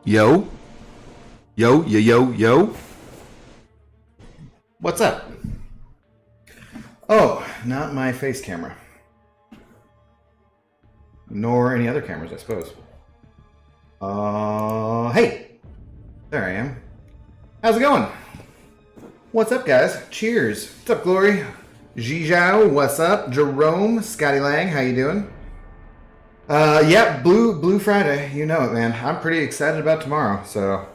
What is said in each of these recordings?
Yo. Yo, yo, yo, yo. What's up? Oh, not my face camera. Nor any other cameras, I suppose. Hey! There I am. How's it going? What's up, guys? Cheers. What's up, Glory? Zhizhao, what's up? Jerome, Scotty Lang, how you doing? Yeah, Blue Friday. You know it, man. I'm pretty excited about tomorrow, so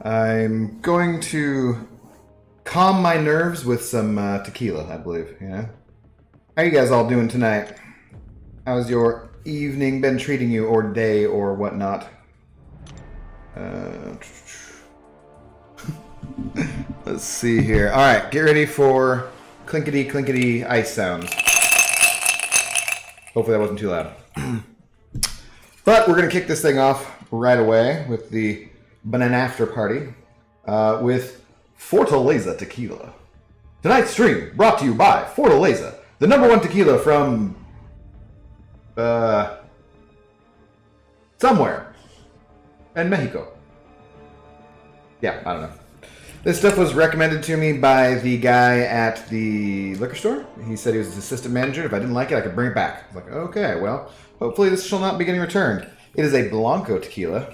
I'm going to calm my nerves with some tequila, I believe, you know? How you guys all doing tonight? How's your evening been treating you, or day, or whatnot? Let's see here. All right, get ready for clinkety clinkety ice sounds. Hopefully that wasn't too loud. But we're gonna kick this thing off right away with the Bananafterparty with Fortaleza Tequila. Tonight's stream brought to you by Fortaleza, the #1 tequila from somewhere in Mexico. Yeah, I don't know. This stuff was recommended to me by the guy at the liquor store. He said he was his assistant manager. If I didn't like it, I could bring it back. I was like, okay, well, hopefully this shall not be getting returned. It is a Blanco tequila,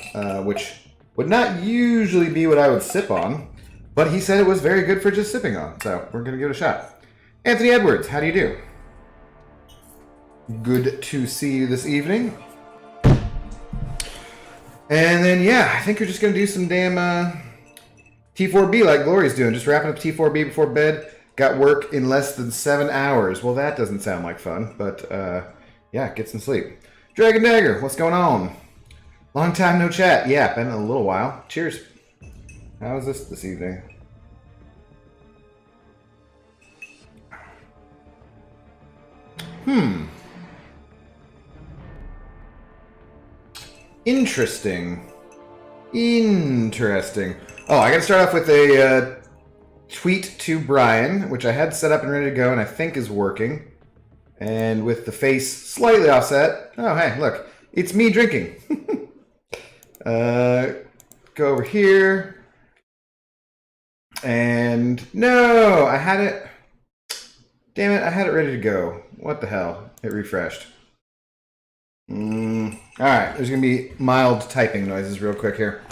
which would not usually be what I would sip on, but he said it was very good for just sipping on, so we're going to give it a shot. Anthony Edwards, how do you do? Good to see you this evening. And then, yeah, I think we're just going to do some damn T4B like Glory's doing. Just wrapping up T4B before bed. Got work in less than 7 hours. Well, that doesn't sound like fun, but yeah, get some sleep. Dragon Dagger, what's going on? Long time no chat. Yeah, been a little while. Cheers. How is this evening? Interesting. Oh, I gotta start off with a tweet to Brian, which I had set up and ready to go and I think is working. And with the face slightly offset. Oh, hey, look. It's me drinking. Go over here. And no, I had it. Damn it, I had it ready to go. What the hell? It refreshed. Alright, there's going to be mild typing noises real quick here.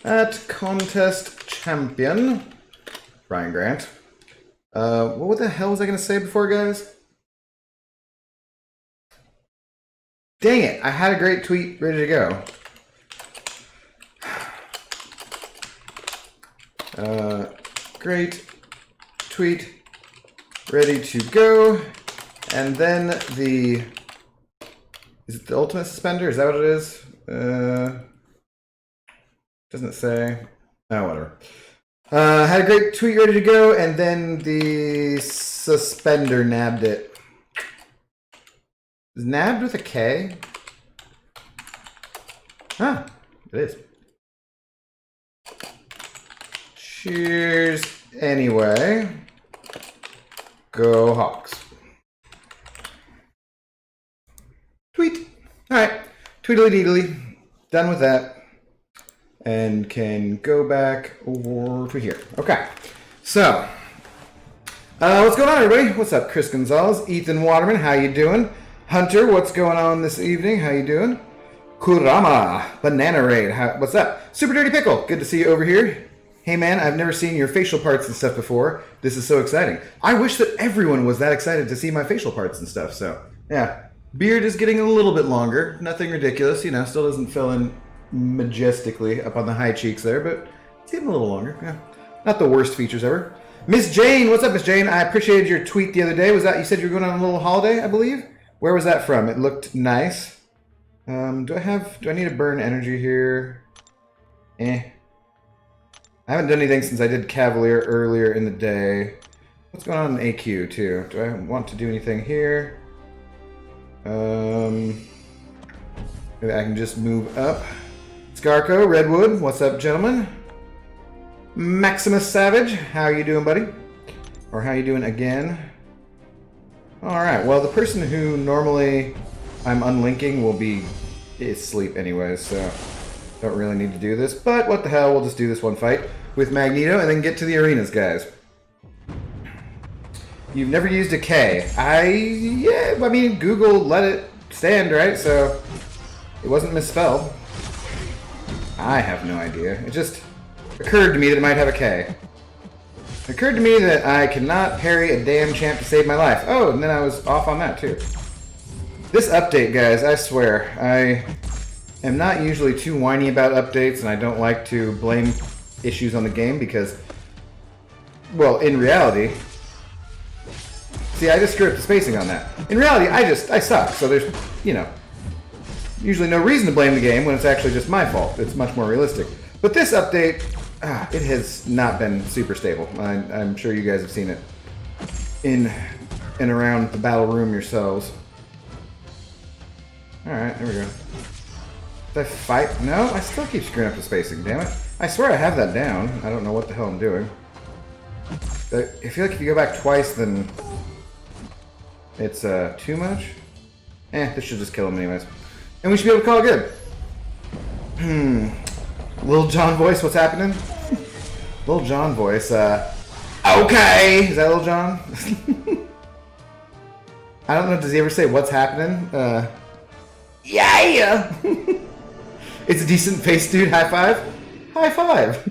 At Contest Champion, Brian Grant. What the hell was I going to say before, guys? Dang it, I had a great tweet ready to go. Great tweet ready to go. And then the... Is it the ultimate suspender? Is that what it is? Doesn't it say? Oh, whatever. Had a great tweet ready to go, and then the suspender nabbed it. Is nabbed with a K? Huh, it is. Cheers anyway. Go Hawks. Tweet. Alright. Tweedly-deedly. Done with that. And can go back over to here. Okay. So. What's going on, everybody? What's up, Chris Gonzalez? Ethan Waterman, how you doing? Hunter, what's going on this evening? How you doing? Kurama, Banana Raid, what's up? Super Dirty Pickle, good to see you over here. Hey man, I've never seen your facial parts and stuff before. This is so exciting. I wish that everyone was that excited to see my facial parts and stuff, so yeah. Beard is getting a little bit longer. Nothing ridiculous, you know, still doesn't fill in majestically up on the high cheeks there, but it's getting a little longer. Yeah. Not the worst features ever. Miss Jane, what's up, Miss Jane? I appreciated your tweet the other day. Was that, you said you were going on a little holiday, I believe? Where was that from? It looked nice. Do I need to burn energy here? I haven't done anything since I did Cavalier earlier in the day. What's going on in AQ too? Do I want to do anything here? Maybe I can just move up. Scarco, Redwood, what's up, gentlemen? Maximus Savage, how you doing, buddy? Or how you doing again? Alright, well, the person who normally I'm unlinking will be is asleep anyways, so don't really need to do this. But what the hell, we'll just do this one fight with Magneto and then get to the arenas, guys. You've never used a K. Yeah, I mean, Google let it stand, right? So it wasn't misspelled. I have no idea. It just occurred to me that it might have a K. It occurred to me that I cannot parry a damn champ to save my life. Oh, and then I was off on that too. This update, guys, I swear, I am not usually too whiny about updates, and I don't like to blame issues on the game because, well, in reality, see, I just screwed up the spacing on that. In reality, I suck, so there's, you know, usually no reason to blame the game when it's actually just my fault. It's much more realistic. But this update, it has not been super stable. I'm sure you guys have seen it in and around the battle room yourselves. Alright, there we go. Did I fight? No, I still keep screwing up the spacing, damn it. I swear I have that down. I don't know what the hell I'm doing. I feel like if you go back twice, then it's too much. This should just kill him anyways. And we should be able to call it good. Lil Jon voice, what's happening? Lil Jon voice, okay! Is that Lil Jon? I don't know, does he ever say what's happening? Yeah! It's a decent face, dude. High five? High five!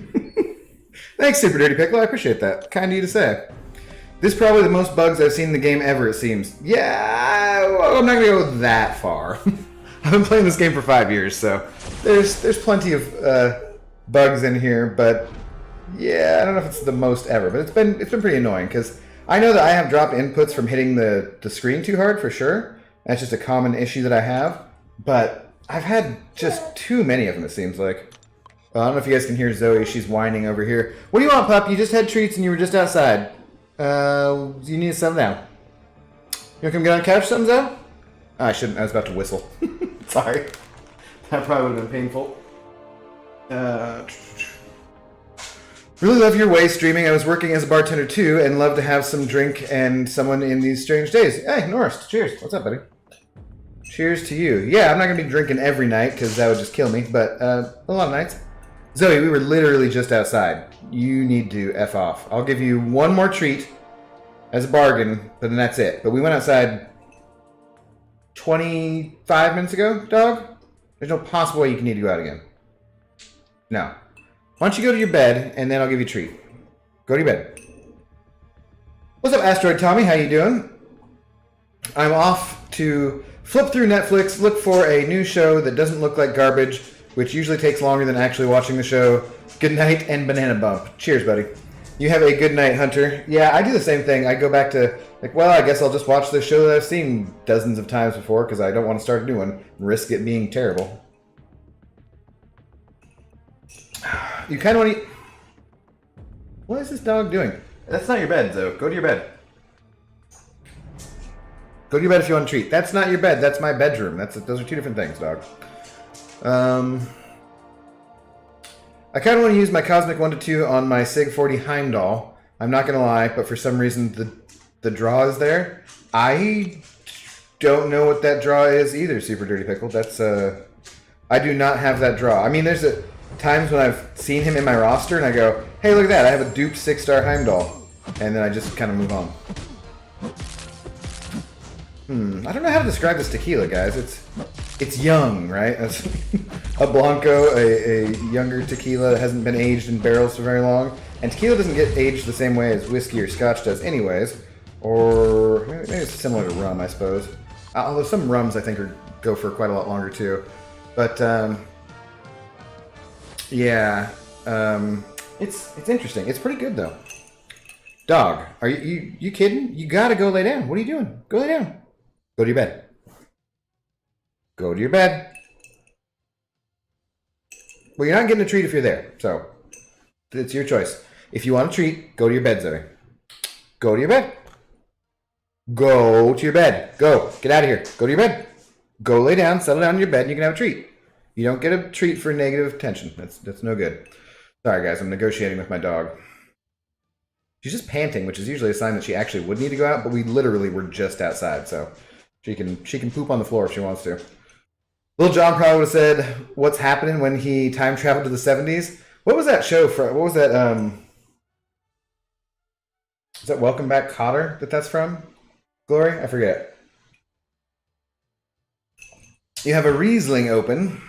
Thanks, Super Dirty Pickle, I appreciate that. Kind of you to say. This is probably the most bugs I've seen in the game ever, it seems. Yeah, well, I'm not gonna go that far. I've been playing this game for 5 years, so there's plenty of bugs in here, but yeah, I don't know if it's the most ever, but it's been pretty annoying because I know that I have drop inputs from hitting the screen too hard for sure. That's just a common issue that I have, but I've had just too many of them, it seems like. I don't know if you guys can hear Zoe, she's whining over here. What do you want, pup? You just had treats and you were just outside. You need something now. You wanna come get on the couch or something, Zoe? Oh, I shouldn't, I was about to whistle. Sorry. That probably would have been painful. Really love your way streaming. I was working as a bartender too and love to have some drink and someone in these strange days. Hey, Norris, cheers. What's up, buddy? Cheers to you. Yeah, I'm not going to be drinking every night because that would just kill me, but a lot of nights. Zoe, we were literally just outside. You need to F off. I'll give you one more treat as a bargain, but then that's it. But we went outside 25 minutes ago, dog. There's no possible way you can need to go out again. No. Why don't you go to your bed, and then I'll give you a treat. Go to your bed. What's up, Asteroid Tommy? How you doing? I'm off to flip through Netflix, look for a new show that doesn't look like garbage, which usually takes longer than actually watching the show. Good night and banana bump. Cheers, buddy. You have a good night, Hunter. Yeah, I do the same thing. I go back to, like, well, I guess I'll just watch this show that I've seen dozens of times before because I don't want to start a new one and risk it being terrible. You kind of want to... What is this dog doing? That's not your bed, Zoe. Go to your bed. Go to your bed if you want a treat. That's not your bed. That's my bedroom. Those are two different things, dog. I kind of want to use my Cosmic 1-2 on my Sig 40 Heimdall. I'm not going to lie, but for some reason the draw is there. I don't know what that draw is either, Super Dirty Pickle. That's, I do not have that draw. I mean, there's times when I've seen him in my roster and I go, hey, look at that. I have a duped 6-star Heimdall. And then I just kind of move on. I don't know how to describe this tequila, guys. It's young, right? A Blanco, a younger tequila that hasn't been aged in barrels for very long. And tequila doesn't get aged the same way as whiskey or scotch does anyways. Or maybe it's similar to rum, I suppose. Although some rums, I think, go for quite a lot longer, too. But, yeah. It's interesting. It's pretty good, though. Dog, are you kidding? You gotta go lay down. What are you doing? Go lay down. Go to your bed. Go to your bed. Well, you're not getting a treat if you're there, so it's your choice. If you want a treat, go to your bed, Zoe. Go to your bed. Go to your bed. Go. Get out of here. Go to your bed. Go lay down, settle down in your bed, and you can have a treat. You don't get a treat for negative tension. That's no good. Sorry, guys. I'm negotiating with my dog. She's just panting, which is usually a sign that she actually would need to go out, but we literally were just outside, so she can poop on the floor if she wants to. Little John probably would have said, "What's happening?" when he time traveled to the 70s. What was that show from? What was that? Is that Welcome Back, Kotter? That's from? Glory? I forget. You have a Riesling open,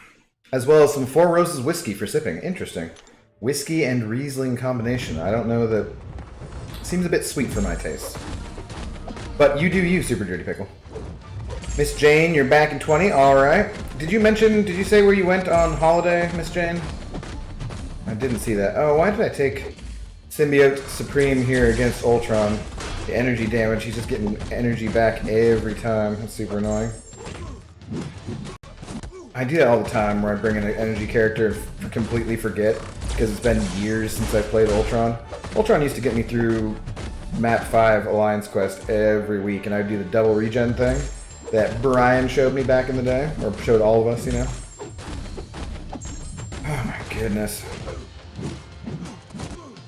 as well as some Four Roses whiskey for sipping. Interesting. Whiskey and Riesling combination. I don't know that. Seems a bit sweet for my taste. But you do you, Super Dirty Pickle. Miss Jane, you're back in 20. Alright. Did you say where you went on holiday, Miss Jane? I didn't see that. Oh, why did I take Symbiote Supreme here against Ultron? The energy damage, he's just getting energy back every time. That's super annoying. I do that all the time where I bring in an energy character and completely forget because it's been years since I played Ultron. Ultron used to get me through Map 5 Alliance Quest every week, and I'd do the double regen thing that Brian showed me back in the day, or showed all of us, you know. Oh my goodness.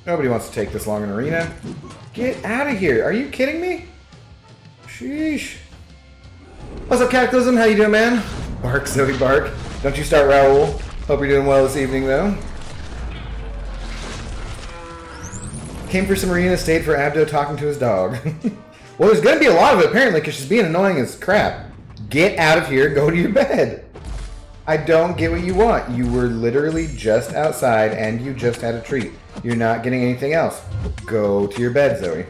Nobody wants to take this long in arena. Get out of here. Are you kidding me? Sheesh. What's up, Cataclysm? How you doing, man? Bark, Zoe, bark. Don't you start, Raoul. Hope you're doing well this evening, though. Came for some arena, stayed for Abdo talking to his dog. Well, there's going to be a lot of it, apparently, because she's being annoying as crap. Get out of here, go to your bed. I don't get what you want. You were literally just outside, and you just had a treat. You're not getting anything else. Go to your bed, Zoe.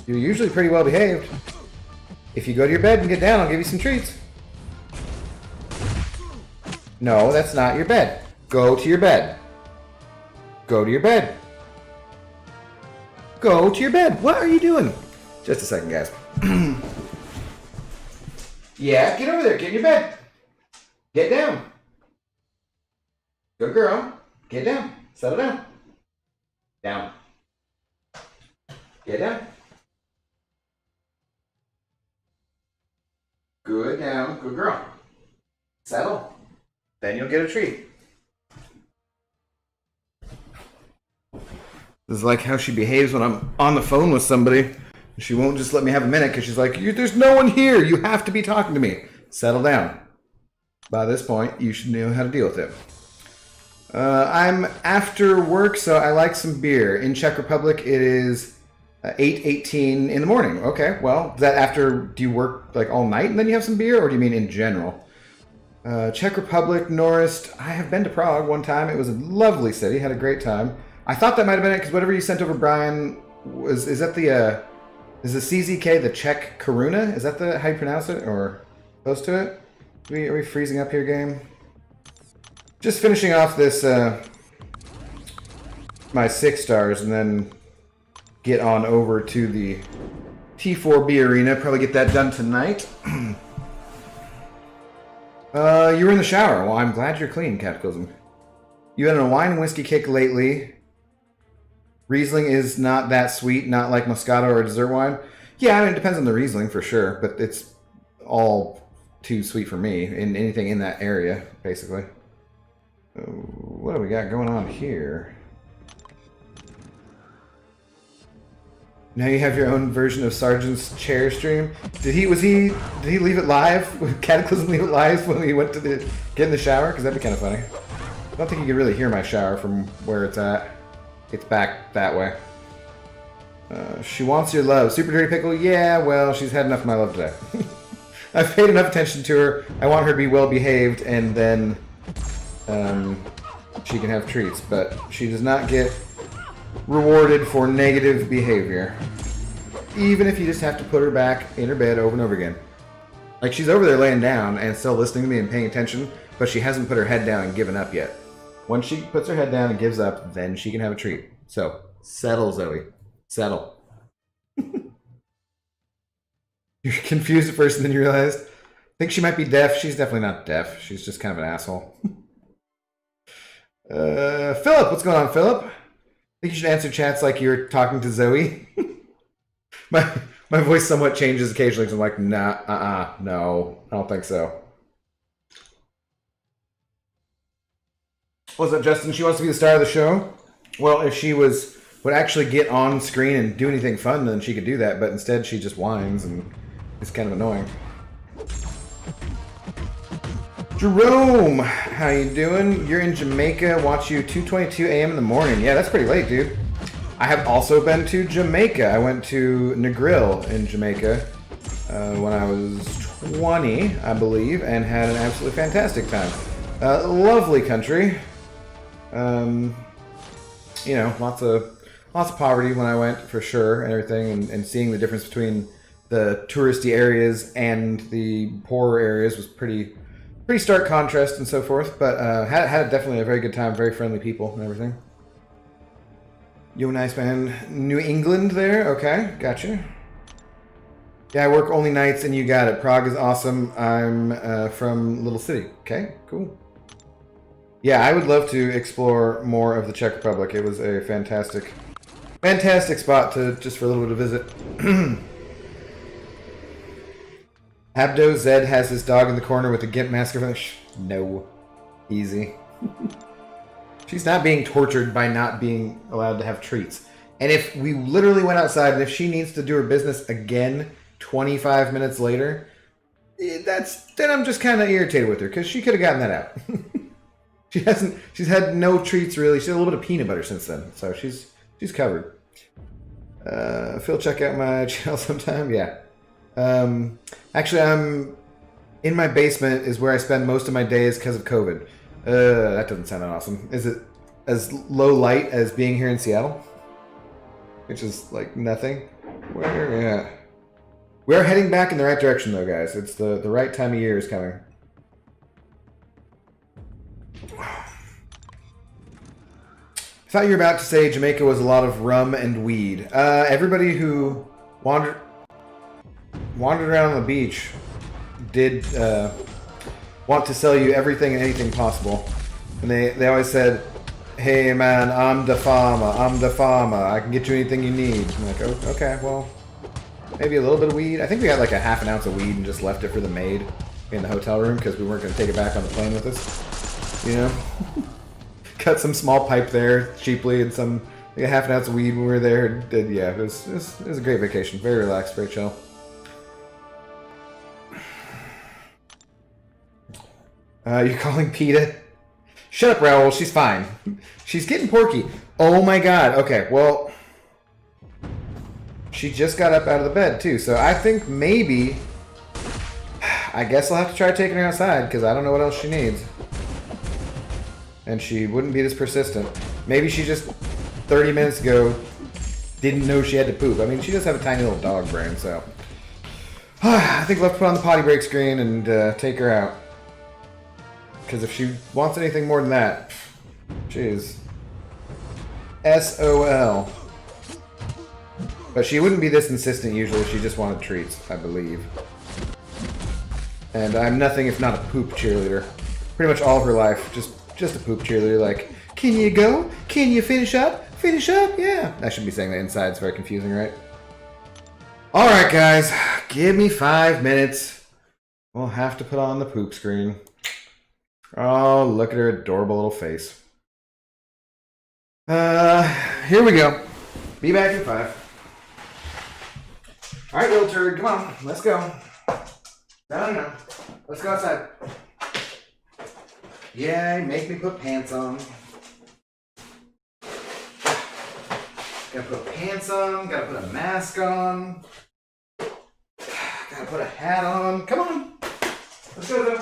You're usually pretty well behaved. If you go to your bed and get down, I'll give you some treats. No, that's not your bed. Go to your bed. Go to your bed. Go to your bed. What are you doing? Just a second, guys. Yeah, get over there. Get in your bed. Get down. Good girl. Get down. Settle down. Down. Get down. Good down. Good girl. Settle. Then you'll get a treat. This is like how she behaves when I'm on the phone with somebody. She won't just let me have a minute because she's like, there's no one here. You have to be talking to me. Settle down. By this point, you should know how to deal with it. I'm after work, so I like some beer. In Czech Republic, it is 8:18 in the morning. Okay, well, is that after, do you work like all night and then you have some beer, or do you mean in general? Czech Republic, Norris. I have been to Prague one time. It was a lovely city. Had a great time. I thought that might have been it because whatever you sent over, Brian, is that the is the CZK the Czech Karuna? Is that the how you pronounce it, or close to it? Are we freezing up here, game? Just finishing off this my 6 stars, and then get on over to the T4B arena. Probably get that done tonight. You were in the shower. Well, I'm glad you're clean, Cataclysm. You had a wine and whiskey kick lately. Riesling is not that sweet, not like Moscato or dessert wine. Yeah, I mean, it depends on the Riesling for sure, but it's all too sweet for me in anything in that area, basically. What do we got going on here? Now you have your own version of Sergeant's chair stream. Did he leave it live? Would Cataclysm leave it live when he went to get in the shower? Because that'd be kind of funny. I don't think you can really hear my shower from where it's at. It's back that way. She wants your love. Super Dirty Pickle? Yeah, well, she's had enough of my love today. I've paid enough attention to her. I want her to be well behaved, and then she can have treats. But she does not get rewarded for negative behavior. Even if you just have to put her back in her bed over and over again. Like, she's over there laying down and still listening to me and paying attention, but she hasn't put her head down and given up yet. Once she puts her head down and gives up, then she can have a treat. So, settle, Zoe. Settle. You're confused at first and then you realized, I think she might be deaf. She's definitely not deaf. She's just kind of an asshole. Philip, what's going on, Philip? I think you should answer chats like you're talking to Zoe. My voice somewhat changes occasionally because I'm like, nah, no, I don't think so. What's up, Justin? She wants to be the star of the show. Well, if she would actually get on screen and do anything fun, then she could do that. But instead, she just whines and It's kind of annoying. Jerome, how you doing? You're in Jamaica. Watch you 2:22 a.m. in the morning. Yeah, that's pretty late, dude. I have also been to Jamaica. I went to Negril in Jamaica when I was 20, I believe, and had an absolutely fantastic time. Lovely country. You know, lots of poverty when I went, for sure, and everything, and seeing the difference between the touristy areas and the poorer areas was pretty stark contrast and so forth. But had definitely a very good time, very friendly people and everything. You a nice man. New England there? Okay, gotcha. Yeah, I work only nights and you got it. Prague is awesome. I'm from Little City. Okay, cool. Yeah, I would love to explore more of the Czech Republic. It was a fantastic spot to just for a little bit of visit. Habdo Zed has his dog in the corner with a gimp mask. No. Easy. She's not being tortured by not being allowed to have treats. And if we literally went outside and if she needs to do her business again 25 minutes later, then I'm just kind of irritated with her because she could have gotten that out. She's had no treats really. She's had a little bit of peanut butter since then. So she's covered. Phil, check out my channel sometime. Yeah. Actually, I'm in my basement is where I spend most of my days because of COVID. That doesn't sound awesome. Is it as low light as being here in Seattle? Which is like nothing. Yeah. We're heading back in the right direction though, guys. It's the right time of year is coming. I thought you were about to say Jamaica was a lot of rum and weed. Everybody who wandered around on the beach did want to sell you everything and anything possible. And they always said, hey man, I'm the farmer, I can get you anything you need. I'm like, oh, okay, well, maybe a little bit of weed. I think we had like a half an ounce of weed and just left it for the maid in the hotel room because we weren't going to take it back on the plane with us. You know? Cut some small pipe there cheaply and some like a half an ounce of weed when we were there. Yeah, it was a great vacation. Very relaxed, very chill. You're calling PETA? Shut up, Raoul. She's fine. She's getting porky. Oh my god. Okay, well, she just got up out of the bed too, so I think maybe I guess I'll have to try taking her outside because I don't know what else she needs. And she wouldn't be this persistent. Maybe she just 30 minutes ago didn't know she had to poop. I mean, she does have a tiny little dog brain, so I think we'll have to put on the potty break screen and take her out. Because if she wants anything more than that, jeez. SOL. But she wouldn't be this insistent usually if she just wanted treats, I believe. And I'm nothing if not a poop cheerleader. Pretty much all of her life, just a poop cheerleader. Like, can you go? Can you finish up? Finish up? Yeah. I should be saying that inside. It's very confusing, right? Alright, guys. Give me 5 minutes. We'll have to put on the poop screen. Oh, look at her adorable little face. Here we go. Be back in 5. Alright, little turd, come on, let's go. No. Let's go outside. Yeah, make me put pants on. Gotta put pants on, gotta put a mask on. Gotta put a hat on. Come on. Let's go, though.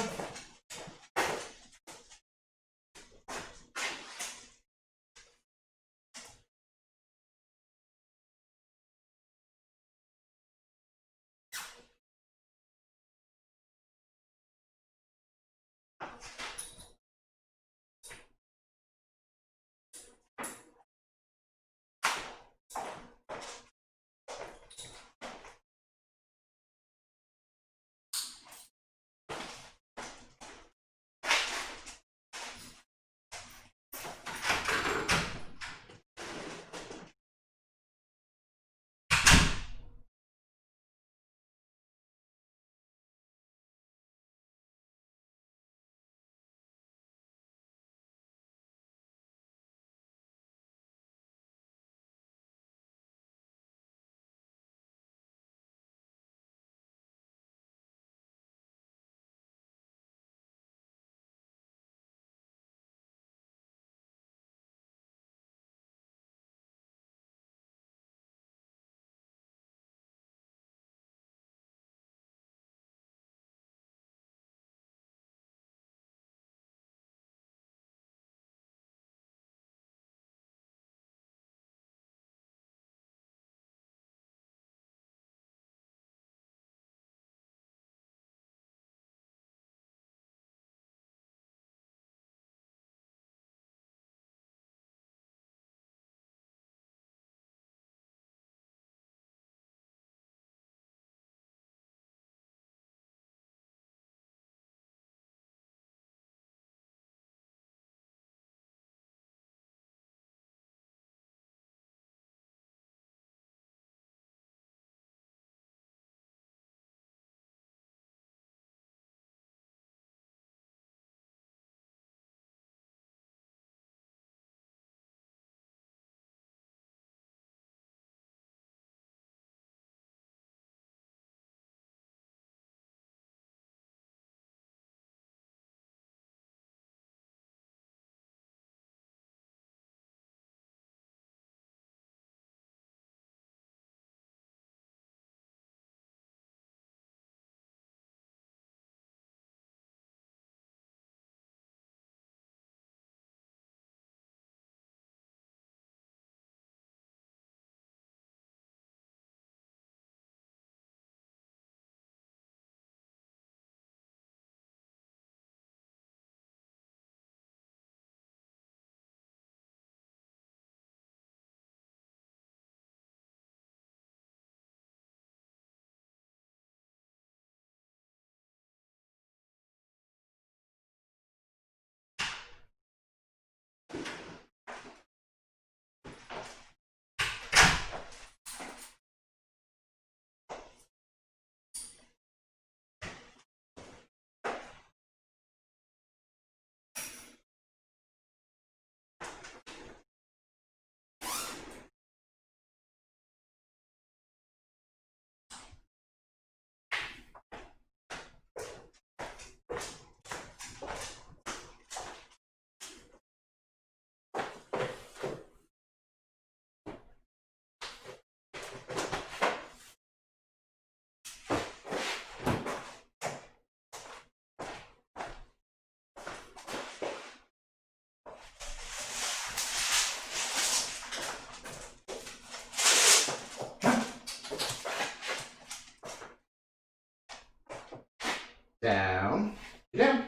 Down. Get down.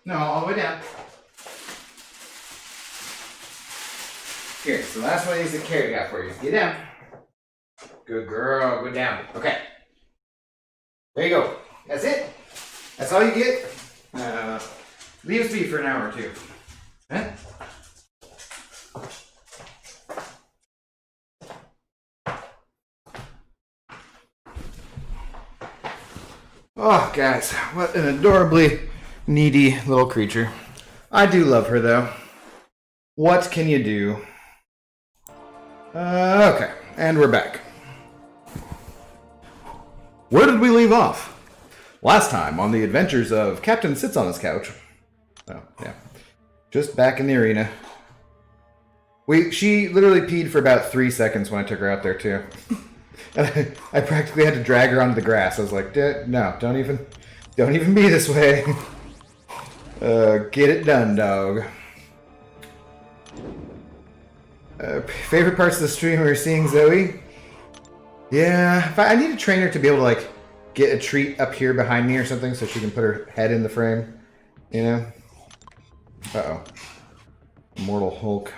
No, all the way down. Here, so the last one is the carrot got for you. Get down. Good girl. Go down. Okay. There you go. That's it. That's all you get. Leave us be for an hour or two. Huh? Oh, guys, what an adorably needy little creature. I do love her, though. What can you do? Okay, and we're back. Where did we leave off? Last time on the adventures of Captain Sits on His Couch. Oh, yeah. Just back in the arena. She literally peed for about 3 seconds when I took her out there, too. And I practically had to drag her onto the grass. I was like, no, don't even be this way. Get it done, dog. Favorite parts of the stream we were seeing Zoe? Yeah, I need a trainer to be able to, like, get a treat up here behind me or something so she can put her head in the frame. You know? Uh-oh. Immortal Hulk.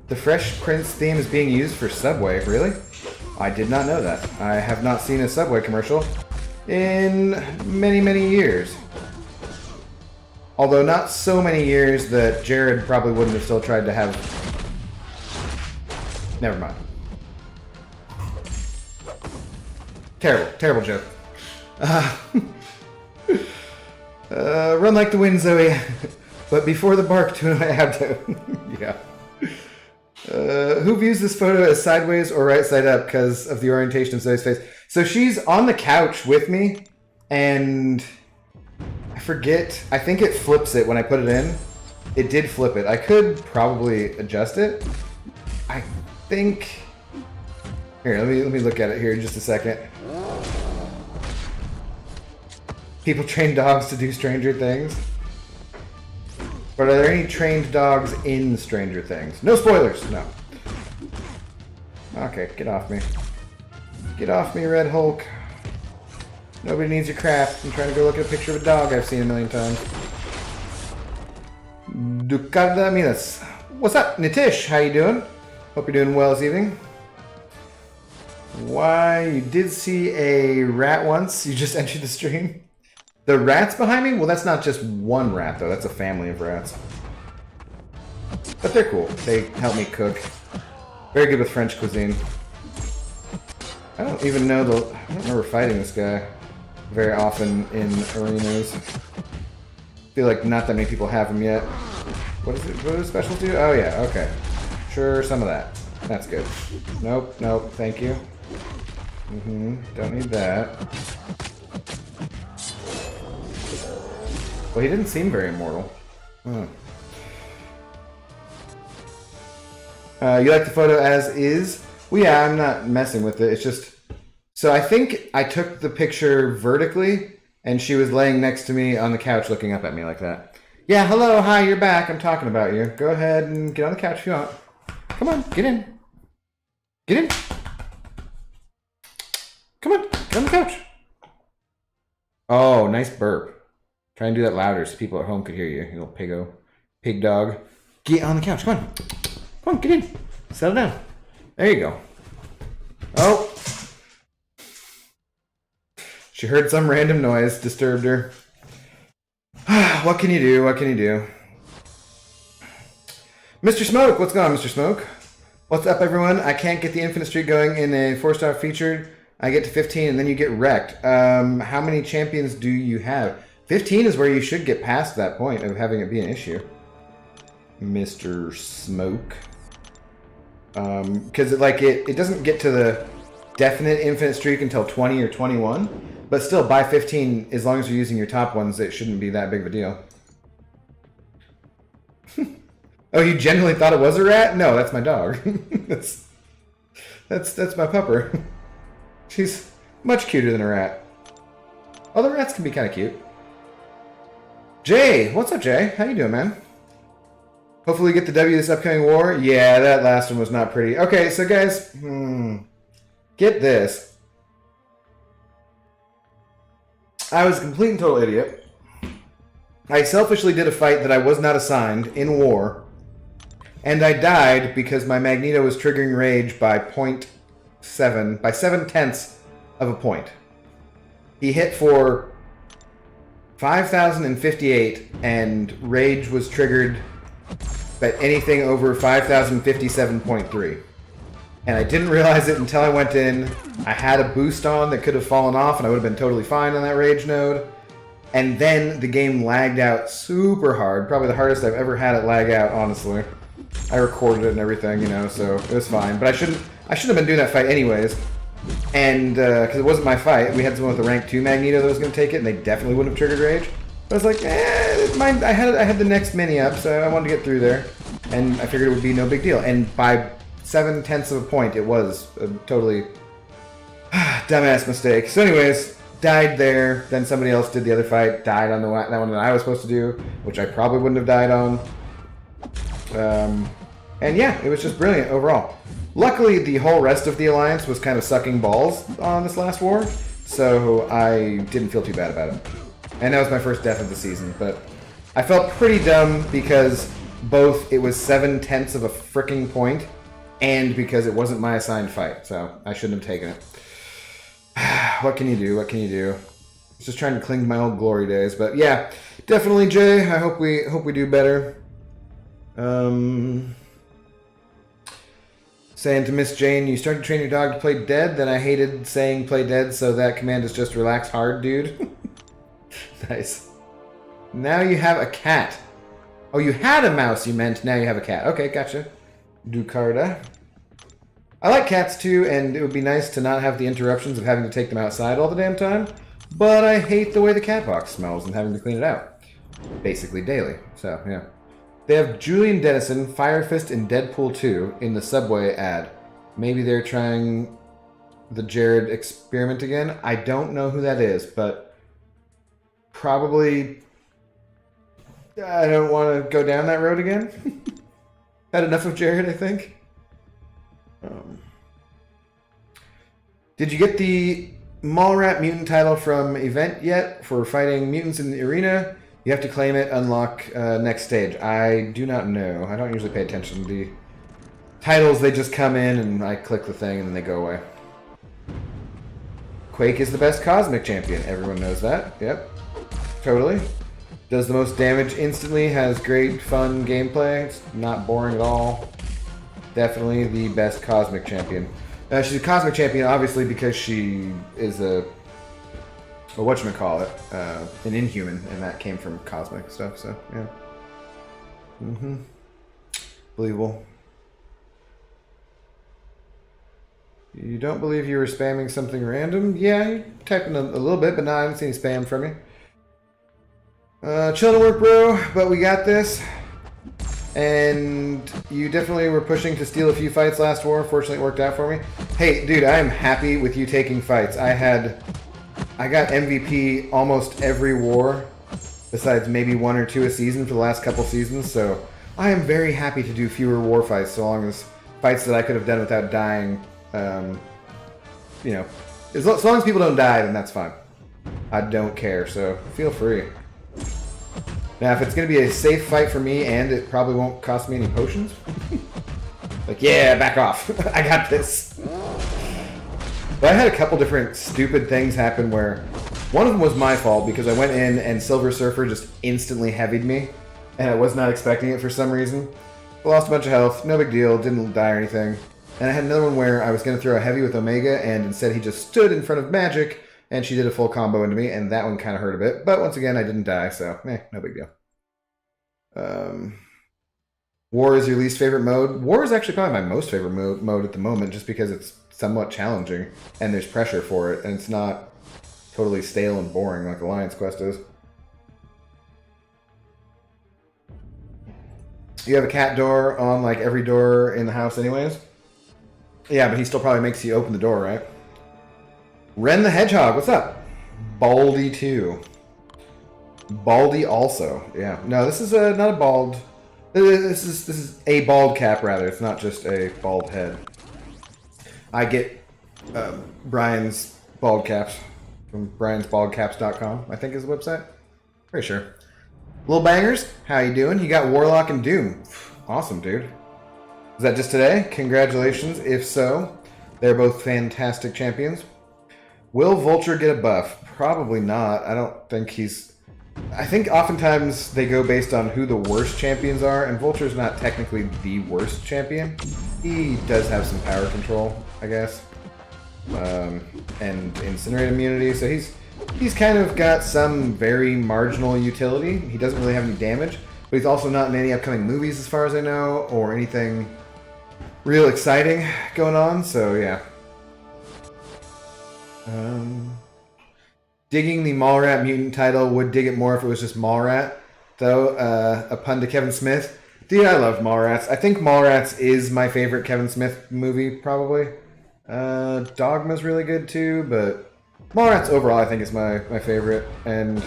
The Fresh Prince theme is being used for Subway. Really? I did not know that. I have not seen a Subway commercial in many, many years. Although not so many years that Jared probably wouldn't have still tried to have... Never mind. Terrible. Terrible joke. Run like the wind, Zoe. But before the bark, do I have to... Yeah. Who views this photo as sideways or right side up because of the orientation of Zoe's face? So she's on the couch with me, and I forget. I think it flips it when I put it in. It did flip it. I could probably adjust it. I think. Here, let me look at it here in just a second. People train dogs to do Stranger Things. But are there any trained dogs in Stranger Things? No spoilers! No. Okay, get off me. Get off me, Red Hulk. Nobody needs your crap. I'm trying to go look at a picture of a dog I've seen a million times. Ducada Minas. What's up, Nitish? How you doing? Hope you're doing well this evening. Why, you did see a rat once? You just entered the stream? The rats behind me? Well, that's not just one rat, though. That's a family of rats. But they're cool. They help me cook. Very good with French cuisine. I don't even know I don't remember fighting this guy very often in arenas. I feel like not that many people have him yet. What do the specials do? Oh, yeah. Okay. Sure, some of that. That's good. Nope. Thank you. Don't need that. Well, he didn't seem very immortal. Oh. You like the photo as is? Well, yeah, I'm not messing with it. It's just... So I think I took the picture vertically, and she was laying next to me on the couch looking up at me like that. Yeah, hello, hi, you're back. I'm talking about you. Go ahead and get on the couch if you want. Come on, get in. Get in. Come on, get on the couch. Oh, nice burp. Try and do that louder so people at home could hear you, you little pig dog. Get on the couch, come on. Come on, get in. Settle down. There you go. Oh. She heard some random noise, disturbed her. What can you do? What can you do? Mr. Smoke, what's going on, Mr. Smoke? What's up, everyone? I can't get the infinite streak going in a 4-star featured. I get to 15 and then you get wrecked. How many champions do you have? 15 is where you should get past that point of having it be an issue. Mr. Smoke. Because it doesn't get to the definite infinite streak until 20 or 21. But still, by 15, as long as you're using your top ones, it shouldn't be that big of a deal. Oh, you genuinely thought it was a rat? No, that's my dog. that's my pupper. She's much cuter than a rat. Other rats can be kind of cute. Jay, what's up, Jay? How you doing, man? Hopefully we get the W this upcoming war. Yeah, that last one was not pretty. Okay, so guys, Get this. I was a complete and total idiot. I selfishly did a fight that I was not assigned in war, and I died because my Magneto was triggering rage by 0.7, by 7/10 of a point. He hit for 5,058, and rage was triggered at anything over 5,057.3. And I didn't realize it until I went in. I had a boost on that could have fallen off, and I would have been totally fine on that rage node. And then the game lagged out super hard. Probably the hardest I've ever had it lag out, honestly. I recorded it and everything, you know, so it was fine. But I shouldn't have been doing that fight anyways. And, because it wasn't my fight. We had someone with a rank 2 Magneto that was going to take it, and they definitely wouldn't have triggered rage. But I was like, I had the next mini up, so I wanted to get through there. And I figured it would be no big deal. And by 7/10 of a point, it was a totally dumbass mistake. So anyways, died there. Then somebody else did the other fight, died on that one that I was supposed to do, which I probably wouldn't have died on. And yeah, it was just brilliant overall. Luckily, the whole rest of the Alliance was kind of sucking balls on this last war, so I didn't feel too bad about it. And that was my first death of the season, but I felt pretty dumb because both it was 7/10 of a freaking point, and because it wasn't my assigned fight, so I shouldn't have taken it. What can you do? What can you do? I was just trying to cling to my old glory days, but yeah, definitely, Jay. I hope we do better. Saying to Miss Jane, you started to train your dog to play dead, then I hated saying play dead, so that command is just relax hard, dude. Nice. Now you have a cat. Oh, you had a mouse, you meant. Now you have a cat. Okay, gotcha. Ducarda. I like cats too, and it would be nice to not have the interruptions of having to take them outside all the damn time, but I hate the way the cat box smells and having to clean it out. Basically daily, so yeah. They have Julian Dennison, Fire Fist, and Deadpool 2 in the Subway ad. Maybe they're trying the Jared experiment again. I don't know who that is, but probably I don't want to go down that road again. Had enough of Jared, I think. Did you get the Mallrat mutant title from event yet for fighting mutants in the arena? You have to claim it, unlock next stage. I do not know. I don't usually pay attention to the titles. They just come in and I click the thing and then they go away. Quake is the best cosmic champion. Everyone knows that. Yep. Totally. Does the most damage instantly. Has great fun gameplay. It's not boring at all. Definitely the best cosmic champion. She's a cosmic champion obviously because she is a whatchamacallit, an inhuman, and that came from cosmic stuff, so, yeah. Believable. You don't believe you were spamming something random? Yeah, you're typing a little bit, but no, I haven't seen any spam from you. Chilling to work, bro, but we got this. And you definitely were pushing to steal a few fights last war. Fortunately, it worked out for me. Hey, dude, I am happy with you taking fights. I got MVP almost every war, besides maybe 1 or 2 a season for the last couple seasons, so I am very happy to do fewer war fights, so long as fights that I could have done without dying, you know, so long as people don't die, then that's fine. I don't care, so feel free. Now, if it's going to be a safe fight for me, and it probably won't cost me any potions, like, yeah, back off. I got this. But I had a couple different stupid things happen where one of them was my fault because I went in and Silver Surfer just instantly heavied me, and I was not expecting it for some reason. I lost a bunch of health, no big deal, didn't die or anything. And I had another one where I was going to throw a heavy with Omega, and instead he just stood in front of Magic, and she did a full combo into me, and that one kind of hurt a bit. But once again, I didn't die, so no big deal. War is your least favorite mode? War is actually probably my most favorite mode at the moment, just because it's somewhat challenging, and there's pressure for it, and it's not totally stale and boring like Alliance Quest is. You have a cat door on like every door in the house anyways? Yeah, but he still probably makes you open the door, right? Ren the Hedgehog, what's up? Baldy 2. Baldy also, yeah. No, this is not a bald... This is a bald cap, rather. It's not just a bald head. I get Brian's Bald Caps from briansbaldcaps.com, I think is the website. Pretty sure. Little Bangers, how you doing? You got Warlock and Doom. Awesome, dude. Is that just today? Congratulations. If so, they're both fantastic champions. Will Vulture get a buff? Probably not. I don't think he's... I think oftentimes they go based on who the worst champions are, and Vulture's not technically the worst champion. He does have some power control, I guess. And Incinerate immunity, so he's kind of got some very marginal utility. He doesn't really have any damage, but he's also not in any upcoming movies as far as I know, or anything real exciting going on, so yeah. Digging the Mallrat mutant title would dig it more if it was just Mallrat, though. A pun to Kevin Smith. Dude, I love Mallrats. I think Mallrats is my favorite Kevin Smith movie, probably. Dogma's really good too, but Mallrats overall I think is my favorite. And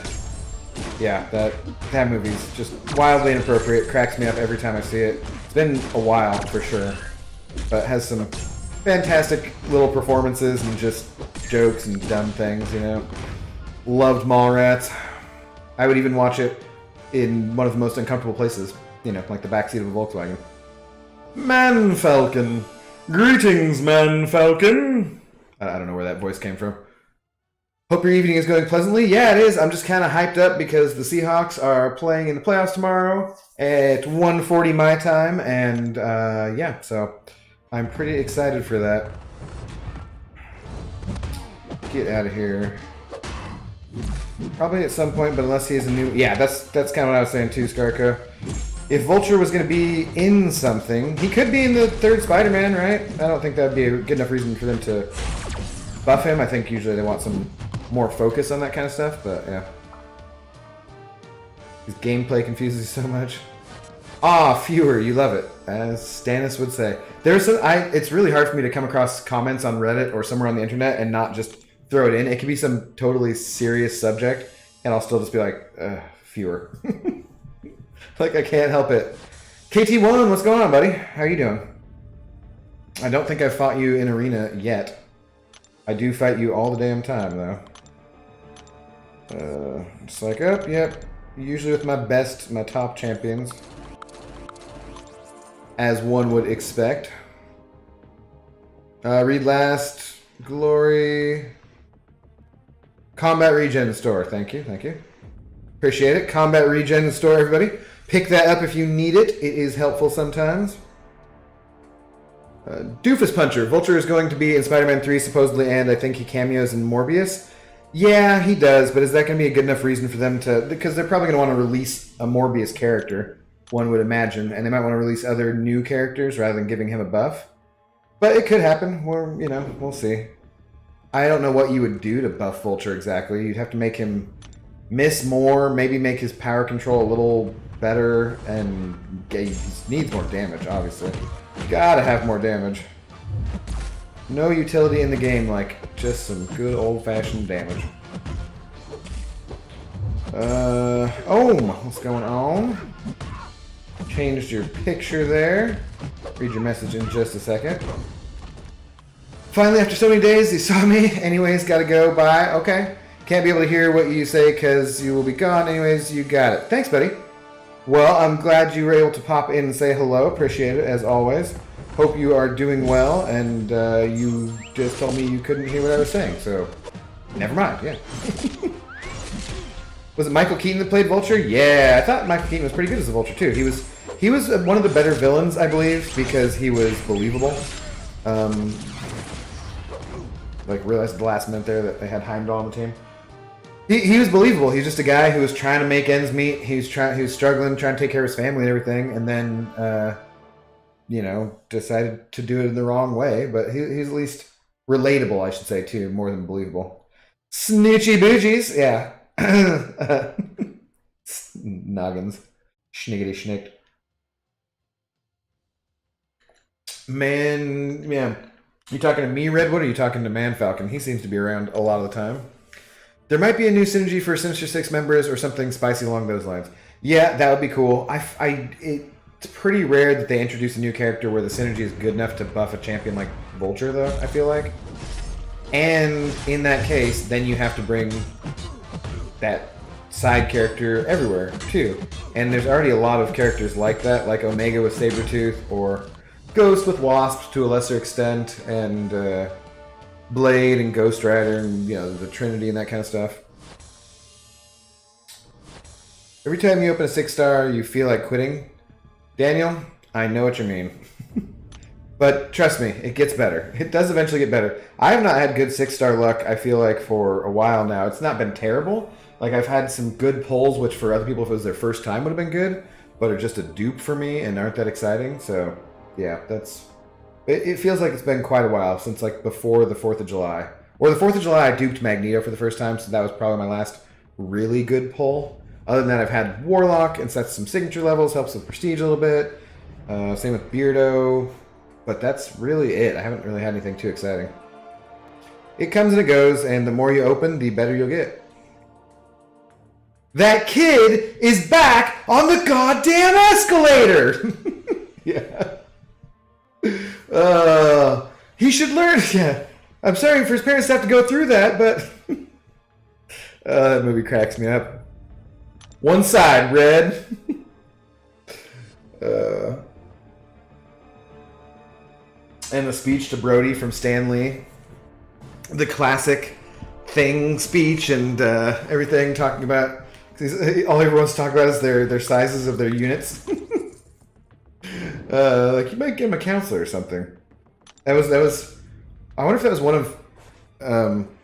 yeah, that movie's just wildly inappropriate. Cracks me up every time I see it. It's been a while for sure, but has some fantastic little performances and just jokes and dumb things, you know. Loved Mallrats. I would even watch it in one of the most uncomfortable places, you know, like the backseat of a Volkswagen. Man Falcon. Greetings, Man Falcon. I don't know where that voice came from. Hope your evening is going pleasantly. Yeah, it is. I'm just kind of hyped up because the Seahawks are playing in the playoffs tomorrow at 1:40 my time, and yeah, so I'm pretty excited for that. Get out of here. Probably at some point, but unless he has a new... Yeah, that's kind of what I was saying too, Skarko. If Vulture was going to be in something, he could be in the third Spider-Man, right? I don't think that would be a good enough reason for them to buff him. I think usually they want some more focus on that kind of stuff, but yeah. His gameplay confuses you so much. Ah, fewer, you love it, as Stannis would say. It's really hard for me to come across comments on Reddit or somewhere on the internet and not just throw it in. It could be some totally serious subject, and I'll still just be like, fewer. Like, I can't help it. KT1, what's going on, buddy? How are you doing? I don't think I've fought you in arena yet. I do fight you all the damn time, though. Just like, yep. Usually with my top champions. As one would expect. Read last. Glory. Combat Regen Store. Thank you. Appreciate it. Combat Regen Store, everybody. Pick that up if you need it. It is helpful sometimes. Doofus Puncher. Vulture is going to be in Spider-Man 3, supposedly, and I think he cameos in Morbius. Yeah, he does, but is that going to be a good enough reason for them to... Because they're probably going to want to release a Morbius character, one would imagine, and they might want to release other new characters rather than giving him a buff. But it could happen. We'll see. I don't know what you would do to buff Vulture exactly. You'd have to make him miss more, maybe make his power control a little better, and he needs more damage, obviously. Gotta have more damage. No utility in the game like just some good old-fashioned damage. What's going on? Changed your picture there. Read your message in just a second. Finally, after so many days, you saw me. Anyways, gotta go. Bye. Okay. Can't be able to hear what you say because you will be gone. Anyways, you got it. Thanks, buddy. Well, I'm glad you were able to pop in and say hello. Appreciate it, as always. Hope you are doing well, and you just told me you couldn't hear what I was saying, so never mind, yeah. Was it Michael Keaton that played Vulture? Yeah, I thought Michael Keaton was pretty good as a Vulture, too. He was one of the better villains, I believe, because he was believable. Realized at the last minute there that they had Heimdall on the team. He was believable. He's just a guy who was trying to make ends meet. He was struggling, trying to take care of his family and everything, and then, decided to do it in the wrong way. But he's at least relatable, I should say, too, more than believable. Snitchy boogies, yeah. Noggins. Schniggity schnicked. Man, yeah. You talking to me, Redwood, or are you talking to Man Falcon? He seems to be around a lot of the time. There might be a new synergy for Sinister Six members or something spicy along those lines. Yeah, that would be cool. It's pretty rare that they introduce a new character where the synergy is good enough to buff a champion like Vulture, though, I feel like. And in that case, then you have to bring that side character everywhere, too. And there's already a lot of characters like that, like Omega with Sabretooth, or Ghost with Wasp to a lesser extent, and Blade and Ghost Rider, and, you know, the Trinity and that kind of stuff. Every time you open a 6-star, you feel like quitting. Daniel, I know what you mean. But trust me, it gets better. It does eventually get better. I have not had good 6-star luck, I feel like, for a while now. It's not been terrible. Like, I've had some good pulls, which for other people, if it was their first time, would have been good, but are just a dupe for me and aren't that exciting. So, yeah, that's... It feels like it's been quite a while since, like, before the 4th of July. Or the 4th of July, I duped Magneto for the first time, so that was probably my last really good pull. Other than that, I've had Warlock and sets some signature levels, helps with Prestige a little bit. Same with Beardo. But that's really it. I haven't really had anything too exciting. It comes and it goes, and the more you open, the better you'll get. That kid is back on the goddamn escalator! Yeah. He should learn. Yeah. I'm sorry for his parents to have to go through that, but... that movie cracks me up. One side, red. And the speech to Brody from Stan Lee. The classic Thing speech and everything, talking about... All he wants to talk about is their sizes of their units. Like, you might give him a counselor or something. That was... I wonder if that was one of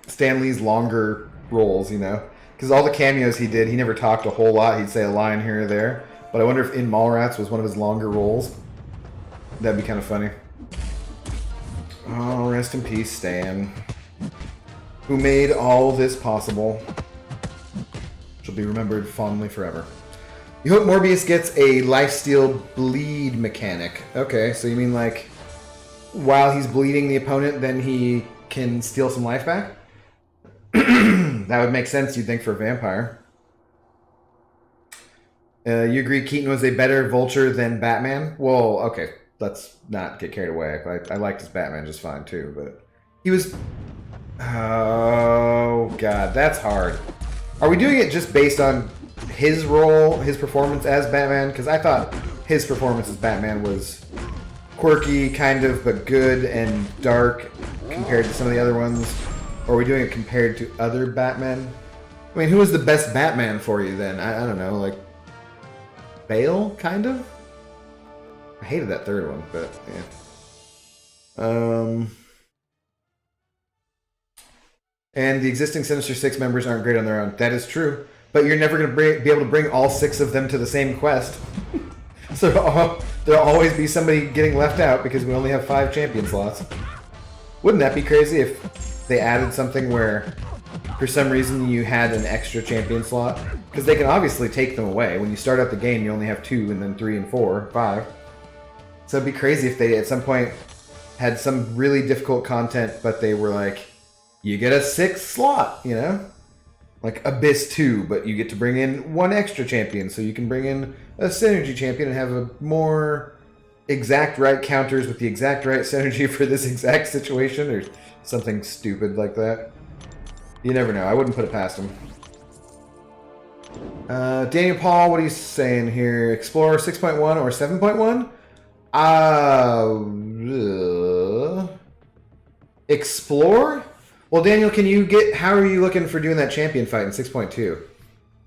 Stan Lee's longer roles, you know? Because all the cameos he did, he never talked a whole lot. He'd say a line here or there. But I wonder if in Mallrats was one of his longer roles. That'd be kind of funny. Oh, rest in peace, Stan. Who made all this possible. She'll be remembered fondly forever. You hope Morbius gets a lifesteal bleed mechanic. Okay, so you mean like while he's bleeding the opponent, then he can steal some life back? That would make sense, you'd think, for a vampire. You agree Keaton was a better Vulture than Batman? Well, okay, let's not get carried away. I liked his Batman just fine, too, but he was... Oh, God, that's hard. Are we doing it just based on his role, his performance as Batman? Because I thought his performance as Batman was quirky, kind of, but good and dark compared to some of the other ones. Or are we doing it compared to other Batmen? I mean, who was the best Batman for you then? I don't know, like Bale, kind of? I hated that third one, but yeah. And the existing Sinister Six members aren't great on their own. That is true. But you're never going to be able to bring all 6 of them to the same quest. So there'll always be somebody getting left out because we only have 5 champion slots. Wouldn't that be crazy if they added something where for some reason you had an extra champion slot? Because they can obviously take them away. When you start out the game, you only have 2 and then 3 and 4, 5. So it'd be crazy if they at some point had some really difficult content, but they were like, you get a 6th slot, you know? Like Abyss 2, but you get to bring in 1 extra champion, so you can bring in a synergy champion and have a more exact right counters with the exact right synergy for this exact situation, or something stupid like that. You never know. I wouldn't put it past him. Daniel Paul, what are you saying here? Explorer 6.1 or 7.1? Explore? Well, Daniel, can you get? How are you looking for doing that champion fight in 6.2?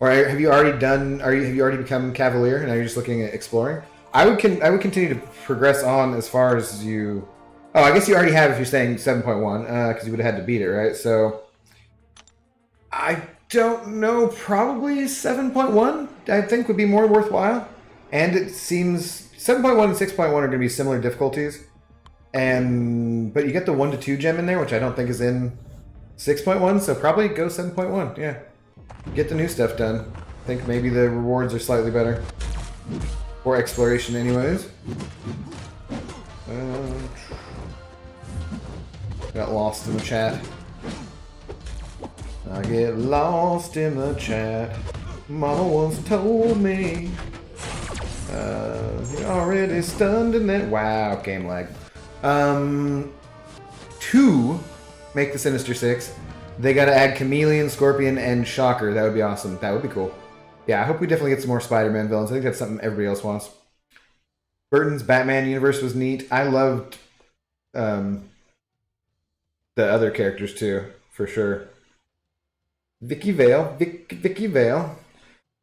Or have you already done? Have you already become Cavalier and now you're just looking at exploring? I would continue to progress on as far as you. Oh, I guess you already have if you're saying 7.1 because you would have had to beat it, right? So I don't know. Probably 7.1. I think would be more worthwhile. And it seems 7.1 and 6.1 are going to be similar difficulties. But you get the 1 to 2 gem in there, which I don't think is in 6.1, so probably go 7.1, yeah. Get the new stuff done. I think maybe the rewards are slightly better. For exploration anyways. Got lost in the chat. I get lost in the chat. Mama once told me. You're already stunned in that. Wow, game lag. 2 make the Sinister Six. They gotta add Chameleon, Scorpion, and Shocker. That would be awesome. That would be cool. Yeah, I hope we definitely get some more Spider-Man villains. I think that's something everybody else wants. Burton's Batman universe was neat. I loved the other characters too, for sure. Vicky Vale. Vicky Vale.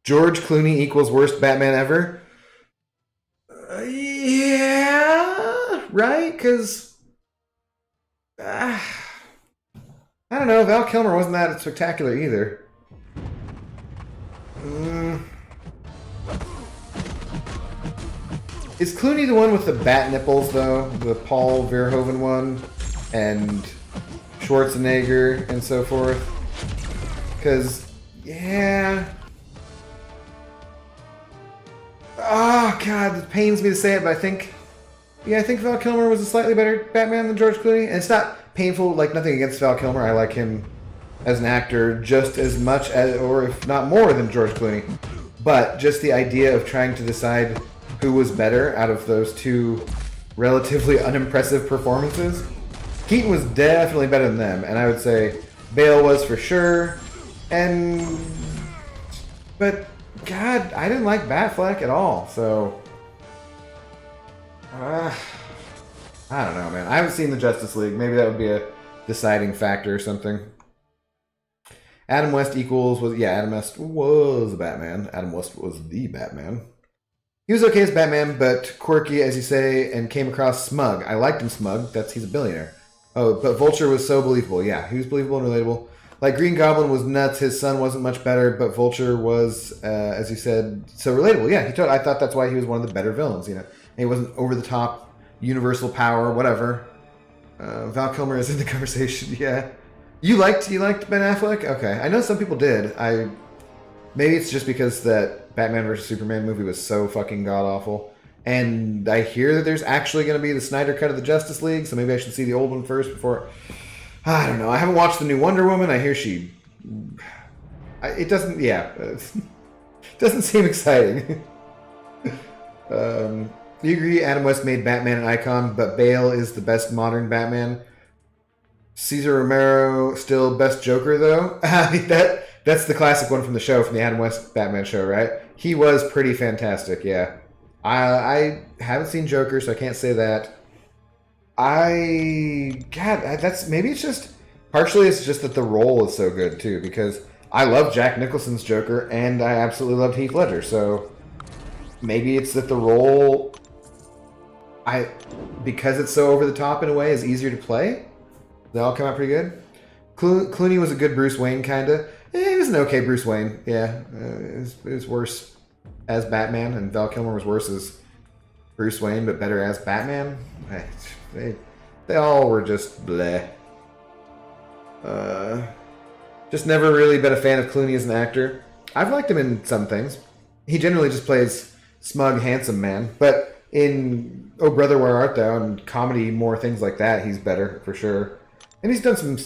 George Clooney equals worst Batman ever. Yeah, right? Because I don't know. Val Kilmer wasn't that spectacular either. Is Clooney the one with the bat nipples, though? The Paul Verhoeven one? And Schwarzenegger and so forth? Because, yeah. Oh, God, it pains me to say it, but I think Val Kilmer was a slightly better Batman than George Clooney. And it's not painful, like nothing against Val Kilmer. I like him as an actor just as much as, or if not more than George Clooney. But just the idea of trying to decide who was better out of those two relatively unimpressive performances. Keaton was definitely better than them, and I would say Bale was for sure. But God, I didn't like Batfleck at all, so I don't know, man. I haven't seen the Justice League. Maybe that would be a deciding factor or something. Adam West Adam West was Batman. Adam West was the Batman. He was okay as Batman, but quirky, as you say, and came across smug. I liked him smug. He's a billionaire. Oh, but Vulture was so believable. Yeah, he was believable and relatable. Like, Green Goblin was nuts. His son wasn't much better, but Vulture was, as you said, so relatable. Yeah, I thought that's why he was one of the better villains, you know. And he wasn't over the top, universal power, whatever. Val Kilmer is in the conversation, yeah. You liked Ben Affleck? Okay, I know some people did. Maybe it's just because that Batman vs. Superman movie was so fucking god-awful. And I hear that there's actually going to be the Snyder cut of the Justice League, so maybe I should see the old one first before... I don't know. I haven't watched the new Wonder Woman. I hear it doesn't... Yeah. It doesn't seem exciting. You agree Adam West made Batman an icon, but Bale is the best modern Batman? Cesar Romero still best Joker, though? That's the classic one from the show, from the Adam West Batman show, right? He was pretty fantastic, yeah. I haven't seen Joker, so I can't say that. Maybe it's just... Partially it's just that the role is so good, too, because I love Jack Nicholson's Joker, and I absolutely loved Heath Ledger, so... Maybe it's that the role... Because it's so over the top in a way, is easier to play? They all come out pretty good? Clooney was a good Bruce Wayne, kinda. He was an okay Bruce Wayne, yeah. It was worse as Batman, and Val Kilmer was worse as Bruce Wayne, but better as Batman. They all were just bleh. Just never really been a fan of Clooney as an actor. I've liked him in some things. He generally just plays smug, handsome man, but in Oh Brother, Where Art Thou and comedy, more things like that, he's better, for sure. And he's done some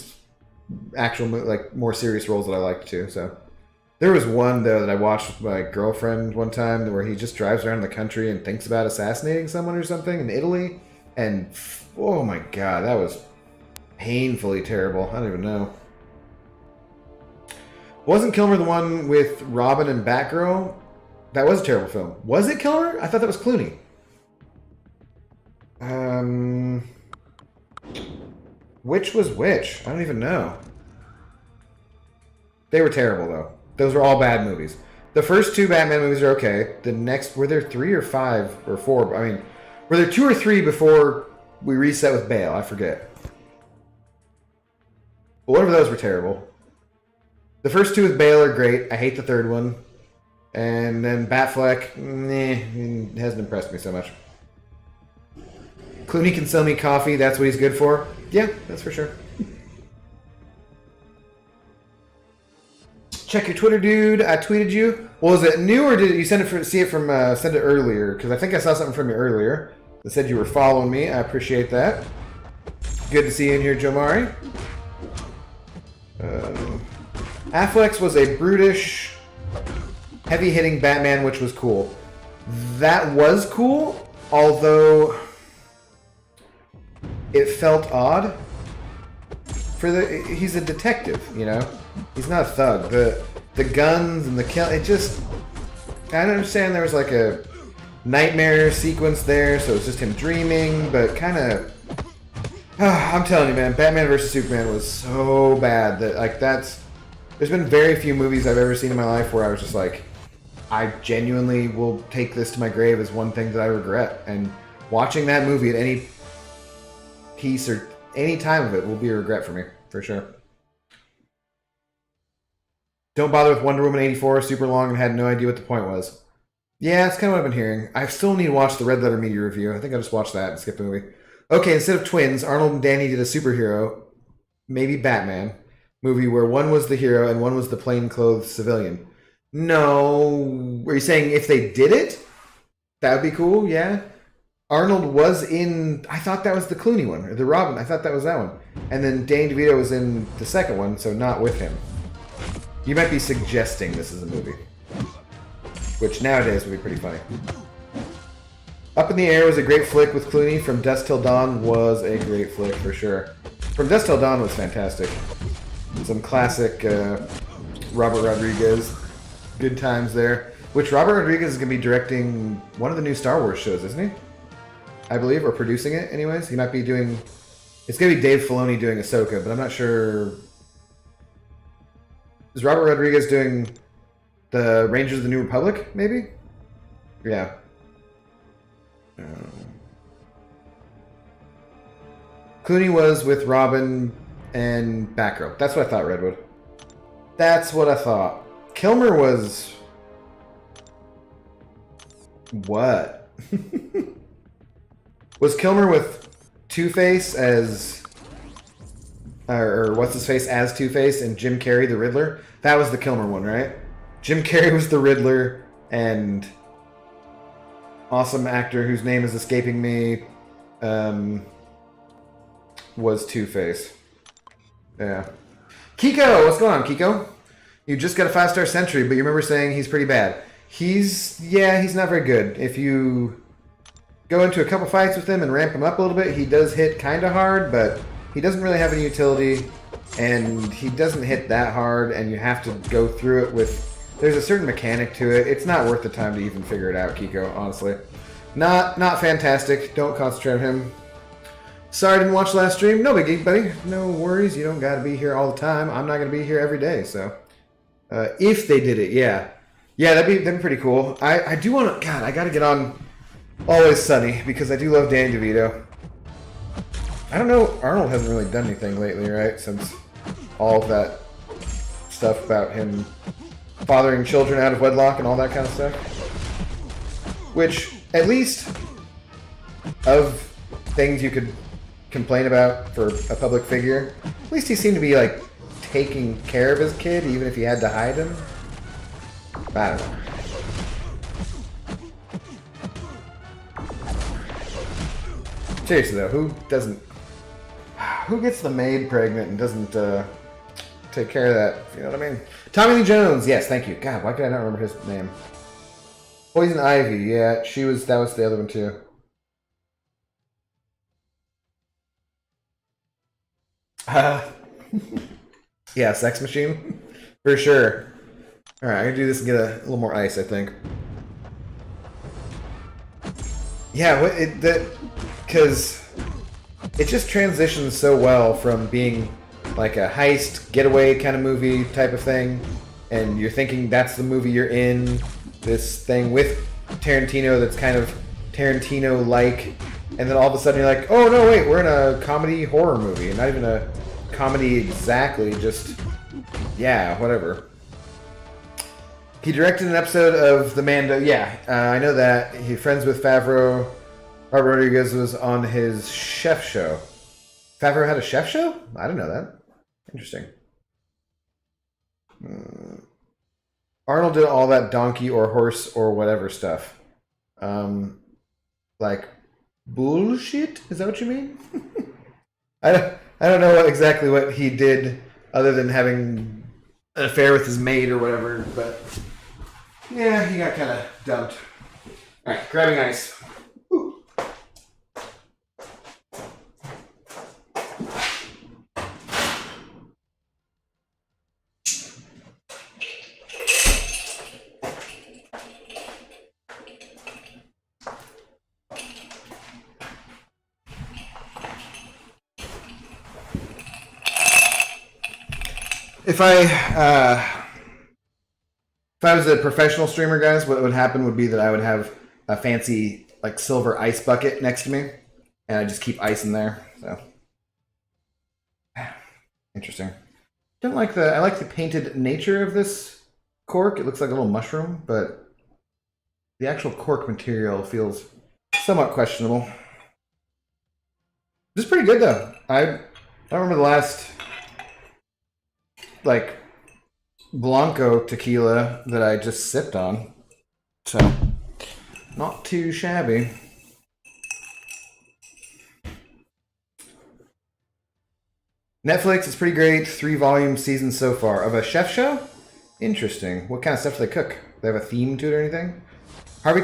actual, like, more serious roles that I liked too, so. There was one, though, that I watched with my girlfriend one time where he just drives around the country and thinks about assassinating someone or something in Italy. And, oh my God, that was painfully terrible. I don't even know. Wasn't Kilmer the one with Robin and Batgirl? That was a terrible film. Was it Kilmer? I thought that was Clooney. Which was which? I don't even know. They were terrible, though. Those were all bad movies. The first two Batman movies are okay. The next, were there 3 or 5 or 4? I mean, were there 2 or 3 before we reset with Bale? I forget. But one of those were terrible. The first 2 with Bale are great. I hate the third one. And then Batfleck, it hasn't impressed me so much. Clooney can sell me coffee. That's what he's good for. Yeah, that's for sure. Check your Twitter, dude. I tweeted you. Well, is it new or did you send it send it earlier? Because I think I saw something from you earlier that said you were following me. I appreciate that. Good to see you in here, Jomari. Affleck's was a brutish, heavy-hitting Batman, which was cool. That was cool, although it felt odd. he's a detective, you know? He's not a thug. The guns and the kill, it just... I understand there was like a nightmare sequence there, so it's just him dreaming, but kind of... I'm telling you, man, Batman vs. Superman was so bad that, like, that's... There's been very few movies I've ever seen in my life where I was just like, I genuinely will take this to my grave as one thing that I regret. And watching that movie at any piece or any time of it will be a regret for me, for sure. Don't bother with Wonder Woman 84, super long and had no idea what the point was. Yeah, that's kind of what I've been hearing. I still need to watch the Red Letter Media review. I think I'll just watch that and skip the movie. Okay, instead of twins, Arnold and Danny did a superhero, maybe Batman, movie where one was the hero and one was the plainclothes civilian. No. Were you saying if they did it? That would be cool, yeah. Arnold was in... I thought that was the Clooney one, or the Robin. I thought that was that one. And then Danny DeVito was in the second one, so not with him. You might be suggesting this is a movie. Which nowadays would be pretty funny. Up in the Air was a great flick with Clooney. From Dusk Till Dawn was a great flick, for sure. From Dusk Till Dawn was fantastic. Some classic Robert Rodriguez. Good times there. Which Robert Rodriguez is going to be directing one of the new Star Wars shows, isn't he? I believe, or producing it anyways. He might be doing... It's going to be Dave Filoni doing Ahsoka, but I'm not sure... Is Robert Rodriguez doing the Rangers of the New Republic, maybe? Yeah. Clooney was with Robin and Batgirl. That's what I thought, Redwood. That's what I thought. Kilmer was... What? Was Kilmer with Two-Face as... Or what's-his-face as Two-Face and Jim Carrey the Riddler? That was the Kilmer one, right? Jim Carrey was the Riddler and... Awesome actor whose name is escaping me was Two-Face. Yeah. Kiko! What's going on, Kiko? You just got a 5-star Sentry, but you remember saying he's pretty bad. He's not very good. If you go into a couple fights with him and ramp him up a little bit, he does hit kind of hard, but he doesn't really have any utility, and he doesn't hit that hard, and you have to go through it with... There's a certain mechanic to it. It's not worth the time to even figure it out, Kiko, honestly. Not fantastic. Don't concentrate on him. Sorry I didn't watch the last stream. No biggie, buddy. No worries. You don't got to be here all the time. I'm not going to be here every day, so... if they did it, yeah. Yeah, that'd be pretty cool. I do want to... God, I got to get on Always Sunny, because I do love Danny DeVito. I don't know. Arnold hasn't really done anything lately, right? Since all of that stuff about him fathering children out of wedlock and all that kind of stuff. Which, at least, of things you could complain about for a public figure, at least he seemed to be, like, taking care of his kid, even if he had to hide him. I don't know. Seriously though, who gets the maid pregnant and doesn't take care of that? You know what I mean? Tommy Lee Jones, yes, thank you. God, why could I not remember his name? Poison Ivy, yeah, that was the other one too. Yeah, Sex Machine, for sure. All right, I'm gonna do this and get a little more ice, I think. Yeah, because it just transitions so well from being like a heist, getaway kind of movie type of thing, and you're thinking that's the movie you're in, this thing with Tarantino that's kind of Tarantino-like, and then all of a sudden you're like, oh no, wait, we're in a comedy horror movie, not even a comedy exactly, just, yeah, whatever. He directed an episode of The Mando. Yeah, I know that. He's friends with Favreau. Robert Rodriguez was on his chef show. Favreau had a chef show? I didn't know that. Interesting. Arnold did all that donkey or horse or whatever stuff. Like bullshit? Is that what you mean? I don't know exactly what he did other than having an affair with his maid or whatever, but yeah, he got kind of dumped. All right, grabbing ice. Ooh. if I was a professional streamer, guys, what would happen would be that I would have a fancy like silver ice bucket next to me, and I just keep ice in there. So interesting. I like the painted nature of this cork. It looks like a little mushroom, but the actual cork material feels somewhat questionable. This is pretty good though. I don't remember the last like Blanco tequila that I just sipped on, so not too shabby. Netflix is pretty great. 3-volume season so far of a chef show. Interesting. What kind of stuff do they cook? Do they have a theme to it or anything? Harvey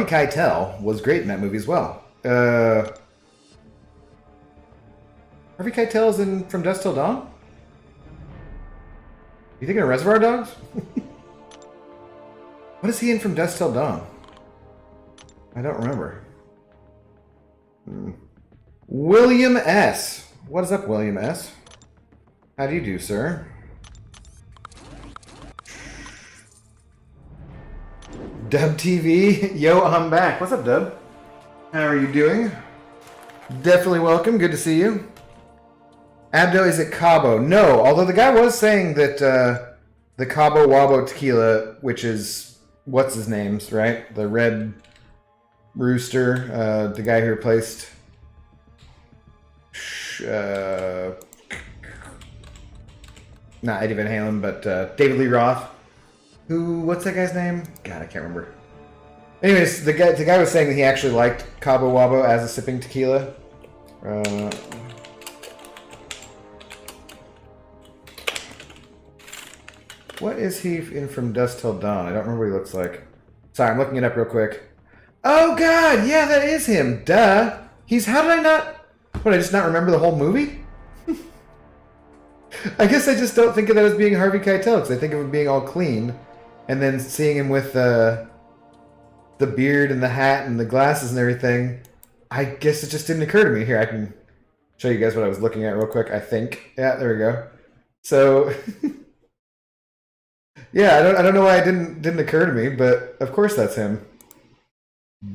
Keitel was great in that movie as well. Harvey Keitel is in From Dusk Till Dawn? You thinking of Reservoir Dogs? What is he in From Dusk Till Dawn? I don't remember. William S. What is up, William S? How do you do, sir? Dub TV? Yo, I'm back. What's up, Dub? How are you doing? Definitely welcome. Good to see you. Abdo, is it Cabo? No, although the guy was saying that the Cabo Wabo tequila, which is, what's his name's, right? The Red Rooster, the guy who replaced not Eddie Van Halen, but David Lee Roth. What's that guy's name? God, I can't remember. Anyways, the guy was saying that he actually liked Cabo Wabo as a sipping tequila. What is he in From Dusk Till Dawn? I don't remember what he looks like. Sorry, I'm looking it up real quick. Oh God, yeah, that is him. Duh. How did I not? What, I just not remember the whole movie? I guess I just don't think of that as being Harvey Keitel, because I think of him being all clean, and then seeing him with the beard and the hat and the glasses and everything. I guess it just didn't occur to me. Here, I can show you guys what I was looking at real quick. I think, yeah, there we go. So, yeah, I don't know why it didn't occur to me, but of course that's him.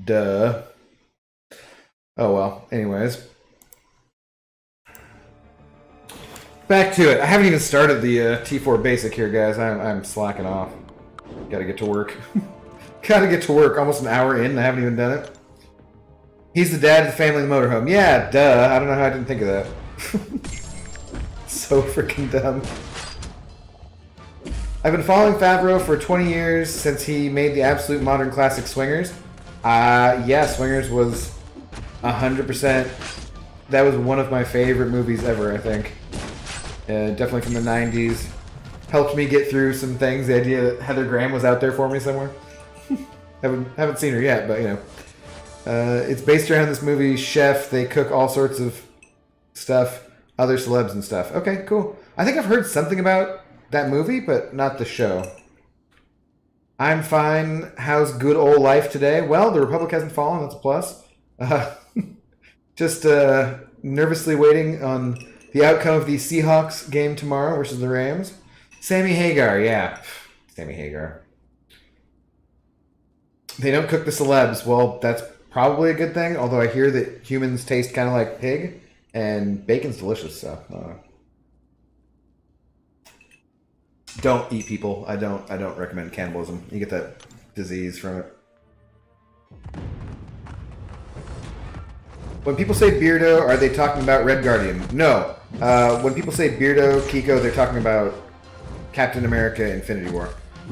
Duh. Oh well. Anyways. Back to it. I haven't even started the T4 basic here, guys. I'm slacking off. Gotta get to work. Gotta get to work. Almost an hour in. I haven't even done it. He's the dad of the family in the motorhome. Yeah, duh. I don't know how I didn't think of that. So freaking dumb. I've been following Favreau for 20 years since he made the absolute modern classic Swingers. Yeah, Swingers was 100%. That was one of my favorite movies ever, I think. Definitely from the 90s. Helped me get through some things. The idea that Heather Graham was out there for me somewhere. Haven't seen her yet, but you know. It's based around this movie, Chef. They cook all sorts of stuff. Other celebs and stuff. Okay, cool. I think I've heard something about that movie, but not the show. I'm fine. How's good old life today? Well, the Republic hasn't fallen. That's a plus. Just nervously waiting on the outcome of the Seahawks game tomorrow versus the Rams. Sammy Hagar, yeah. Sammy Hagar. They don't cook the celebs. Well, that's probably a good thing, although I hear that humans taste kind of like pig, and bacon's delicious, so... Don't eat people. I don't recommend cannibalism. You get that disease from it. When people say Beardo, are they talking about Red Guardian? No. When people say Beardo, Kiko, they're talking about Captain America Infinity War.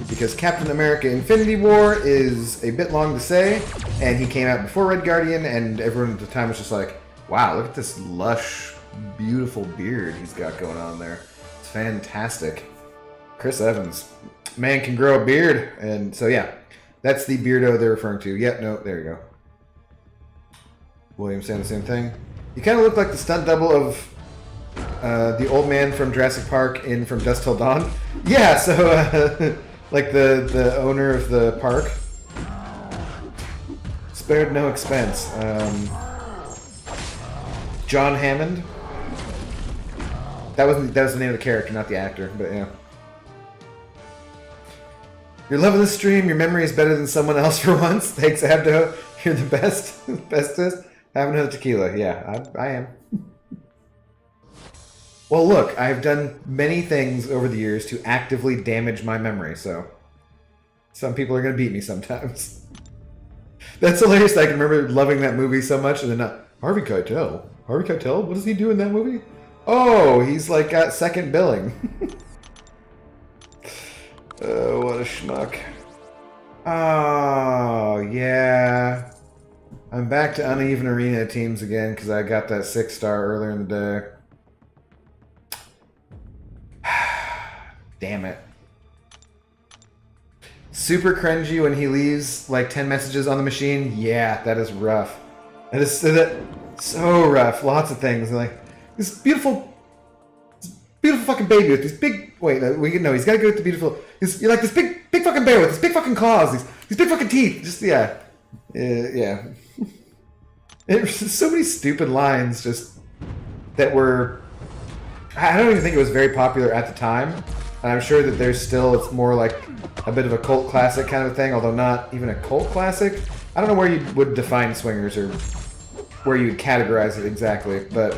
Because Captain America Infinity War is a bit long to say, and he came out before Red Guardian, and everyone at the time was just like, wow, look at this lush, beautiful beard he's got going on there. It's fantastic. Chris Evans. Man can grow a beard. And so, yeah, that's the Beardo they're referring to. Yep, no, there you go. William saying the same thing. You kind of look like the stunt double of the old man from Jurassic Park in From Dusk Till Dawn. Yeah, so like the owner of the park. Spared no expense. John Hammond. That was the name of the character, not the actor. But yeah. You're loving the stream. Your memory is better than someone else for once. Thanks, Abdo. You're the best. Bestest. Have another tequila. Yeah, I am. Well, look, I've done many things over the years to actively damage my memory, so some people are going to beat me sometimes. That's hilarious. I can remember loving that movie so much, and then not Harvey Keitel. Harvey Keitel? What does he do in that movie? Oh, he's like got second billing. Oh, what a schmuck. Oh, yeah. I'm back to uneven arena teams again because I got that 6-star earlier in the day. Damn it. Super cringy when he leaves like 10 messages on the machine. Yeah, that is rough. That is so rough. Lots of things. Like, this beautiful fucking baby with these big... Wait, no, he's got to go with the beautiful... You're like this big fucking bear with these big fucking claws, these big fucking teeth. Just, yeah. Yeah. There's so many stupid lines just that were... I don't even think it was very popular at the time. And I'm sure that there's still... It's more like a bit of a cult classic kind of thing, although not even a cult classic. I don't know where you would define Swingers or where you would categorize it exactly, but...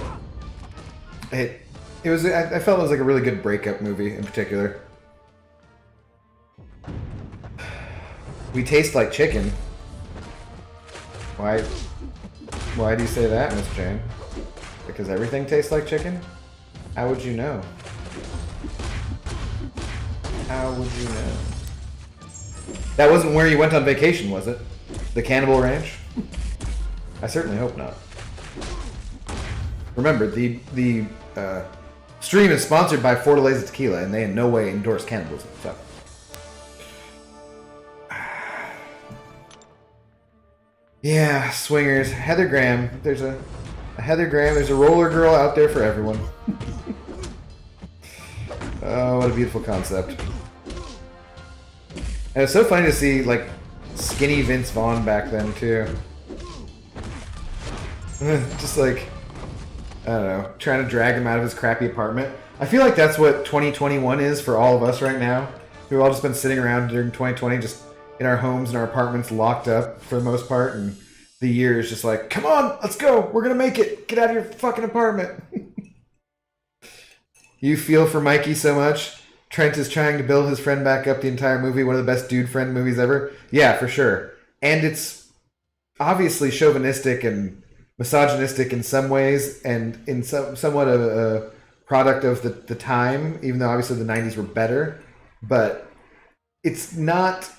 It was. I felt it was like a really good breakup movie in particular. We taste like chicken. Why do you say that, Miss Jane? Because everything tastes like chicken? How would you know? How would you know? That wasn't where you went on vacation, was it? The Cannibal Ranch? I certainly hope not. Remember, the stream is sponsored by Fortaleza Tequila, and they in no way endorse cannibalism. So, yeah, Swingers, Heather Graham. There's a Heather Graham. There's a roller girl out there for everyone. Oh, what a beautiful concept! And it's so funny to see like skinny Vince Vaughn back then too. Just like, I don't know, trying to drag him out of his crappy apartment. I feel like that's what 2021 is for all of us right now. We've all just been sitting around during 2020, just in our homes and our apartments, locked up for the most part, and the year is just like, come on, let's go, we're gonna make it, get out of your fucking apartment. You feel for Mikey so much. Trent is trying to build his friend back up the entire movie, one of the best dude friend movies ever. Yeah, for sure. And it's obviously chauvinistic and misogynistic in some ways, and in somewhat a product of the time, even though obviously the 90s were better. But it's not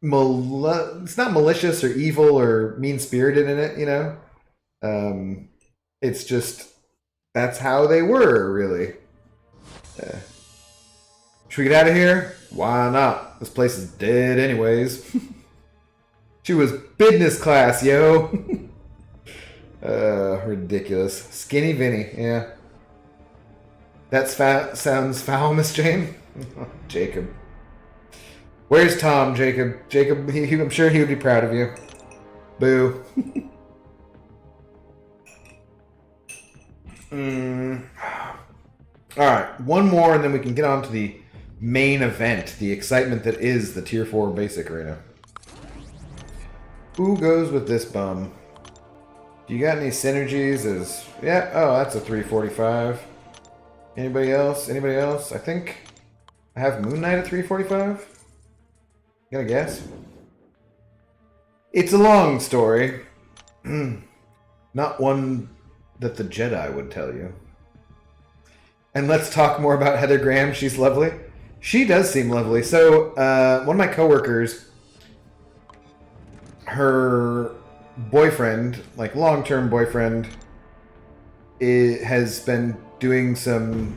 malicious or evil or mean-spirited in it, you know? It's just, that's how they were, really. Should we get out of here? Why not? This place is dead anyways. She was business class, yo. Ridiculous. Skinny Vinny, yeah. That sounds foul, Miss Jane. Jacob. Where's Tom, Jacob? Jacob, I'm sure he would be proud of you. Boo. Alright, one more and then we can get on to the main event. The excitement that is the Tier 4 Basic Arena. Who goes with this bum? Do you got any synergies? Yeah, oh, that's a 345. Anybody else? Anybody else? I think I have Moon Knight at 345. Got a guess? It's a long story. Not one that the Jedi would tell you. And let's talk more about Heather Graham. She's lovely. She does seem lovely. So, one of my coworkers, her boyfriend, like long-term boyfriend, has been doing some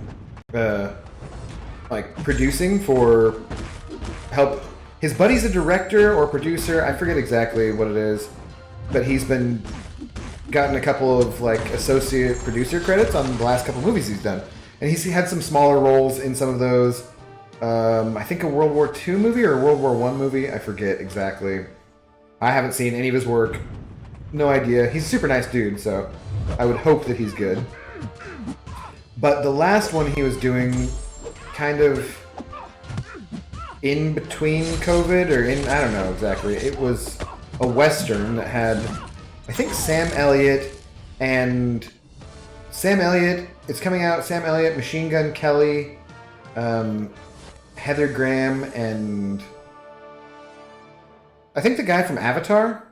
like producing for help. His buddy's a director or producer, I forget exactly what it is, but he's been gotten a couple of like associate producer credits on the last couple of movies he's done, and he's had some smaller roles in some of those. I think a World War II movie or a World War I movie, I forget exactly. I haven't seen any of his work. No idea. He's a super nice dude, so I would hope that he's good. But the last one he was doing kind of in between COVID or in, I don't know exactly. It was a Western that had, I think, Sam Elliott and Sam Elliott, it's coming out, Sam Elliott, Machine Gun Kelly, Heather Graham, and I think the guy from Avatar.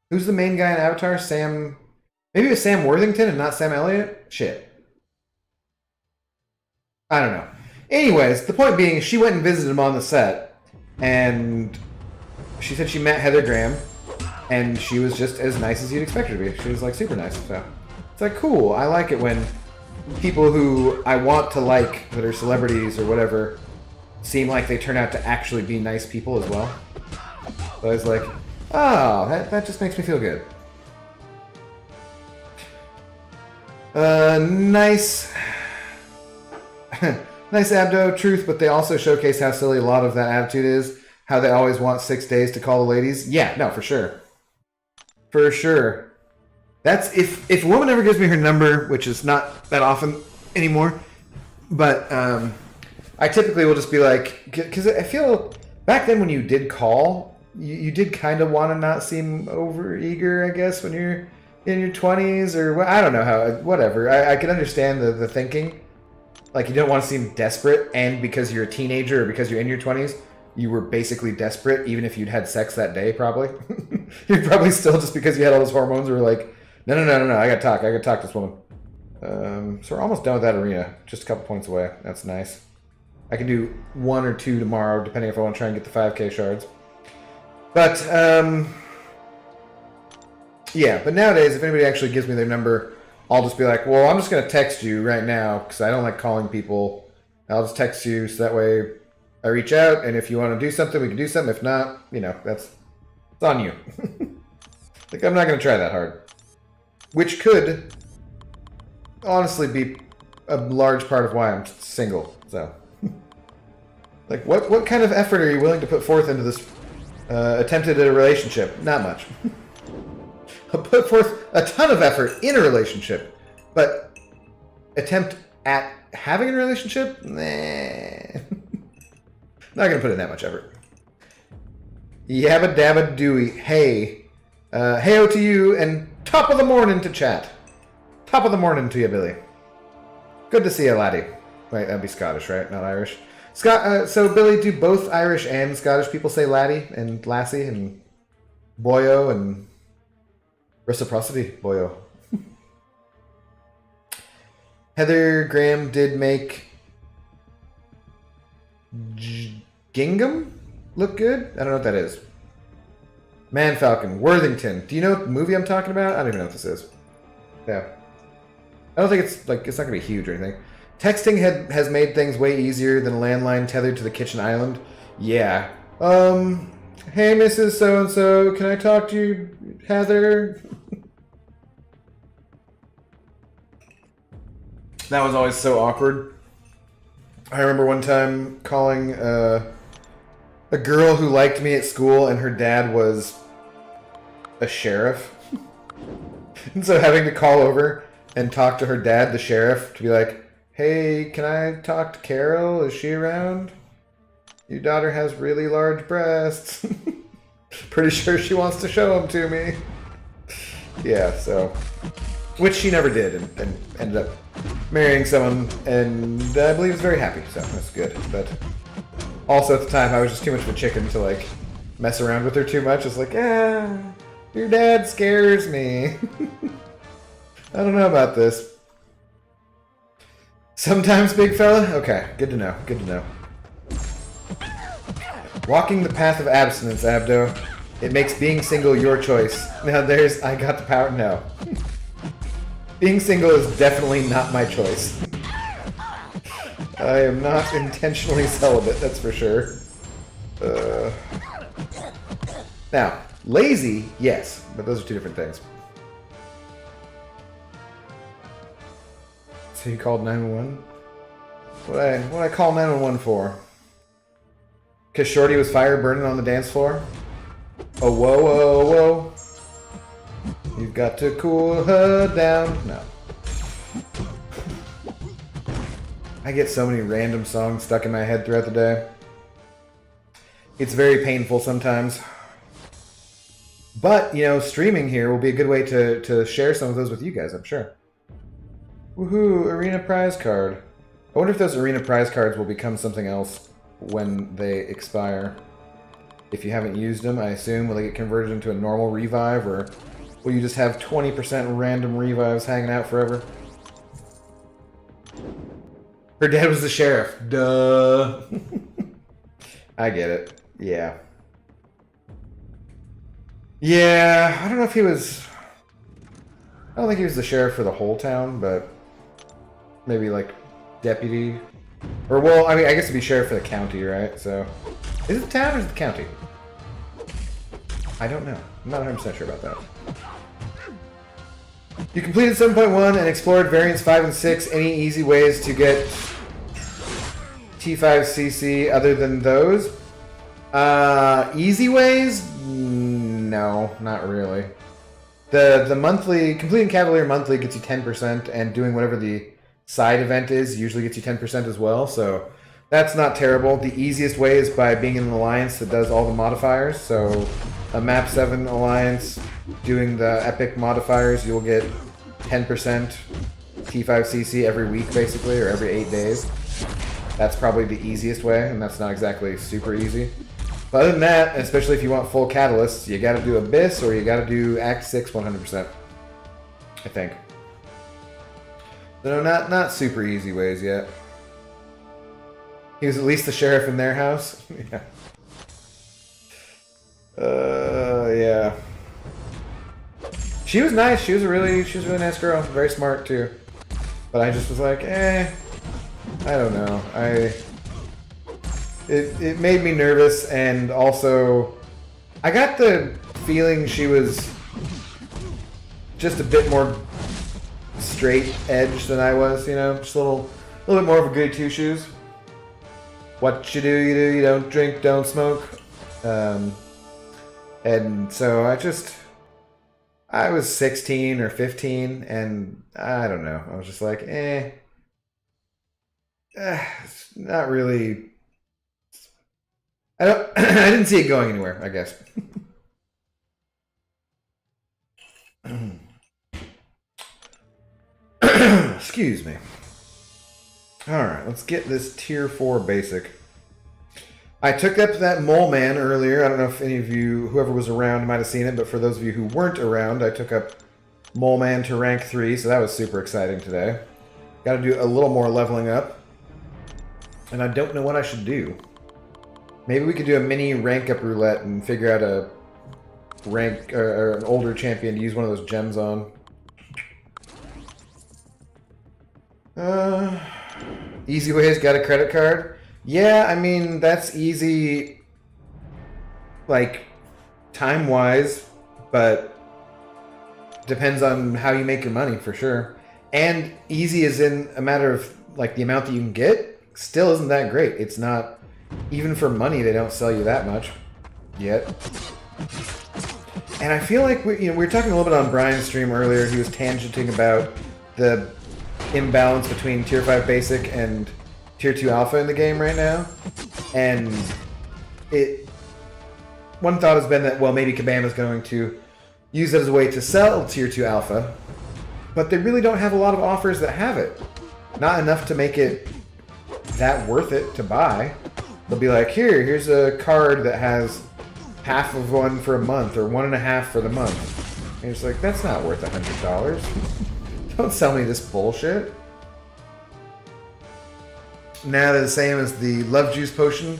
Who's the main guy in Avatar? Sam, maybe it was Sam Worthington and not Sam Elliott? Shit. I don't know. Anyways, the point being, she went and visited him on the set, and she said she met Heather Graham, and she was just as nice as you'd expect her to be. She was like super nice. So it's like cool. I like it when people who I want to like, that are celebrities or whatever, seem like they turn out to actually be nice people as well. So I was like, oh, that just makes me feel good. Nice. Nice Abdo, truth, but they also showcase how silly a lot of that attitude is. How they always want 6 days to call the ladies. Yeah, no, for sure. For sure. That's, if a woman ever gives me her number, which is not that often anymore, but I typically will just be like, because I feel back then when you did call, you did kind of want to not seem over eager, I guess, when you're in your 20s or I don't know how, whatever. I can understand the thinking. Like, you don't want to seem desperate, and because you're a teenager or because you're in your 20s, you were basically desperate, even if you'd had sex that day, probably. You're probably still, just because you had all those hormones, were like, no, I gotta talk to this woman. So we're almost done with that arena. Just a couple points away. That's nice. I can do 1 or 2 tomorrow, depending if I want to try and get the 5k shards. But, yeah, but nowadays, if anybody actually gives me their number, I'll just be like, well, I'm just going to text you right now because I don't like calling people. I'll just text you so that way I reach out, and if you want to do something, we can do something. If not, you know, it's on you. Like, I'm not going to try that hard. Which could honestly be a large part of why I'm single. So, like, what kind of effort are you willing to put forth into this attempted at a relationship? Not much. I'll put forth a ton of effort in a relationship, but attempt at having a relationship? Nah. Not gonna put in that much effort. Yabba dabba dooey. Hey. Hey-o to you, and top of the morning to chat. Top of the morning to you, Billy. Good to see you, laddie. Wait, that'd be Scottish, right? Not Irish. So, Billy, do both Irish and Scottish people say laddie and lassie and boyo and reciprocity? Boyo. Heather Graham did make Gingham look good? I don't know what that is. Man Falcon. Worthington. Do you know what movie I'm talking about? I don't even know what this is. Yeah. I don't think it's, like, it's not going to be huge or anything. Texting has made things way easier than a landline tethered to the kitchen island. Yeah. Hey, Mrs. So-and-so, can I talk to you, Heather? That was always so awkward. I remember one time calling a girl who liked me at school, and her dad was a sheriff. And so having to call over and talk to her dad, the sheriff, to be like, hey, can I talk to Carol? Is she around? Your daughter has really large breasts. Pretty sure she wants to show them to me. Yeah, so... Which she never did, and ended up marrying someone, and I believe was very happy, so that's good. But also at the time, I was just too much of a chicken to, like, mess around with her too much. It's like, your dad scares me. I don't know about this. Sometimes, big fella? Okay, good to know, good to know. Walking the path of abstinence, Abdo. It makes being single your choice. Now there's, I got the power, no. Being single is definitely not my choice. I am not intentionally celibate, that's for sure. Now, lazy, yes, but those are two different things. So you called 911? What I call 911 for? Because Shorty was fire burning on the dance floor? Oh, whoa, whoa, whoa. You've got to cool her down. No. I get so many random songs stuck in my head throughout the day. It's very painful sometimes. But, you know, streaming here will be a good way to share some of those with you guys, I'm sure. Woohoo, arena prize card. I wonder if those arena prize cards will become something else when they expire. If you haven't used them, I assume, will they get converted into a normal revive, or will you just have 20% random revives hanging out forever? Her dad was the sheriff. Duh. I get it. Yeah. Yeah, I don't know if he was... I don't think he was the sheriff for the whole town, but maybe like deputy. Or, well, I mean, I guess it'd be sheriff for the county, right? So, is it the town or is it the county? I don't know. I'm not 100% sure about that. You completed 7.1 and explored variants 5 and 6. Any easy ways to get T5CC other than those? Easy ways? No, not really. The monthly, completing Cavalier monthly gets you 10%, and doing whatever the side event is usually gets you 10% as well, so that's not terrible. The easiest way is by being in an alliance that does all the modifiers, so a Map 7 alliance doing the epic modifiers, you'll get 10% T5CC every week, basically, or every 8 days. That's probably the easiest way, and that's not exactly super easy. But other than that, especially if you want full catalysts, you gotta do Abyss or you gotta do Act 6 100%. I think. No, not super easy ways yet. He was at least the sheriff in their house. Yeah. Yeah. She was nice. She was a really nice girl. Very smart too. But I just was like, I don't know. It made me nervous, and also I got the feeling she was just a bit more straight edge than I was, you know, just a little bit more of a goody two shoes. What you do, you don't drink, don't smoke. And so I was 16 or 15, and I don't know. I was just like, it's not really. I didn't see it going anywhere, I guess. Excuse me. Alright, let's get this tier 4 basic. I took up that Mole Man earlier. I don't know if any of you, whoever was around, might have seen it, but for those of you who weren't around, I took up Mole Man to rank 3, so that was super exciting today. Got to do a little more leveling up. And I don't know what I should do. Maybe we could do a mini rank up roulette and figure out a rank or an older champion to use one of those gems on. Easy ways, got a credit card? Yeah, I mean, that's easy, like, time-wise, but depends on how you make your money, for sure. And easy is in a matter of, like, the amount that you can get still isn't that great. It's not, even for money, they don't sell you that much yet. And I feel like, we were talking a little bit on Brian's stream earlier. He was tangenting about the imbalance between Tier 5 Basic and Tier 2 Alpha in the game right now. And one thought has been that, well, maybe Kabama's going to use it as a way to sell Tier 2 Alpha, but they really don't have a lot of offers that have it. Not enough to make it that worth it to buy. They'll be like, here's a card that has half of one for a month, or 1.5 for the month. And you're just like, that's not worth $100. Don't sell me this bullshit. Now they're the same as the Love Juice Potion,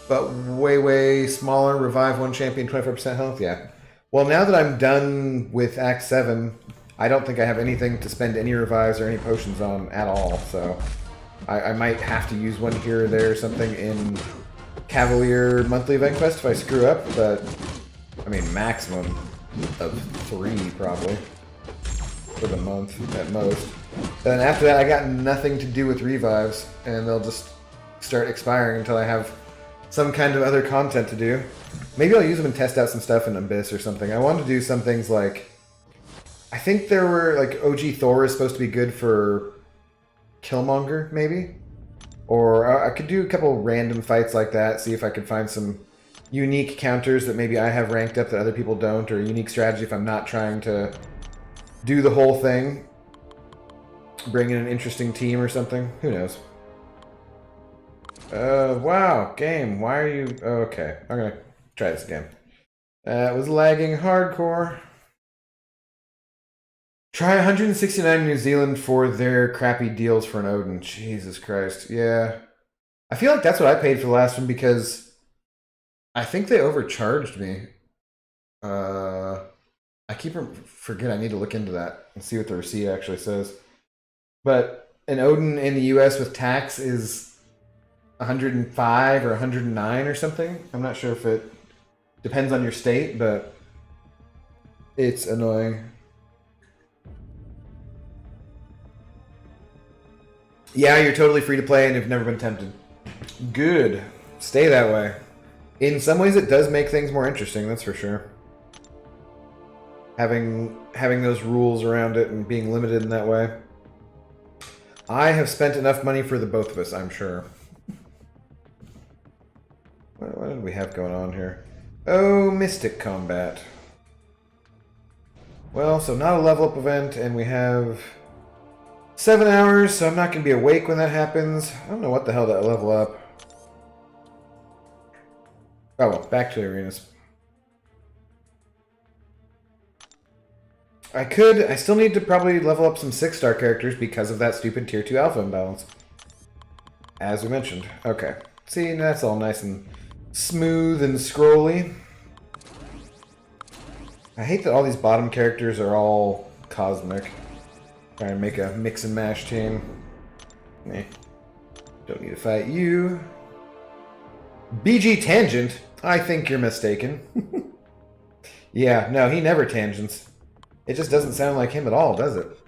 but way, way smaller. Revive one champion, 25% health. Yeah. Well, now that I'm done with Act 7, I don't think I have anything to spend any revives or any potions on at all, so I might have to use one here or there or something in Cavalier Monthly Event Quest if I screw up, but I mean, maximum of 3 probably for the month at most. Then after that, I got nothing to do with revives, and they'll just start expiring until I have some kind of other content to do. Maybe I'll use them and test out some stuff in Abyss or something. I wanted to do some things like, I think there were, like, OG Thor is supposed to be good for Killmonger, maybe? Or I could do a couple random fights like that, see if I could find some unique counters that maybe I have ranked up that other people don't, or a unique strategy if I'm not trying to do the whole thing. Bring in an interesting team or something. Who knows? Wow, game. Why are you... okay, I'm gonna try this again. It was lagging hardcore. Try 169 New Zealand for their crappy deals for an Odin. Jesus Christ. Yeah. I feel like that's what I paid for the last one because I think they overcharged me. I keep forget I need to look into that and see what the receipt actually says. But an Odin in the US with tax is 105 or 109 or something. I'm not sure if it depends on your state, but it's annoying. Yeah, you're totally free to play and have never been tempted. Good. Stay that way. In some ways, it does make things more interesting, that's for sure. Having those rules around it and being limited in that way. I have spent enough money for the both of us, I'm sure. What did we have going on here? Oh, Mystic Combat. Well, so not a level up event, and we have 7 hours, so I'm not going to be awake when that happens. I don't know what the hell to level up. Oh, well, back to the arenas. I still need to probably level up some 6-star characters because of that stupid tier 2 alpha imbalance. As we mentioned. Okay. See, that's all nice and smooth and scrolly. I hate that all these bottom characters are all cosmic. Trying to make a mix and mash team. Eh. Don't need to fight you. BG Tangent? I think you're mistaken. Yeah, no, he never tangents. It just doesn't sound like him at all, does it?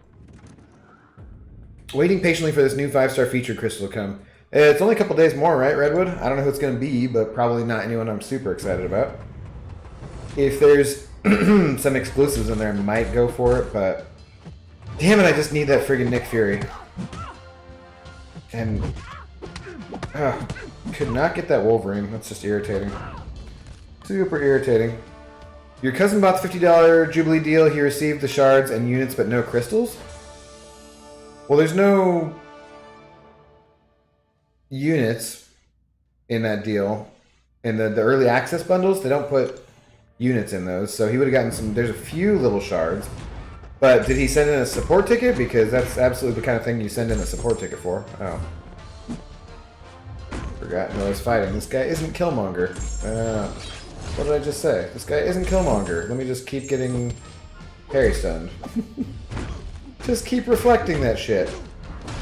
Waiting patiently for this new 5-star featured crystal to come. It's only a couple days more, right, Redwood? I don't know who it's going to be, but probably not anyone I'm super excited about. If there's some exclusives in there, I might go for it, but... damn it, I just need that friggin' Nick Fury. And... could not get that Wolverine. That's just irritating. Super irritating. Your cousin bought the $50 Jubilee deal. He received the shards and units, but no crystals? Well, there's no units in that deal. In the early access bundles, they don't put units in those. So he would have gotten some... there's a few little shards. But did he send in a support ticket? Because that's absolutely the kind of thing you send in a support ticket for. Oh. Forgot who I was fighting. This guy isn't Killmonger. What did I just say? This guy isn't Killmonger. Let me just keep getting Harry stunned. Just keep reflecting that shit.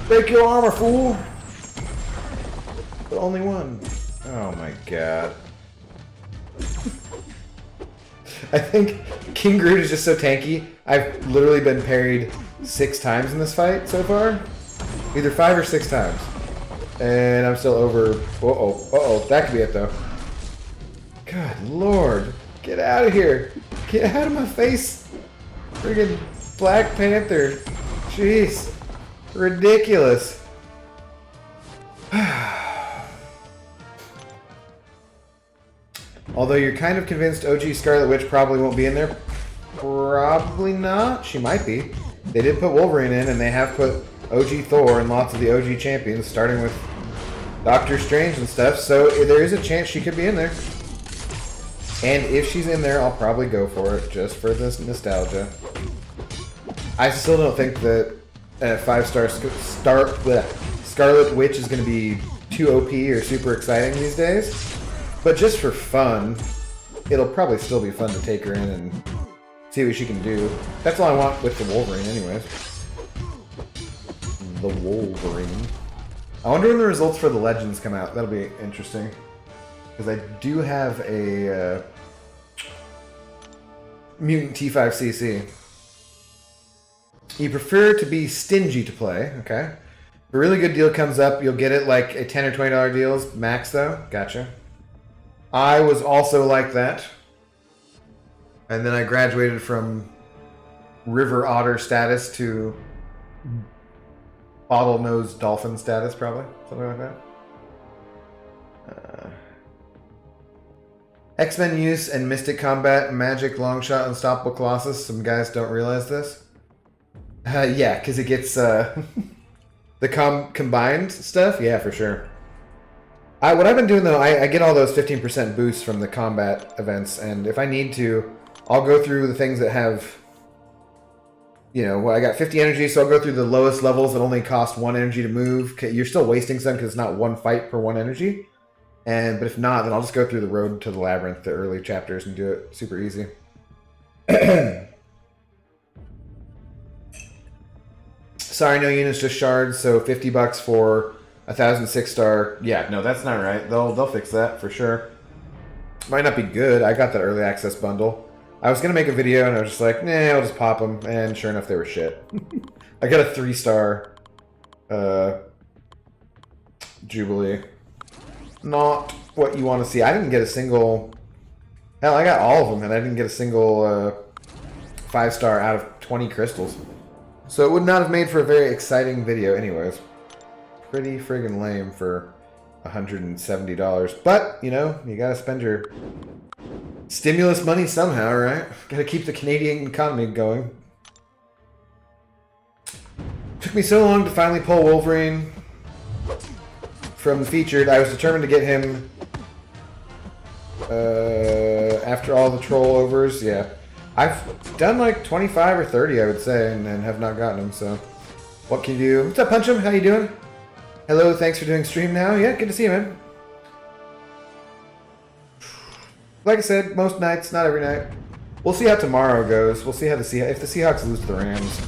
Break your armor, fool! But only one. Oh my god. I think King Groot is just so tanky. I've literally been parried 6 times in this fight so far. Either 5 or 6 times. And I'm still over... uh-oh. That could be it, though. God lord. Get out of here. Get out of my face. Friggin' Black Panther. Jeez. Ridiculous. Although you're kind of convinced OG Scarlet Witch probably won't be in there. Probably not. She might be. They did put Wolverine in, and they have put OG Thor and lots of the OG champions, starting with Doctor Strange and stuff, so there is a chance she could be in there. And if she's in there, I'll probably go for it, just for this nostalgia. I still don't think that a 5-star Scarlet Witch is going to be too OP or super exciting these days. But just for fun, it'll probably still be fun to take her in and see what she can do. That's all I want with the Wolverine anyways. The Wolverine. I wonder when the results for the Legends come out. That'll be interesting. Because I do have a Mutant T5CC. You prefer to be stingy to play, okay. If a really good deal comes up, you'll get it like a $10 or $20 deals max though. Gotcha. I was also like that. And then I graduated from river otter status to bottlenose dolphin status, probably. Something like that. X-Men use and Mystic Combat, Magic, Longshot, Unstoppable Colossus. Some guys don't realize this. Yeah, because it gets the combined stuff. Yeah, for sure. What I've been doing, though, I get all those 15% boosts from the combat events, and if I need to, I'll go through the things that have, you know, well, I got 50 energy, so I'll go through the lowest levels that only cost 1 energy to move. You're still wasting some because it's not 1 fight per 1 energy. But if not, then I'll just go through the road to the labyrinth, the early chapters, and do it super easy. Sorry, no units, just shards. So $50 for 1,000 6-star. Yeah, no, that's not right. They'll fix that for sure. Might not be good. I got that early access bundle. I was gonna make a video and I was just like, nah, I'll just pop them. And sure enough, they were shit. I got a 3-star Jubilee. Not what you want to see. I didn't get a single. Hell, I got all of them, and I didn't get a single 5-star out of 20 crystals. So it would not have made for a very exciting video, anyways. Pretty friggin' lame for $170. But you know, you gotta spend your stimulus money somehow, right? Gotta keep the Canadian economy going. Took me so long to finally pull Wolverine from the featured. I was determined to get him after all the troll overs. Yeah, I've done like 25 or 30, I would say, and have not gotten him. So, what can you do? What's up, Punch'em? How you doing? Hello, thanks for doing stream now. Yeah, good to see you, man. Like I said, most nights, not every night. We'll see how tomorrow goes. We'll see how if the Seahawks lose to the Rams.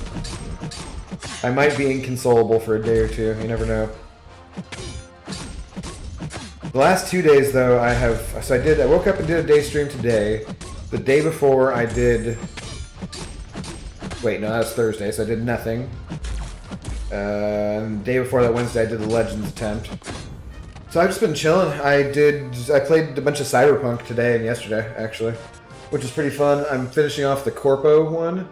I might be inconsolable for a day or two. You never know. The last 2 days, though, I woke up and did a day stream today. The day before, I did... Wait, no, that was Thursday, so I did nothing. The day before that, Wednesday, I did the Legends attempt. So I've just been chilling. I played a bunch of Cyberpunk today and yesterday, actually, which is pretty fun. I'm finishing off the Corpo one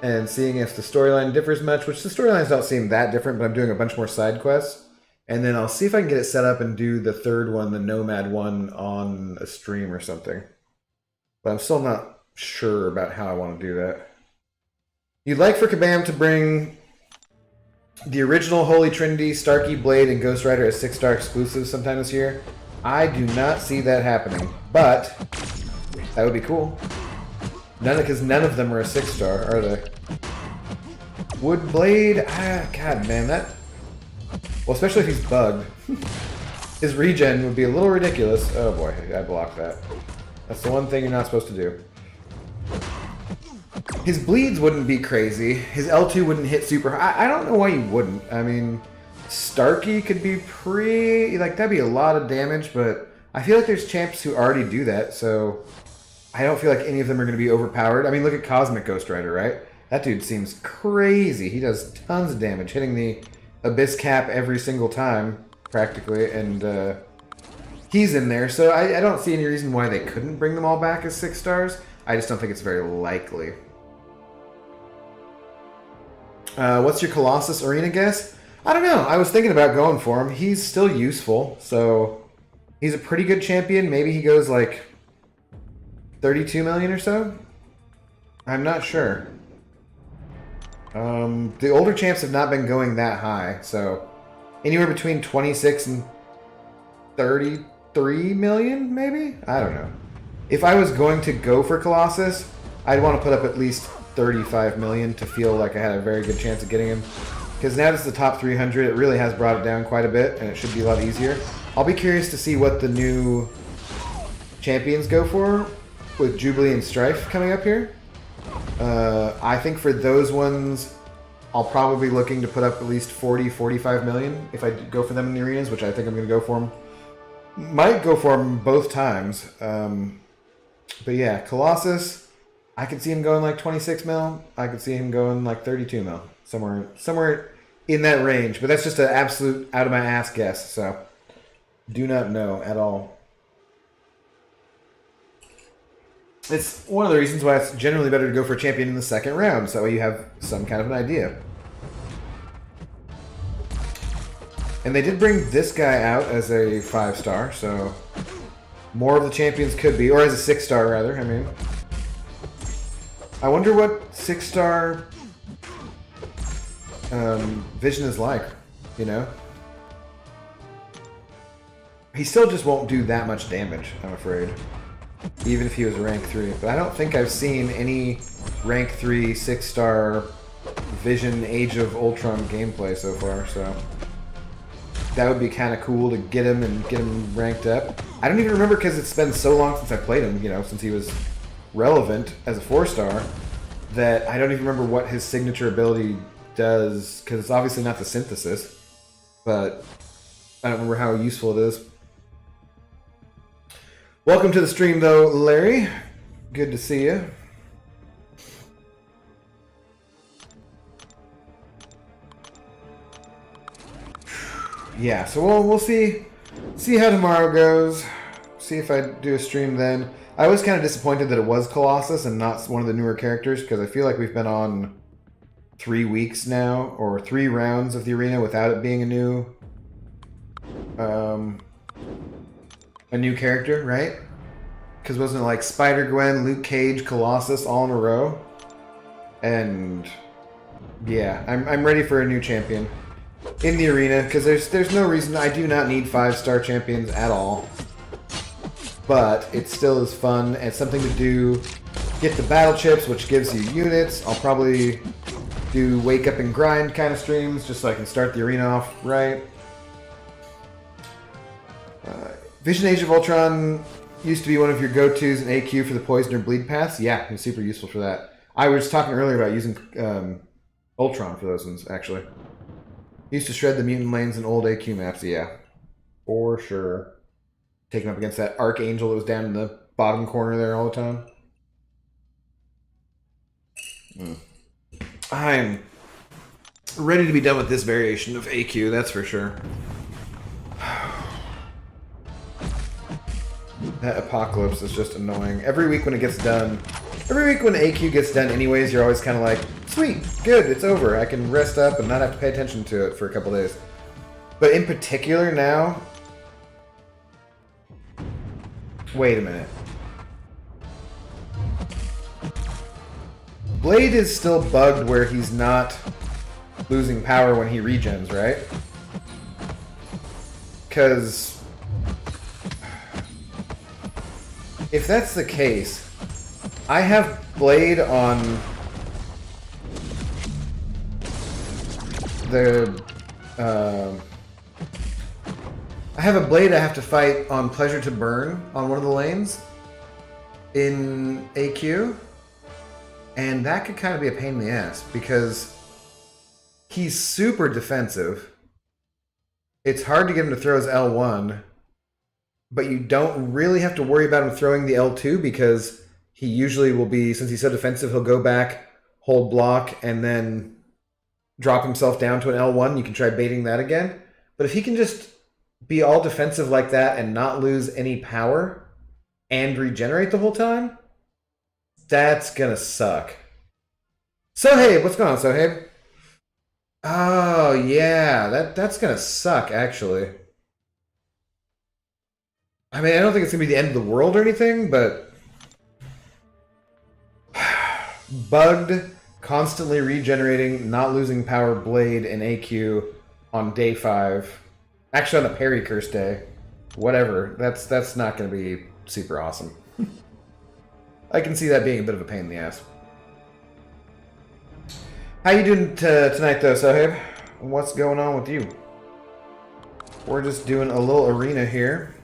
and seeing if the storyline differs much, which the storylines don't seem that different, but I'm doing a bunch more side quests. And then I'll see if I can get it set up and do the third one, the Nomad one, on a stream or something. But I'm still not sure about how I want to do that. You'd like for Kabam to bring the original Holy Trinity, Starkey, Blade, and Ghost Rider as 6-star exclusives sometime this year. I do not see that happening, but that would be cool. Because none of them are a 6-star, are they? Would Blade... God, man, that... Well, especially if he's bugged. His regen would be a little ridiculous. Oh boy, I blocked that. That's the one thing you're not supposed to do. His bleeds wouldn't be crazy. His L2 wouldn't hit super high. I don't know why you wouldn't. I mean, Starkey could be pretty... Like, that'd be a lot of damage, but I feel like there's champs who already do that, so I don't feel like any of them are going to be overpowered. I mean, look at Cosmic Ghost Rider, right? That dude seems crazy. He does tons of damage, hitting the Abyss cap every single time, practically, and he's in there, so I don't see any reason why they couldn't bring them all back as 6 stars. I just don't think it's very likely. What's your Colossus Arena guess? I don't know. I was thinking about going for him. He's still useful, so he's a pretty good champion. Maybe he goes like 32 million or so? I'm not sure. The older champs have not been going that high, so anywhere between 26 and 33 million, maybe? I don't know. If I was going to go for Colossus, I'd want to put up at least 35 million to feel like I had a very good chance of getting him. Because now it's the top 300, it really has brought it down quite a bit, and it should be a lot easier. I'll be curious to see what the new champions go for with Jubilee and Strife coming up here. I think for those ones, I'll probably be looking to put up at least 40-45 million if I go for them in the arenas, which I think I'm going to go for them. Might go for them both times. But yeah, Colossus, I could see him going like 26 mil. I could see him going like 32 mil. Somewhere in that range. But that's just an absolute out of my ass guess, so do not know at all. It's one of the reasons why it's generally better to go for a champion in the second round, so that way you have some kind of an idea. And they did bring this guy out as a 5-star, so more of the champions could be, or as a 6-star rather, I mean. I wonder what 6-star Vision is like, you know? He still just won't do that much damage, I'm afraid. Even if he was rank 3. But I don't think I've seen any rank 3 6-star Vision Age of Ultron gameplay so far, so that would be kind of cool to get him ranked up. I don't even remember because it's been so long since I played him, you know, since he was relevant as a 4-star, that I don't even remember what his signature ability does, because it's obviously not the synthesis, but I don't remember how useful it is. Welcome to the stream, though, Larry. Good to see you. Yeah, so we'll see how tomorrow goes. See if I do a stream then. I was kind of disappointed that it was Colossus and not one of the newer characters, because I feel like we've been on 3 weeks now, or 3 rounds of the arena without it being a new character, right? Because wasn't it like Spider-Gwen, Luke Cage, Colossus all in a row? And yeah, I'm ready for a new champion in the arena, because there's no reason. I do not need 5-star champions at all, but it still is fun and something to do. Get the battle chips, which gives you units. I'll probably do wake up and grind kind of streams just so I can start the arena off right. Vision Age of Ultron used to be one of your go-tos in AQ for the poison or bleed paths. Yeah, it was super useful for that. I was talking earlier about using Ultron for those ones, actually. Used to shred the mutant lanes in old AQ maps, yeah. For sure. Taking up against that Archangel that was down in the bottom corner there all the time. I'm ready to be done with this variation of AQ, that's for sure. That Apocalypse is just annoying. Every week when it gets done, every week when AQ gets done anyways, you're always kind of like, sweet, good, it's over. I can rest up and not have to pay attention to it for a couple days. But in particular now... Wait a minute. Blade is still bugged where he's not losing power when he regens, right? Because... if that's the case, I have Blade on the... I have a Blade I have to fight on Pleasure to Burn on one of the lanes in AQ, and that could kind of be a pain in the ass because he's super defensive. It's hard to get him to throw his L1, but you don't really have to worry about him throwing the L2 because he usually will be, since he's so defensive, he'll go back, hold block, and then drop himself down to an L1. You can try baiting that again. But if he can just be all defensive like that and not lose any power and regenerate the whole time, that's gonna suck. Sohaib, what's going on, Sohaib? Oh, yeah, that's gonna suck, actually. I mean, I don't think it's gonna be the end of the world or anything, but... bugged, constantly regenerating, not losing power Blade in AQ on day 5. Actually, on the Parry Curse day. Whatever. That's not going to be super awesome. I can see that being a bit of a pain in the ass. How you doing tonight, though, Sohaib? What's going on with you? We're just doing a little arena here.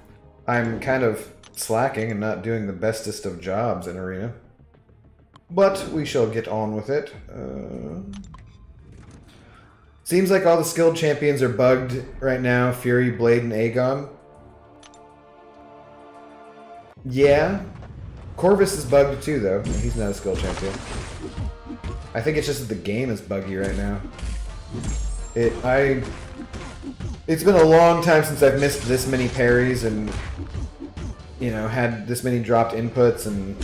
I'm kind of slacking and not doing the bestest of jobs in arena. But we shall get on with it. Seems like all the skilled champions are bugged right now. Fury, Blade, and Aegon. Yeah. Corvus is bugged too, though. He's not a skilled champion. I think it's just that the game is buggy right now. It's been a long time since I've missed this many parries and, you know, had this many dropped inputs and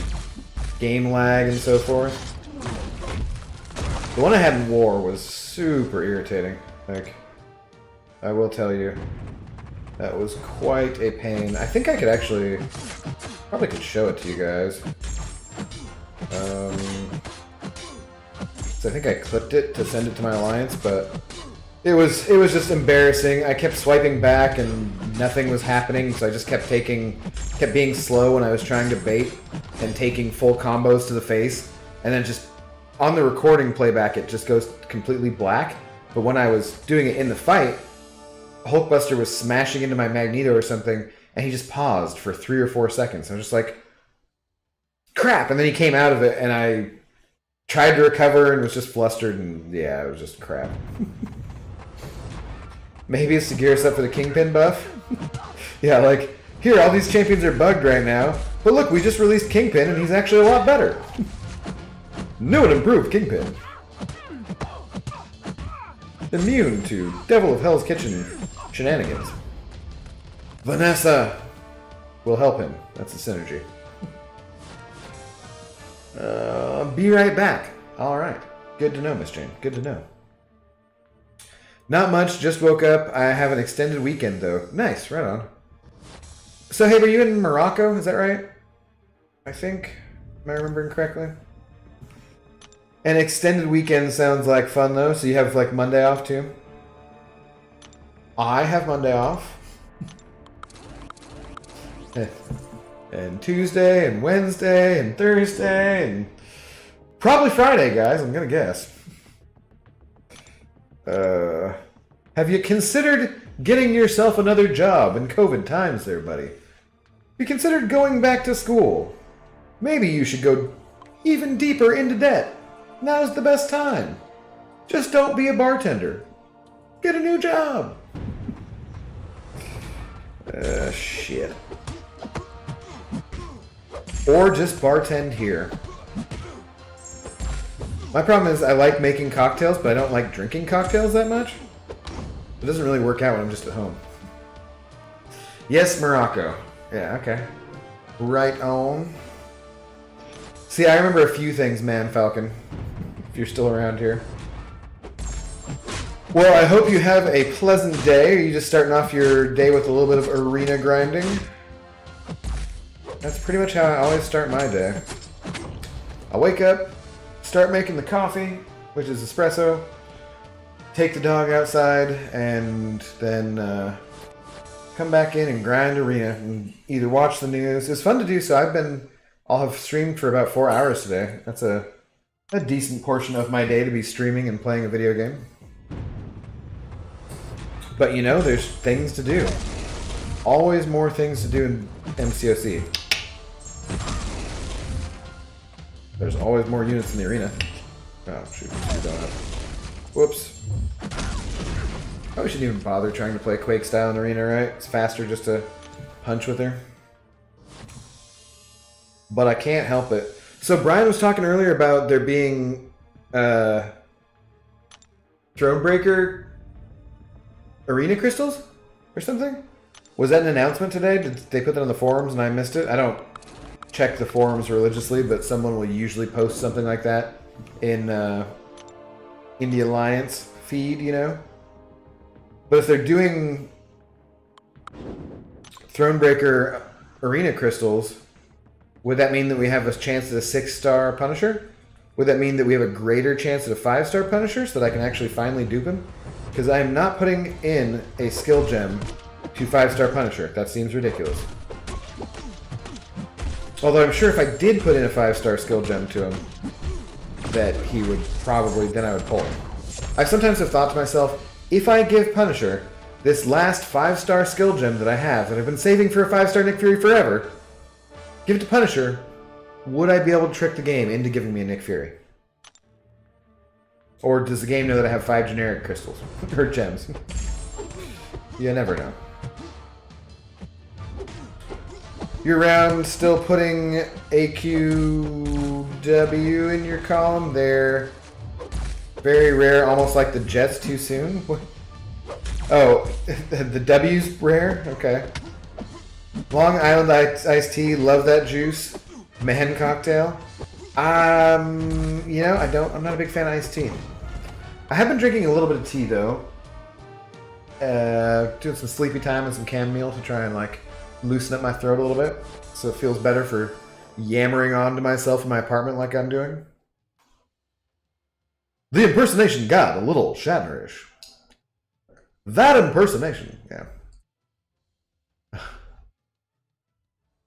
game lag and so forth. The one I had in War was super irritating. Like, I will tell you. That was quite a pain. I think I could actually... Probably could show it to you guys. So I think I clipped it to send it to my alliance, but... It was just embarrassing. I kept swiping back and nothing was happening, so I just kept being slow when I was trying to bait and taking full combos to the face. And then just on the recording playback, it just goes completely black. But when I was doing it in the fight, Hulkbuster was smashing into my Magneto or something, and he just paused for 3 or 4 seconds. I was just like, crap! And then he came out of it, and I tried to recover and was just flustered, and yeah, it was just crap. Maybe it's to gear us up for the Kingpin buff? Yeah, like, here, all these champions are bugged right now, but look, we just released Kingpin, and he's actually a lot better. New and improved Kingpin. Immune to Devil of Hell's Kitchen shenanigans. Vanessa will help him. That's the synergy. Be right back. Alright. Good to know, Miss Jane. Good to know. Not much. Just woke up. I have an extended weekend, though. Nice. Right on. So, hey, were you in Morocco? Is that right? I think. Am I remembering correctly? An extended weekend sounds like fun, though. So you have, like, Monday off, too? I have Monday off. And Tuesday, and Wednesday, and Thursday, and probably Friday, guys. I'm gonna guess. Have you considered getting yourself another job in COVID times there, buddy? Have you considered going back to school? Maybe you should go even deeper into debt. Now's the best time. Just don't be a bartender. Get a new job. Shit. Or just bartend here. My problem is I like making cocktails, but I don't like drinking cocktails that much. It doesn't really work out when I'm just at home. Yes, Morocco. Yeah, okay. Right on. See, I remember a few things, man, Falcon. If you're still around here. Well, I hope you have a pleasant day. Are you just starting off your day with a little bit of arena grinding? That's pretty much how I always start my day. I wake up, start making the coffee, which is espresso, take the dog outside, and then come back in and grind arena and either watch the news. It's fun to do, so I'll have streamed for about 4 hours today. That's a decent portion of my day to be streaming and playing a video game. But you know, there's things to do. Always more things to do in MCOC. There's always more units in the arena. Oh, shoot. Whoops. Probably shouldn't even bother trying to play Quake style in arena, right? It's faster just to punch with her. But I can't help it. So Brian was talking earlier about there being Thronebreaker arena crystals or something? Was that an announcement today? Did they put that on the forums and I missed it? I don't check the forums religiously, but someone will usually post something like that in the Alliance feed, you know? But if they're doing Thronebreaker arena crystals, would that mean that we have a chance at a 6-star Punisher? Would that mean that we have a greater chance at a 5-star Punisher so that I can actually finally dupe him? Because I am not putting in a skill gem to 5-star Punisher. That seems ridiculous. Although I'm sure if I did put in a 5-star skill gem to him, that he would probably, then I would pull him. I sometimes have thought to myself, if I give Punisher this last 5-star skill gem that I have, that I've been saving for a 5-star Nick Fury forever, give it to Punisher, would I be able to trick the game into giving me a Nick Fury? Or does the game know that I have 5 generic crystals? Or gems? You never know. You're around still putting AQW in your column? They're very rare, almost like the Jets too soon? What? Oh, the W's rare? Okay. Long Island iced tea, love that juice. Man cocktail. You know, I'm not a big fan of iced tea. I have been drinking a little bit of tea though. Doing some sleepy time and some chamomile to try and like loosen up my throat a little bit, so it feels better for yammering on to myself in my apartment like I'm doing. The impersonation got a little Shatnerish. That impersonation, yeah.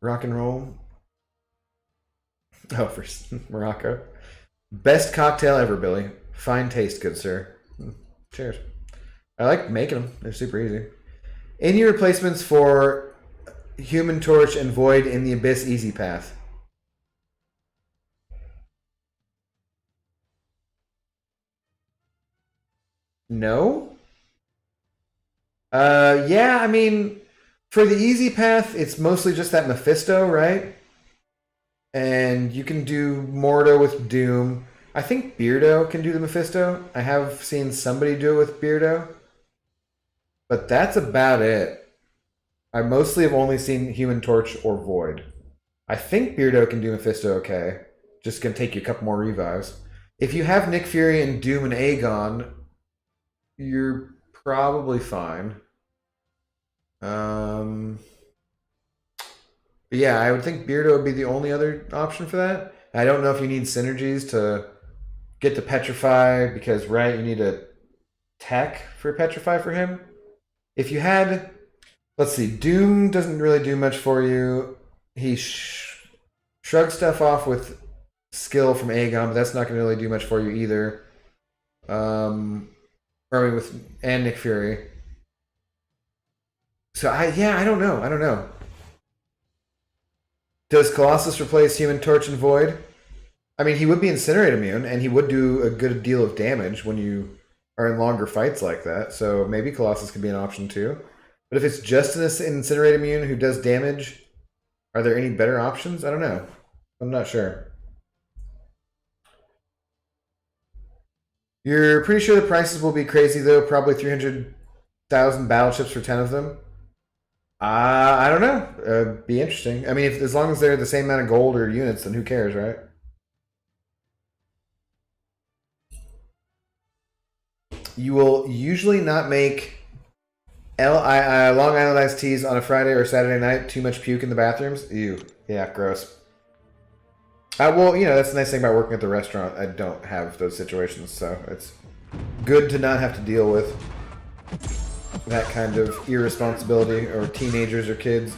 Rock and roll. Oh, for Morocco. Best cocktail ever, Billy. Fine taste, good sir. Cheers. I like making them. They're super easy. Any replacements for Human Torch and Void in the Abyss Easy Path? No? Yeah, I mean, for the easy path, it's mostly just that Mephisto, right? And you can do Mordo with Doom. I think Beardo can do the Mephisto. I have seen somebody do it with Beardo. But that's about it. I mostly have only seen Human Torch or Void. I think Beardo can do Mephisto okay. Just gonna take you a couple more revives. If you have Nick Fury and Doom and Aegon, you're probably fine. Yeah, I would think Beardo would be the only other option for that. I don't know if you need synergies to get to Petrify because, right, you need a tech for Petrify for him. If you had, let's see, Doom doesn't really do much for you. He shrugs stuff off with skill from Aegon, but that's not going to really do much for you either. Or and Nick Fury. So I don't know. Does Colossus replace Human Torch and Void? I mean, he would be Incinerate immune, and he would do a good deal of damage when you are in longer fights like that. So maybe Colossus could be an option too. But if it's just an Incinerate immune who does damage, are there any better options? I don't know. I'm not sure. You're pretty sure the prices will be crazy though. Probably 300,000 battleships for 10 of them. I don't know. Be interesting. I mean, as long as they're the same amount of gold or units, then who cares, right? You will usually not make Long Island iced teas on a Friday or Saturday night. Too much puke in the bathrooms. Ew. Yeah, gross. Well, that's the nice thing about working at the restaurant. I don't have those situations, so it's good to not have to deal with that kind of irresponsibility or teenagers or kids.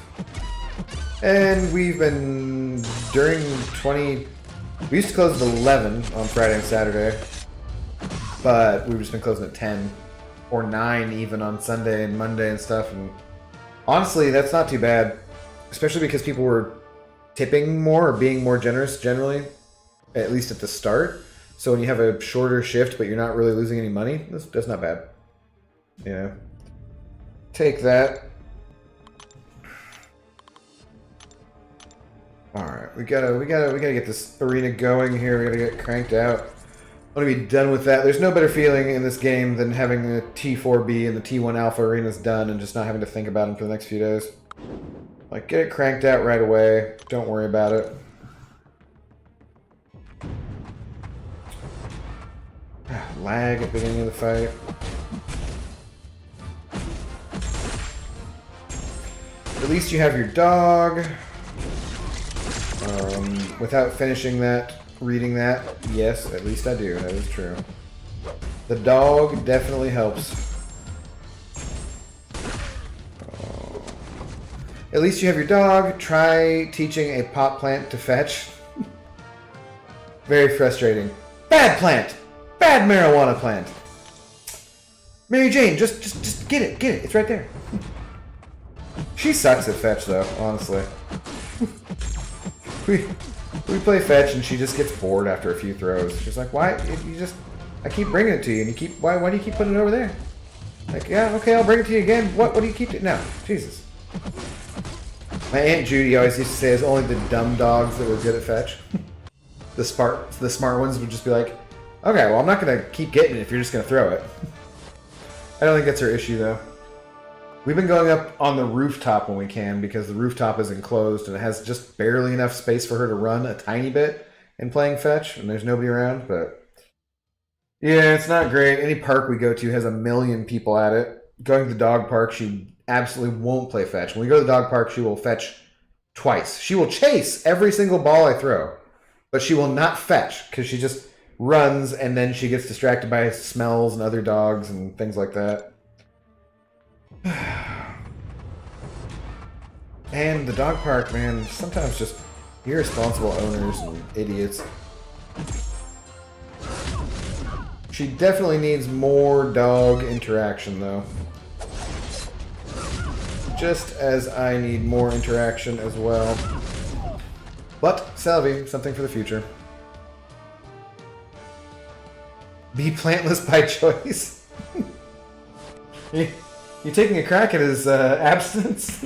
And we've been we used to close at 11 on Friday and Saturday, but we've just been closing at 10 or 9 even on Sunday and Monday and stuff. And honestly, that's not too bad, especially because people were tipping more or being more generous generally, at least at the start. So when you have a shorter shift but you're not really losing any money, that's not bad. Yeah. Take that. All right, we gotta get this arena going here. We gotta get cranked out. I want to be done with that. There's no better feeling in this game than having the T4B and the T1 Alpha arenas done and just not having to think about them for the next few days. Like, get it cranked out right away. Don't worry about it. Lag at the beginning of the fight. At least you have your dog. Without finishing that, reading that, yes, at least I do. That is true. The dog definitely helps. At least you have your dog. Try teaching a pot plant to fetch. Very frustrating. Bad plant! Bad marijuana plant! Mary Jane, just get it. It's right there. She sucks at fetch though, honestly. We play fetch and she just gets bored after a few throws. She's like, why? I keep bringing it to you and you keep, why do you keep putting it over there? Like, yeah, okay, I'll bring it to you again. What do you keep doing? No, Jesus. My Aunt Judy always used to say it's only the dumb dogs that were good at fetch. The smart ones would just be like, okay, well, I'm not going to keep getting it if you're just going to throw it. I don't think that's her issue, though. We've been going up on the rooftop when we can because the rooftop is enclosed and it has just barely enough space for her to run a tiny bit in playing fetch, and there's nobody around, but yeah, it's not great. Any park we go to has 1 million people at it, going to the dog park, she absolutely won't play fetch. When we go to the dog park, she will fetch twice. She will chase every single ball I throw, but she will not fetch because she just runs and then she gets distracted by smells and other dogs and things like that. And the dog park, man, sometimes just irresponsible owners and idiots. She definitely needs more dog interaction, though. Just as I need more interaction as well. But, Salvi, something for the future. Be plantless by choice. You taking a crack at his abstinence?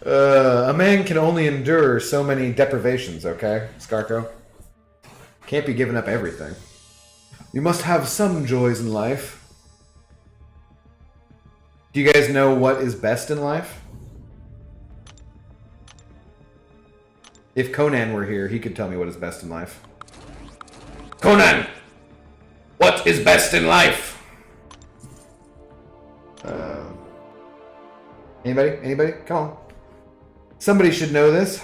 A man can only endure so many deprivations, okay, Skarko? Can't be giving up everything. You must have some joys in life. Do you guys know what is best in life? If Conan were here, he could tell me what is best in life. Conan! What is best in life? Anybody? Anybody? Come on. Somebody should know this.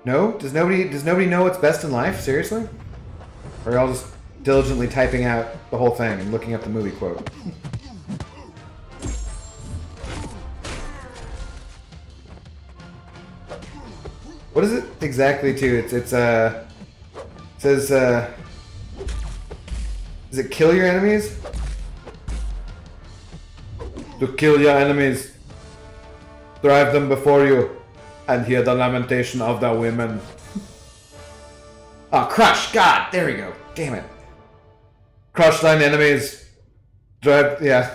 No? Does nobody know what's best in life? Seriously? Or are y'all just diligently typing out the whole thing and looking up the movie quote? What is it exactly, too? It says, does it kill your enemies? To kill your enemies, drive them before you, and hear the lamentation of the women. Oh, crush! God, there we go. Damn it. Crush thine enemies. Drive, yeah.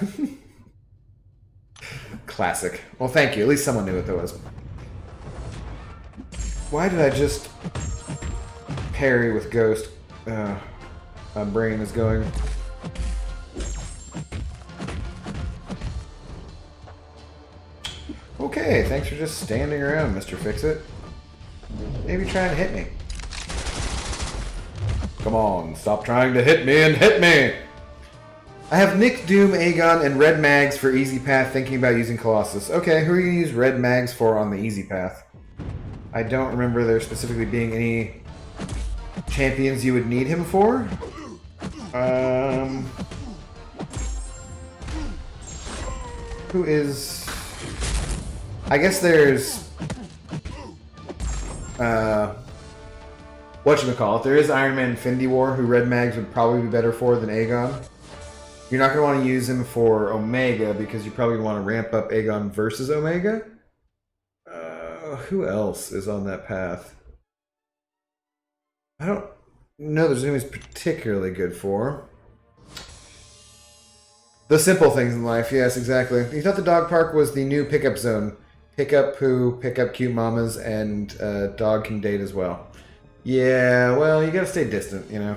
Classic. Well, thank you. At least someone knew what that was. Why did I just parry with Ghost? My brain is going. Okay, thanks for just standing around, Mr. Fix-It. Maybe try and hit me. Come on, stop trying to hit me and hit me! I have Nick, Doom, Aegon, and Red Mags for Easy Path, thinking about using Colossus. Okay, who are you going to use Red Mags for on the Easy Path? I don't remember there specifically being any champions you would need him for. Who is... I guess there's... whatchamacallit. There is Iron Man Infinity War, who Red Mags would probably be better for than Aegon. You're not going to want to use him for Omega, because you probably want to ramp up Aegon versus Omega. Who else is on that path? I don't know there's anyone who's particularly good for. The simple things in life, yes, exactly. You thought the dog park was the new pickup zone. Pick up poo, pick up cute mamas, and dog can date as well. Yeah, well, you gotta stay distant, you know.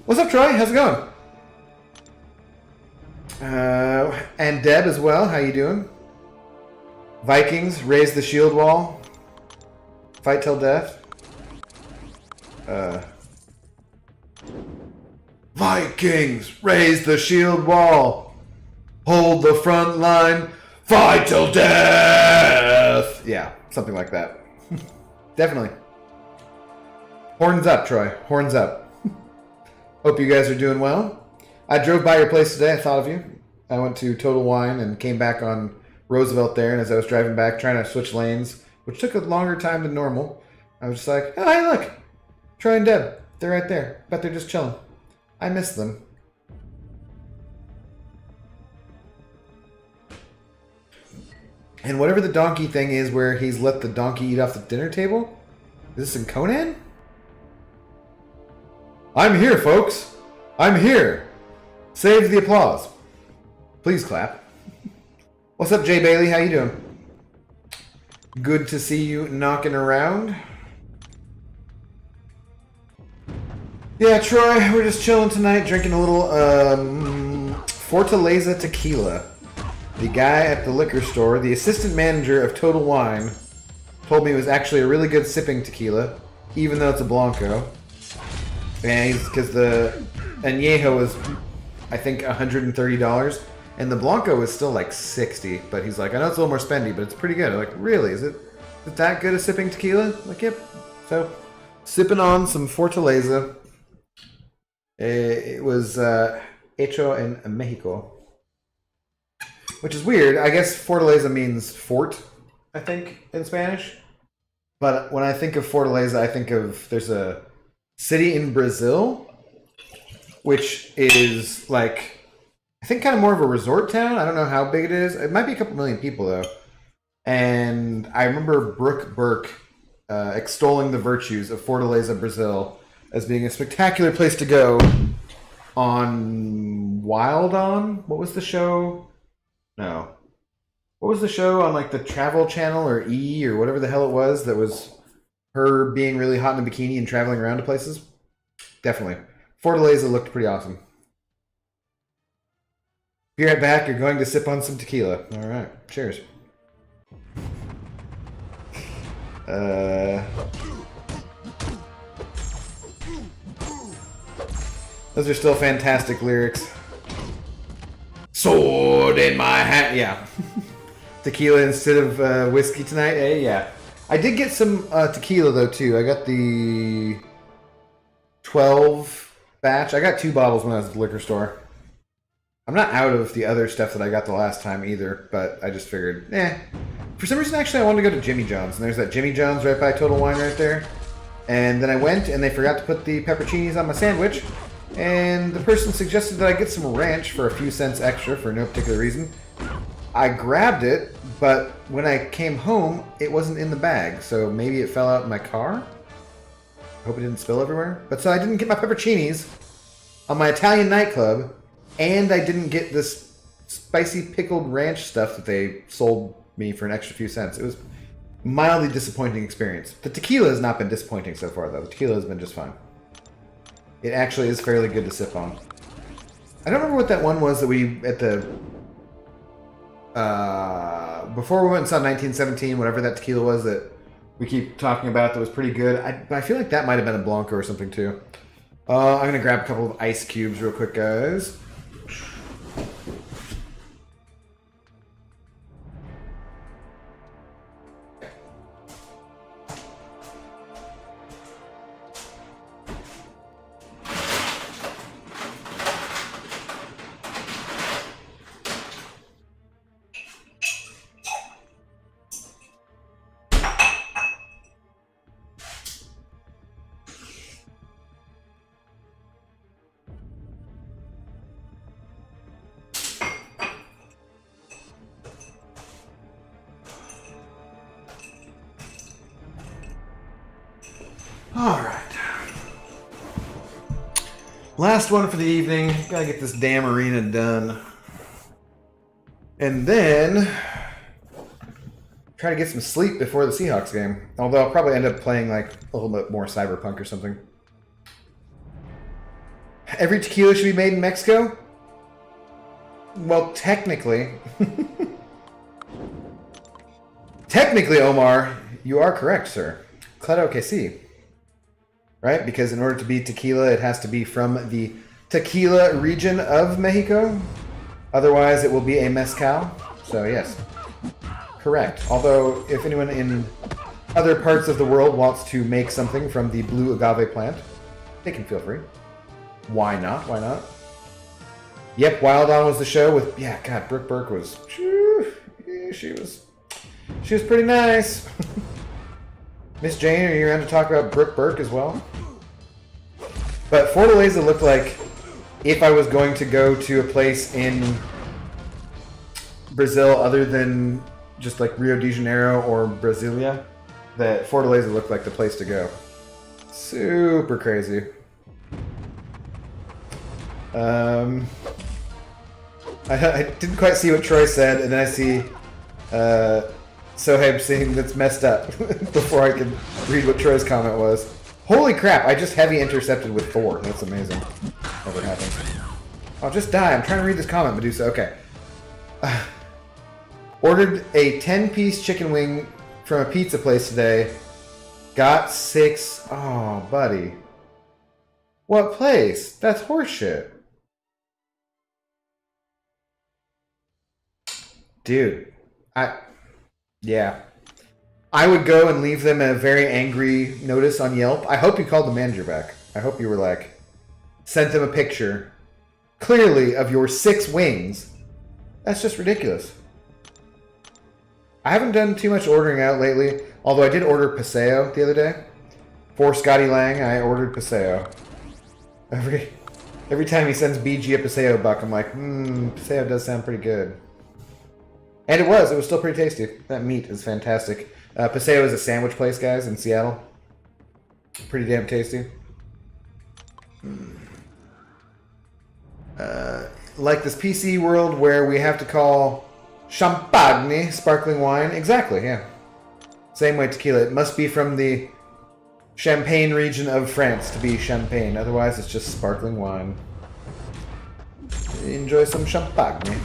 What's up, Troy? How's it going? And Deb as well, how you doing? Vikings, raise the shield wall. Fight till death. Vikings, raise the shield wall. Hold the front line. Fight till death! Yeah, something like that. Definitely. Horns up, Troy. Horns up. Hope you guys are doing well. I drove by your place today. I thought of you. I went to Total Wine and came back on Roosevelt there, and as I was driving back, trying to switch lanes, which took a longer time than normal, I was just like, oh, hey, look! Troy and Deb. They're right there. Bet they're just chilling. I miss them. And whatever the donkey thing is where he's let the donkey eat off the dinner table, is this in Conan? I'm here, folks. I'm here. Save the applause. Please clap. What's up, Jay Bailey? How you doing? Good to see you knocking around. Yeah, Troy, we're just chilling tonight, drinking a little Fortaleza tequila. The guy at the liquor store, the assistant manager of Total Wine, told me it was actually a really good sipping tequila, even though it's a Blanco. And because the Añejo was, I think, $130, and the Blanco was still like $60. But he's like, I know it's a little more spendy, but it's pretty good. I'm like, really? Is it that good a sipping tequila? I'm like, yep. So, sipping on some Fortaleza. It was hecho en Mexico. Which is weird. I guess Fortaleza means fort, I think, in Spanish. But when I think of Fortaleza, I think of, there's a city in Brazil, which is like, I think kind of more of a resort town. I don't know how big it is. It might be a couple million people, though. And I remember Brooke Burke extolling the virtues of Fortaleza, Brazil, as being a spectacular place to go on Wild On? What was the show? No. What was the show on like the Travel Channel or E or whatever the hell it was that was her being really hot in a bikini and traveling around to places? Definitely. Fortaleza looked pretty awesome. Be right back. You're going to sip on some tequila. All right. Cheers. Those are still fantastic lyrics. Sword in my hand. Yeah. Tequila instead of whiskey tonight. Hey, yeah. I did get some tequila, though, too. I got the 12 batch. I got 2 bottles when I was at the liquor store. I'm not out of the other stuff that I got the last time either, but I just figured, For some reason, actually, I wanted to go to Jimmy John's, and there's that Jimmy John's right by Total Wine right there. And then I went, and they forgot to put the pepperoncinis on my sandwich, and the person suggested that I get some ranch for a few cents extra for no particular reason. I grabbed it, but when I came home, it wasn't in the bag, so maybe it fell out in my car? Hope it didn't spill everywhere. But so I didn't get my pepperoncinis on my Italian nightclub, and I didn't get this spicy pickled ranch stuff that they sold me for an extra few cents. It was mildly disappointing experience. The tequila has not been disappointing so far, though. The tequila has been just fine. It actually is fairly good to sip on. I don't remember what that one was that we, at the, before we went and saw 1917, whatever that tequila was that we keep talking about that was pretty good. I feel like that might have been a Blanco or something, too. I'm going to grab a couple of ice cubes real quick, guys. Alright. Last one for the evening. Gotta get this damn arena done. And then try to get some sleep before the Seahawks game. Although I'll probably end up playing like a little bit more Cyberpunk or something. Every tequila should be made in Mexico? Well, technically. Technically, Omar, you are correct, sir. Claro que sí. Right? Because in order to be tequila, it has to be from the tequila region of Mexico. Otherwise, it will be a mezcal. So, yes. Correct. Although, if anyone in other parts of the world wants to make something from the blue agave plant, they can feel free. Why not? Why not? Yep, Wild On was the show with... Yeah, God, Brooke Burke was... She was pretty nice. Miss Jane, are you around to talk about Brooke Burke as well? But Fortaleza looked like if I was going to go to a place in Brazil other than just like Rio de Janeiro or Brasilia, that Fortaleza looked like the place to go. Super crazy. I didn't quite see what Troy said, and then I see Sohaib saying that's messed up before I could read what Troy's comment was. Holy crap, I just heavy intercepted with Thor. That's amazing. Never happens. I'll just die. I'm trying to read this comment, Medusa. Okay. Ordered a 10-piece chicken wing from a pizza place today. Got 6. Oh, buddy. What place? That's horseshit. Dude. Yeah. I would go and leave them a very angry notice on Yelp. I hope you called the manager back. I hope you were like, sent them a picture, clearly, of your 6 wings. That's just ridiculous. I haven't done too much ordering out lately, although I did order Paseo the other day. For Scotty Lang, I ordered Paseo. Every time he sends BG a Paseo buck, I'm like, Paseo does sound pretty good. And it was still pretty tasty. That meat is fantastic. Paseo is a sandwich place, guys, in Seattle. Pretty damn tasty. Like this PC world where we have to call champagne sparkling wine. Exactly, yeah. Same way tequila. It must be from the Champagne region of France to be champagne. Otherwise, it's just sparkling wine. Enjoy some champagne.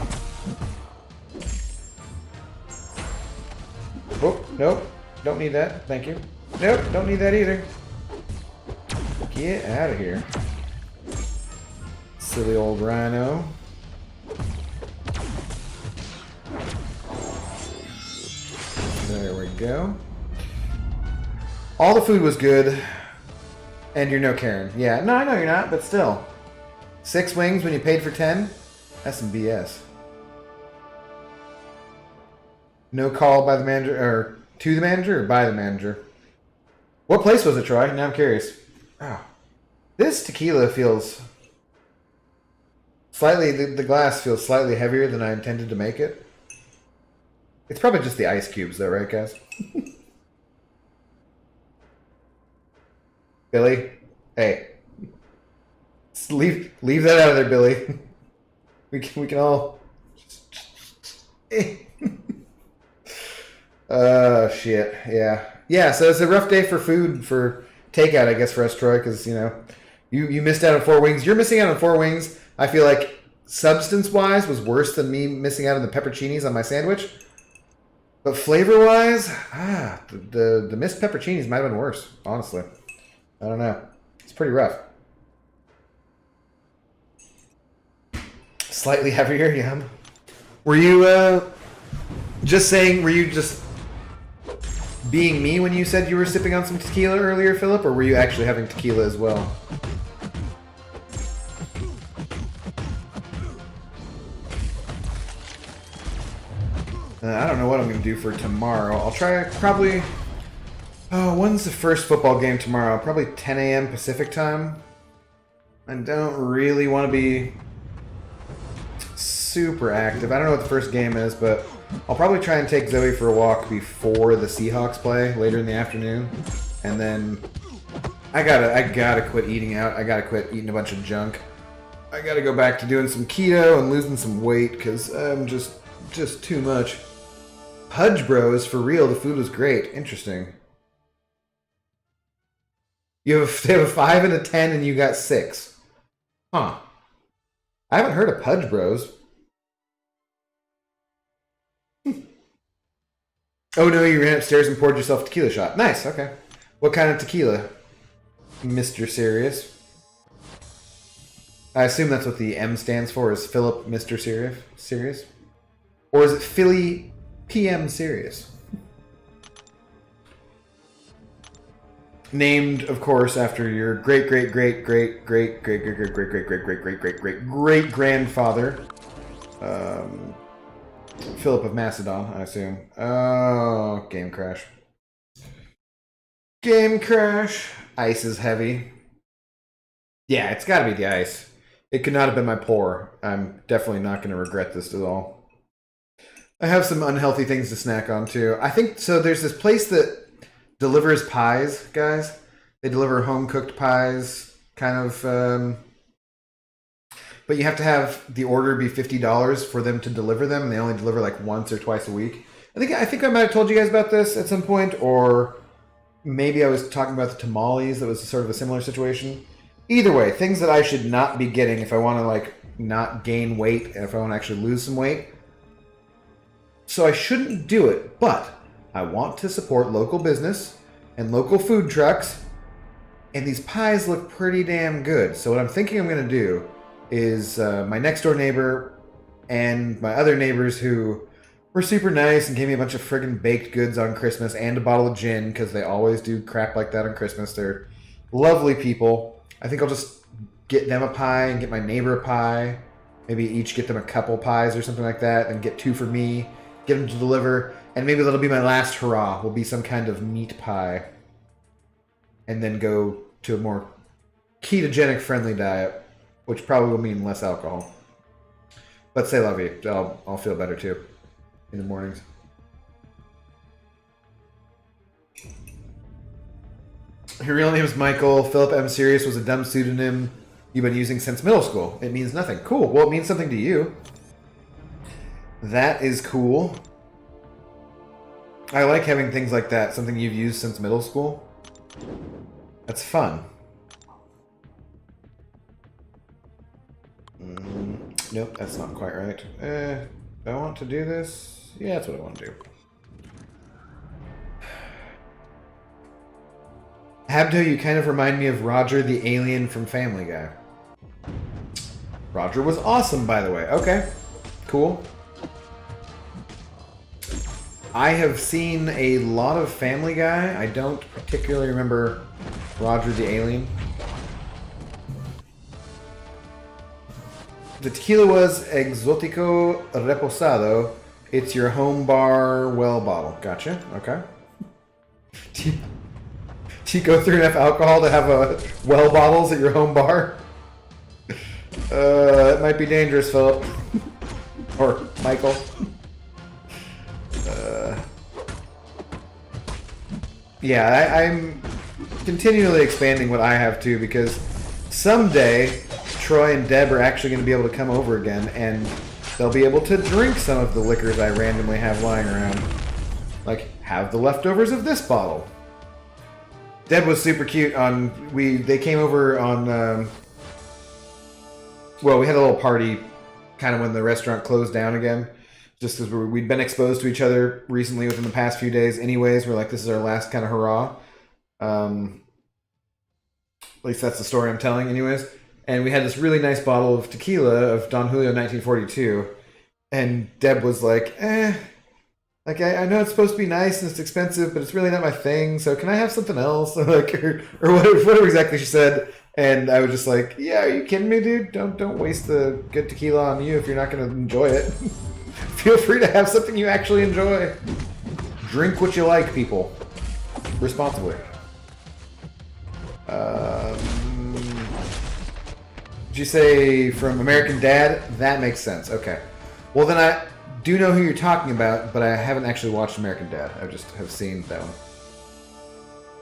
Oh, nope. Don't need that. Thank you. Nope, don't need that either. Get out of here. Silly old rhino. There we go. All the food was good, and you're no Karen. Yeah, no, I know you're not, but still. 6 wings when you paid for 10? That's some BS. No call by the manager, or to the manager, or by the manager? What place was it, Troy? Now I'm curious. Oh. This tequila feels slightly, the glass feels slightly heavier than I intended to make it. It's probably just the ice cubes though, right, guys? Billy, hey, just leave that out of there, Billy. We can all. Shit, yeah. So it's a rough day for food for takeout, I guess, for us, Troy, because you missed out on 4 wings. You're missing out on 4 wings. I feel like substance-wise was worse than me missing out on the pepperoncinis on my sandwich. But flavor-wise, the missed pepperoncinis might have been worse, honestly. I don't know. It's pretty rough. Slightly heavier, yeah. Were you just being me when you said you were sipping on some tequila earlier, Philip, or were you actually having tequila as well? I don't know what I'm going to do for tomorrow. I'll try probably... Oh, when's the first football game tomorrow? Probably 10 a.m. Pacific time. I don't really want to be super active. I don't know what the first game is, but I'll probably try and take Zoe for a walk before the Seahawks play later in the afternoon. And then I gotta quit eating out. I gotta quit eating a bunch of junk. I gotta go back to doing some keto and losing some weight because I'm just too much. Pudge Bros, for real, the food was great. Interesting. They have a 5 and a 10 and you got 6. Huh. I haven't heard of Pudge Bros. Oh no, you ran upstairs and poured yourself a tequila shot. Nice, okay. What kind of tequila, Mr. Serious? I assume that's what the M stands for, is Philip Mr. Serious? Or is it Philly PM Serious? Named, of course, after your great-great-great-great-great-great-great-great-great-great-grandfather, Philip of Macedon, I assume. Oh, game crash. Game crash. Ice is heavy. Yeah, it's got to be the ice. It could not have been my pour. I'm definitely not going to regret this at all. I have some unhealthy things to snack on, too. I think, so there's this place that delivers pies, guys. They deliver home-cooked pies, kind of... but you have to have the order be $50 for them to deliver them, and they only deliver like once or twice a week. I think I might have told you guys about this at some point, or maybe I was talking about the tamales. That was sort of a similar situation. Either way, things that I should not be getting if I want to like not gain weight and if I want to actually lose some weight. So I shouldn't do it, but I want to support local business and local food trucks, and these pies look pretty damn good. So what I'm thinking I'm going to do is my next door neighbor and my other neighbors who were super nice and gave me a bunch of friggin' baked goods on Christmas and a bottle of gin, because they always do crap like that on Christmas. They're lovely people. I think I'll just get them a pie and get my neighbor a pie. Maybe each get them a couple pies or something like that, and get 2 for me. Get them to deliver, and maybe that'll be my last hurrah. Will be some kind of meat pie, and then go to a more ketogenic friendly diet, which probably will mean less alcohol. But say la vie. I'll feel better too in the mornings. Your real name is Michael. Philip M. Sirius was a dumb pseudonym you've been using since middle school. It means nothing. Cool. Well, it means something to you. That is cool. I like having things like that. Something you've used since middle school. That's fun. Nope, that's not quite right. Do I want to do this? Yeah, that's what I want to do. Habdo, you kind of remind me of Roger the alien from Family Guy. Roger was awesome, by the way. Okay, cool. I have seen a lot of Family Guy. I don't particularly remember Roger the alien. The tequila was Exotico Reposado. It's your home bar well bottle. Gotcha. Okay. Do you go through enough alcohol to have a well bottles at your home bar? It might be dangerous, Philip. Or Michael. Yeah, I'm continually expanding what I have too, because someday Troy and Deb are actually going to be able to come over again, and they'll be able to drink some of the liquors I randomly have lying around. Like, have the leftovers of this bottle. Deb was super cute. They came over on. Well, we had a little party, kind of when the restaurant closed down again, just because we'd been exposed to each other recently within the past few days. Anyways, we're like, this is our last kind of hurrah. At least that's the story I'm telling, anyways. And we had this really nice bottle of tequila of Don Julio 1942, and Deb was like, like, I know it's supposed to be nice and it's expensive, but it's really not my thing, so can I have something else? Like, or whatever exactly she said. And I was just like, yeah, are you kidding me, dude? Don't waste the good tequila on you if you're not going to enjoy it. Feel free to have something you actually enjoy. Drink what you like, people. Responsibly. Did you say from American Dad? That makes sense. Okay. Well, then I do know who you're talking about, but I haven't actually watched American Dad. I just have seen that one.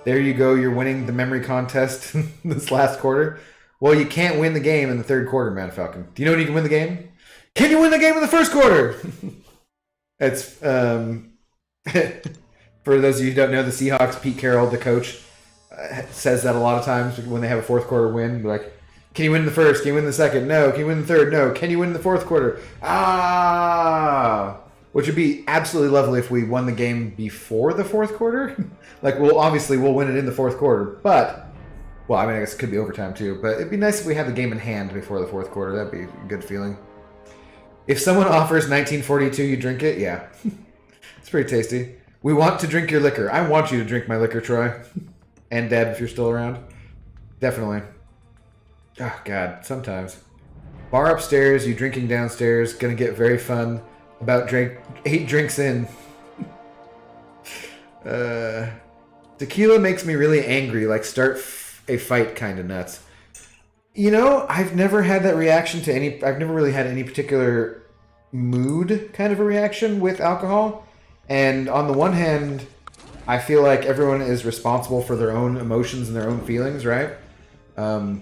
There you go. You're winning the memory contest this last quarter. Well, you can't win the game in the third quarter, Man Falcon. Do you know when you can win the game? Can you win the game in the first quarter? It's for those of you who don't know, the Seahawks, Pete Carroll, the coach, says that a lot of times when they have a fourth quarter win. Like, can you win the first? Can you win the second? No. Can you win the third? No. Can you win the fourth quarter? Which would be absolutely lovely if we won the game before the fourth quarter. Like, we'll win it in the fourth quarter, but, well, I mean, I guess it could be overtime too, but it'd be nice if we had the game in hand before the fourth quarter. That'd be a good feeling. If someone offers 1942, you drink it? Yeah. It's pretty tasty. We want to drink your liquor. I want you to drink my liquor, Troy. And Deb, if you're still around. Definitely. Oh, God, sometimes. Bar upstairs, you drinking downstairs, gonna get very fun. About 8 drinks in. Tequila makes me really angry, like start a fight kind of nuts. You know, I've never had that reaction to I've never really had any particular mood kind of a reaction with alcohol. And on the one hand, I feel like everyone is responsible for their own emotions and their own feelings, right? I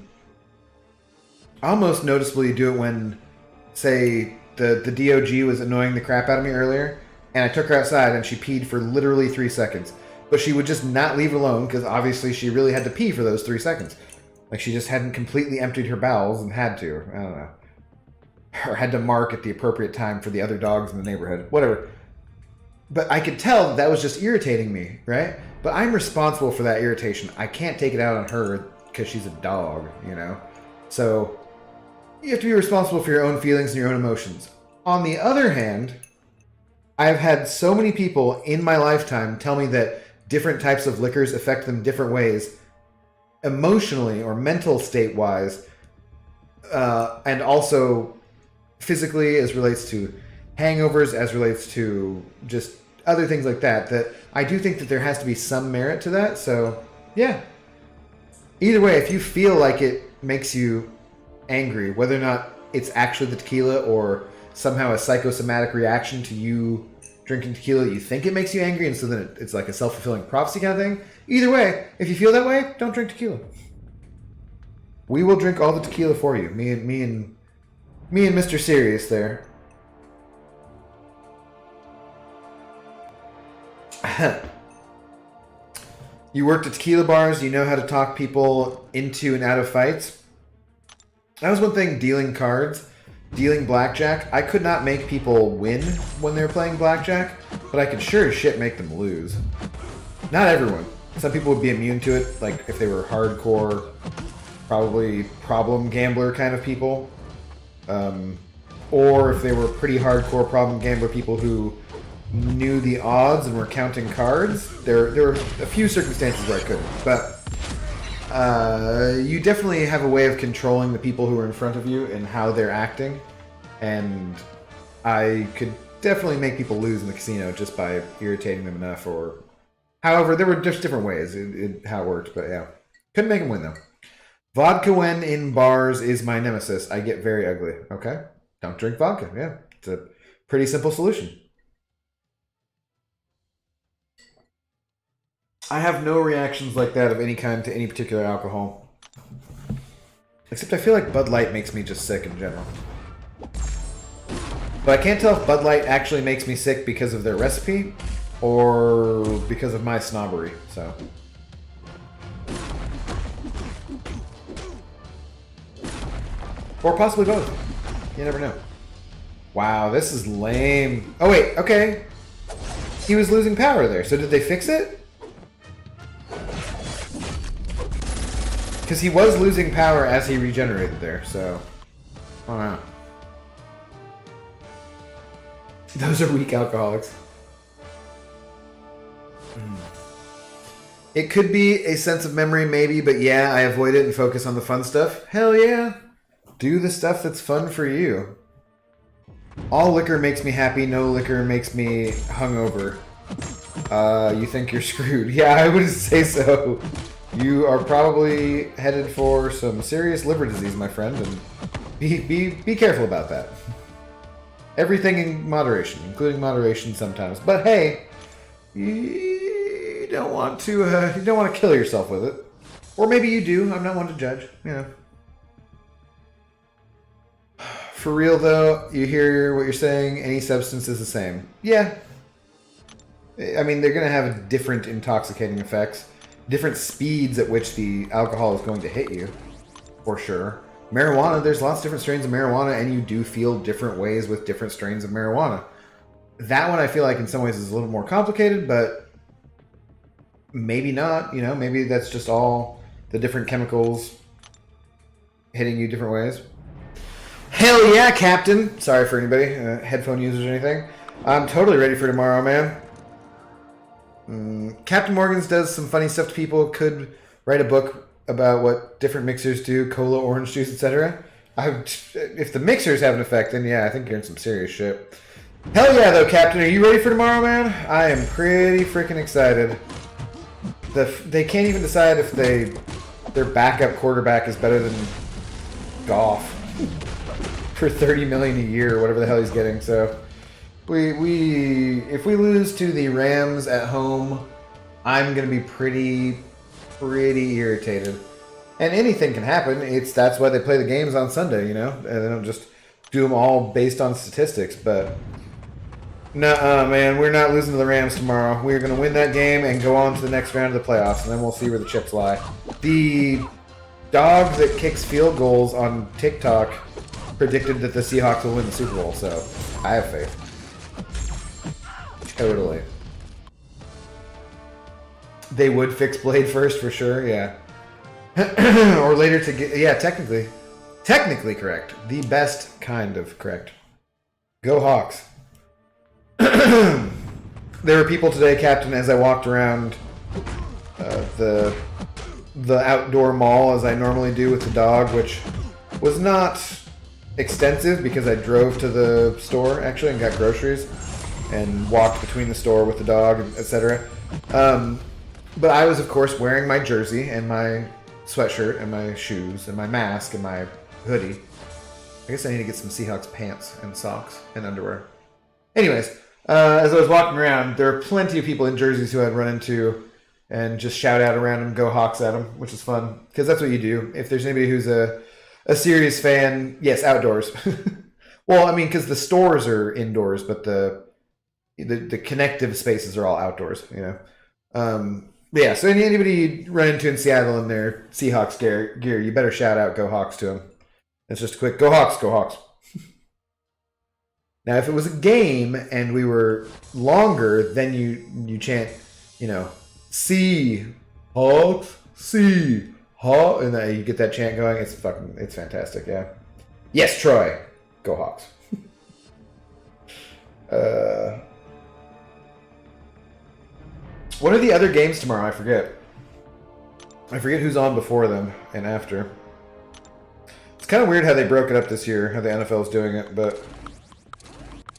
almost noticeably do it when, say, the DOG was annoying the crap out of me earlier, and I took her outside and she peed for literally 3 seconds. But she would just not leave it alone, because obviously she really had to pee for those 3 seconds. Like, she just hadn't completely emptied her bowels and had to. I don't know. Or had to mark at the appropriate time for the other dogs in the neighborhood. Whatever. But I could tell that was just irritating me, right? But I'm responsible for that irritation. I can't take it out on her because she's a dog, you know? So you have to be responsible for your own feelings and your own emotions. On the other hand, I've had so many people in my lifetime tell me that different types of liquors affect them different ways, emotionally or mental state-wise, and also physically as relates to hangovers, as relates to just other things like that, that I do think that there has to be some merit to that. So, yeah. Either way, if you feel like it makes you angry, whether or not it's actually the tequila or somehow a psychosomatic reaction to you drinking tequila, you think it makes you angry, and so then it's like a self-fulfilling prophecy kind of thing. Either way, if you feel that way, don't drink tequila. We will drink all the tequila for you. Me and Mr. Serious there. You worked at tequila bars, you know how to talk people into and out of fights. That was one thing, dealing cards, dealing blackjack. I could not make people win when they were playing blackjack, but I could sure as shit make them lose. Not everyone. Some people would be immune to it, like if they were hardcore, probably problem gambler kind of people. Or if they were pretty hardcore problem gambler people who knew the odds and were counting cards. There were a few circumstances where I couldn't, but you definitely have a way of controlling the people who are in front of you and how they're acting, and I could definitely make people lose in the casino just by irritating them enough, or however, there were just different ways how it worked, but yeah. Couldn't make them win, though. Vodka when in bars is my nemesis. I get very ugly. Okay? Don't drink vodka. Yeah. It's a pretty simple solution. I have no reactions like that of any kind to any particular alcohol. Except I feel like Bud Light makes me just sick in general. But I can't tell if Bud Light actually makes me sick because of their recipe or because of my snobbery, so. Or possibly both. You never know. Wow, this is lame. Oh wait, okay. He was losing power there, so did they fix it? Because he was losing power as he regenerated there, so... Oh, wow. Those are weak alcoholics. It could be a sense of memory, maybe, but yeah, I avoid it and focus on the fun stuff. Hell yeah! Do the stuff that's fun for you. All liquor makes me happy, no liquor makes me hungover. You think you're screwed. Yeah, I would say so. You are probably headed for some serious liver disease, my friend, and be careful about that. Everything in moderation, including moderation sometimes. But hey, you don't want to kill yourself with it, or maybe you do. I'm not one to judge. You know. For real though, you hear what you're saying. Any substance is the same. Yeah. I mean, they're going to have different intoxicating effects. Different speeds at which the alcohol is going to hit you, for sure. Marijuana, there's lots of different strains of marijuana, and you do feel different ways with different strains of marijuana. That one I feel like in some ways is a little more complicated, but maybe not, you know, maybe that's just all the different chemicals hitting you different ways. Hell yeah, Captain! Sorry for anybody, headphone users or anything. I'm totally ready for tomorrow, man. Captain Morgan's does some funny stuff to people. Could write a book about what different mixers do, cola, orange juice, etc. If the mixers have an effect, then yeah, I think you're in some serious shit. Hell yeah, though, Captain. Are you ready for tomorrow, man? I am pretty freaking excited. They can't even decide if their backup quarterback is better than Goff for $30 million a year, or whatever the hell he's getting. So. If we lose to the Rams at home, I'm gonna be pretty irritated. And anything can happen. That's why they play the games on Sunday, you know? And they don't just do them all based on statistics. But nuh-uh, man, we're not losing to the Rams tomorrow. We're gonna win that game and go on to the next round of the playoffs, and then we'll see where the chips lie. The dog that kicks field goals on TikTok predicted that the Seahawks will win the Super Bowl, so I have faith. Totally. They would fix Blade first for sure, yeah. Or later to get... Yeah, technically. Technically correct. The best kind of correct. Go Hawks. There were people today, Captain, as I walked around the outdoor mall as I normally do with the dog, which was not extensive because I drove to the store actually and got groceries and walked between the store with the dog, etc. But I was, of course, wearing my jersey and my sweatshirt and my shoes and my mask and my hoodie. I guess I need to get some Seahawks pants and socks and underwear. Anyways, as I was walking around, there were plenty of people in jerseys who I'd run into and just shout out around them, go Hawks at them, which is fun. Because that's what you do. If there's anybody who's a serious fan, yes, outdoors. Well, I mean, because the stores are indoors, but the connective spaces are all outdoors, you know. Yeah, so anybody you run into in Seattle in their Seahawks gear, you better shout out go Hawks to them. It's just a quick, go Hawks, go Hawks. Now, if it was a game and we were longer, then you chant, you know, See Hawks, See Hawks, and then you get that chant going. It's fantastic, yeah. Yes, Troy, go Hawks. What are the other games tomorrow? I forget who's on before them and after. It's kind of weird how they broke it up this year, how the NFL's doing it, but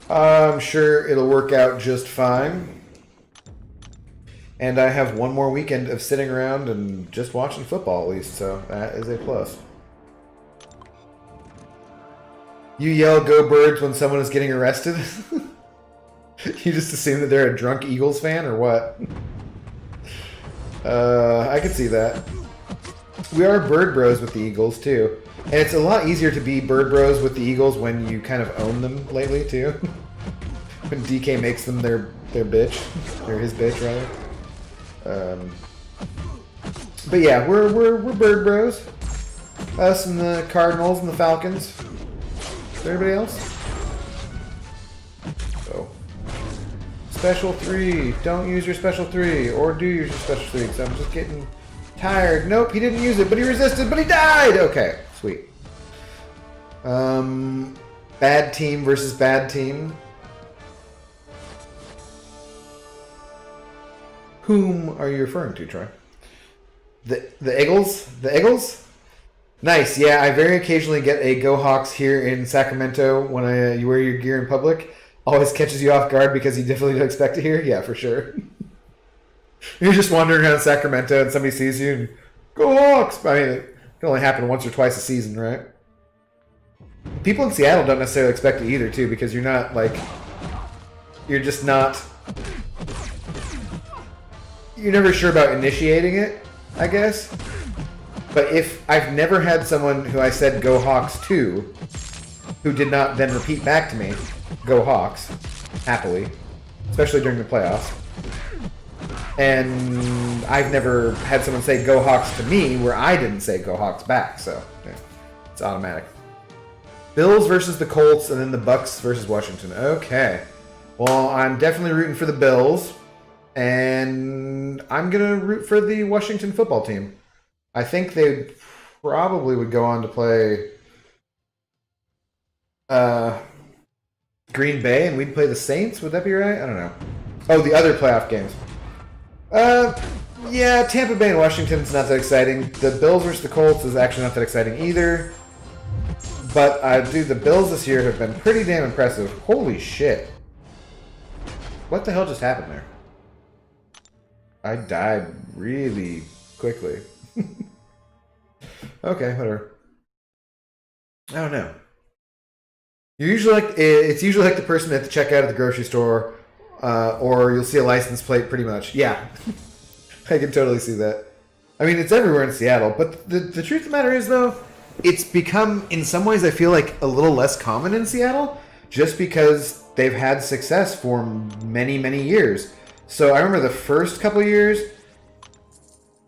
I'm sure it'll work out just fine. And I have one more weekend of sitting around and just watching football at least, so that is a plus. You yell "Go Birds" when someone is getting arrested? You just assume that they're a drunk Eagles fan or what? I could see that. We are bird bros with the Eagles too. And it's a lot easier to be bird bros with the Eagles when you kind of own them lately too. When DK makes them their bitch. Or his bitch rather. But yeah, we're bird bros. Us and the Cardinals and the Falcons. Is there anybody else? Oh. Special 3. Don't use your special 3. Or do use your special 3 because I'm just getting tired. Nope, he didn't use it, but he resisted, but he died! Okay, sweet. Bad team versus bad team. Whom are you referring to, Troy? The Eagles? The Eagles? Nice, yeah, I very occasionally get a Go Hawks here in Sacramento when you wear your gear in public. Always catches you off guard because you definitely don't expect it here. Yeah, for sure. You're just wandering around Sacramento and somebody sees you and Go Hawks! I mean, it can only happen once or twice a season, right? People in Seattle don't necessarily expect it either, too, because you're not, like... You're just not... You're never sure about initiating it, I guess. But if I've never had someone who I said Go Hawks to, who did not then repeat back to me, Go Hawks, happily, especially during the playoffs. And I've never had someone say Go Hawks to me where I didn't say Go Hawks back, so yeah, it's automatic. Bills versus the Colts, and then the Bucks versus Washington. Okay. Well, I'm definitely rooting for the Bills, and I'm going to root for the Washington football team. I think they probably would go on to play Green Bay, and we'd play the Saints. Would that be right? I don't know. Oh, the other playoff games. Yeah, Tampa Bay and Washington's not that exciting. The Bills versus the Colts is actually not that exciting either. But, dude, the Bills this year have been pretty damn impressive. Holy shit. What the hell just happened there? I died really quickly. Okay, whatever. I don't know. It's usually like the person at the checkout at the grocery store, or you'll see a license plate pretty much. Yeah, I can totally see that. I mean, it's everywhere in Seattle, but the truth of the matter is, though, it's become, in some ways, I feel like a little less common in Seattle, just because they've had success for many, many years. So I remember the first couple of years,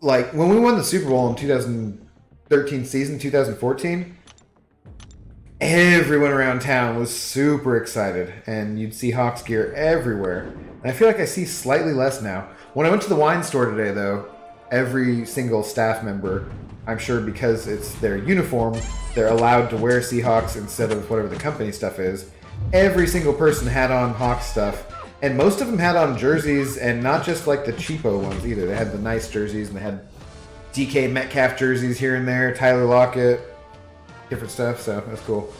like when we won the Super Bowl in 2013 season, 2014, everyone around town was super excited, and you'd see Hawks gear everywhere. And I feel like I see slightly less now. When I went to the wine store today, though, every single staff member, I'm sure because it's their uniform, they're allowed to wear Seahawks instead of whatever the company stuff is. Every single person had on Hawks stuff. And most of them had on jerseys, and not just like the cheapo ones either. They had the nice jerseys, and they had DK Metcalf jerseys here and there, Tyler Lockett, different stuff, so that's cool.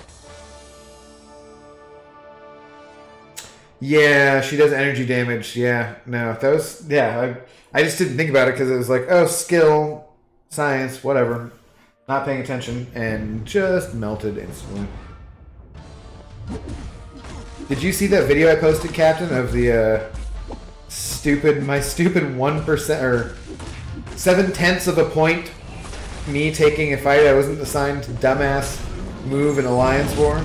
Yeah, she does energy damage. Yeah, no, that was, yeah, I just didn't think about it because it was like, oh, skill, science, whatever. Not paying attention, and just melted instantly. Did you see that video I posted, Captain, of the my stupid 1% or 7/10 of a point me taking a fight I wasn't assigned to dumbass move in Alliance War?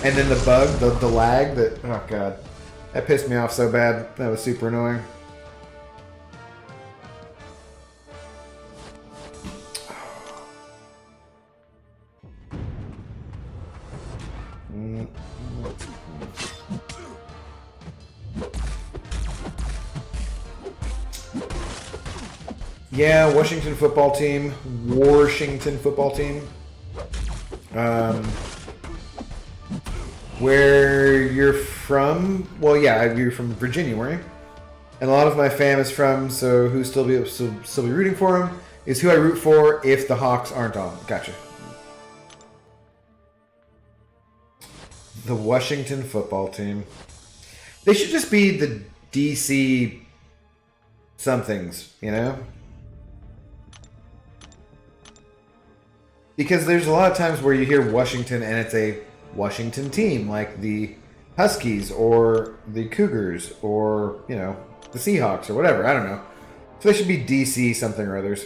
And then the bug, the lag that, oh god, that pissed me off so bad. That was super annoying. Yeah, Washington football team. Where you're from? Well, yeah, you're from Virginia, weren't you? And a lot of my fam is from, so who still be rooting for him is who I root for if the Hawks aren't on. Gotcha. The Washington football team. They should just be the DC somethings, you know? Because there's a lot of times where you hear Washington and it's a Washington team, like the Huskies or the Cougars or, you know, the Seahawks or whatever. I don't know. So they should be DC something or others.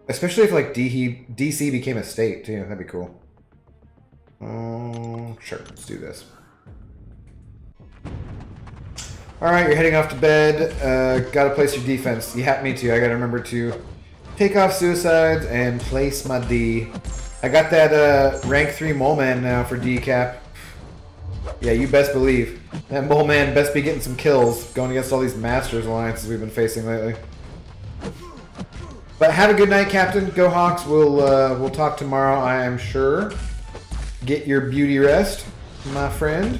Especially if, like, DC became a state, too. That'd be cool. Sure, let's do this. Alright, you're heading off to bed. Gotta place your defense. Yeah, me too. I gotta remember to take off suicides and place my D. I got that rank 3 mole man now for decap. Yeah, you best believe. That mole man best be getting some kills going against all these Masters alliances we've been facing lately. But have a good night, Captain. Go Hawks. We'll talk tomorrow, I am sure. Get your beauty rest, my friend.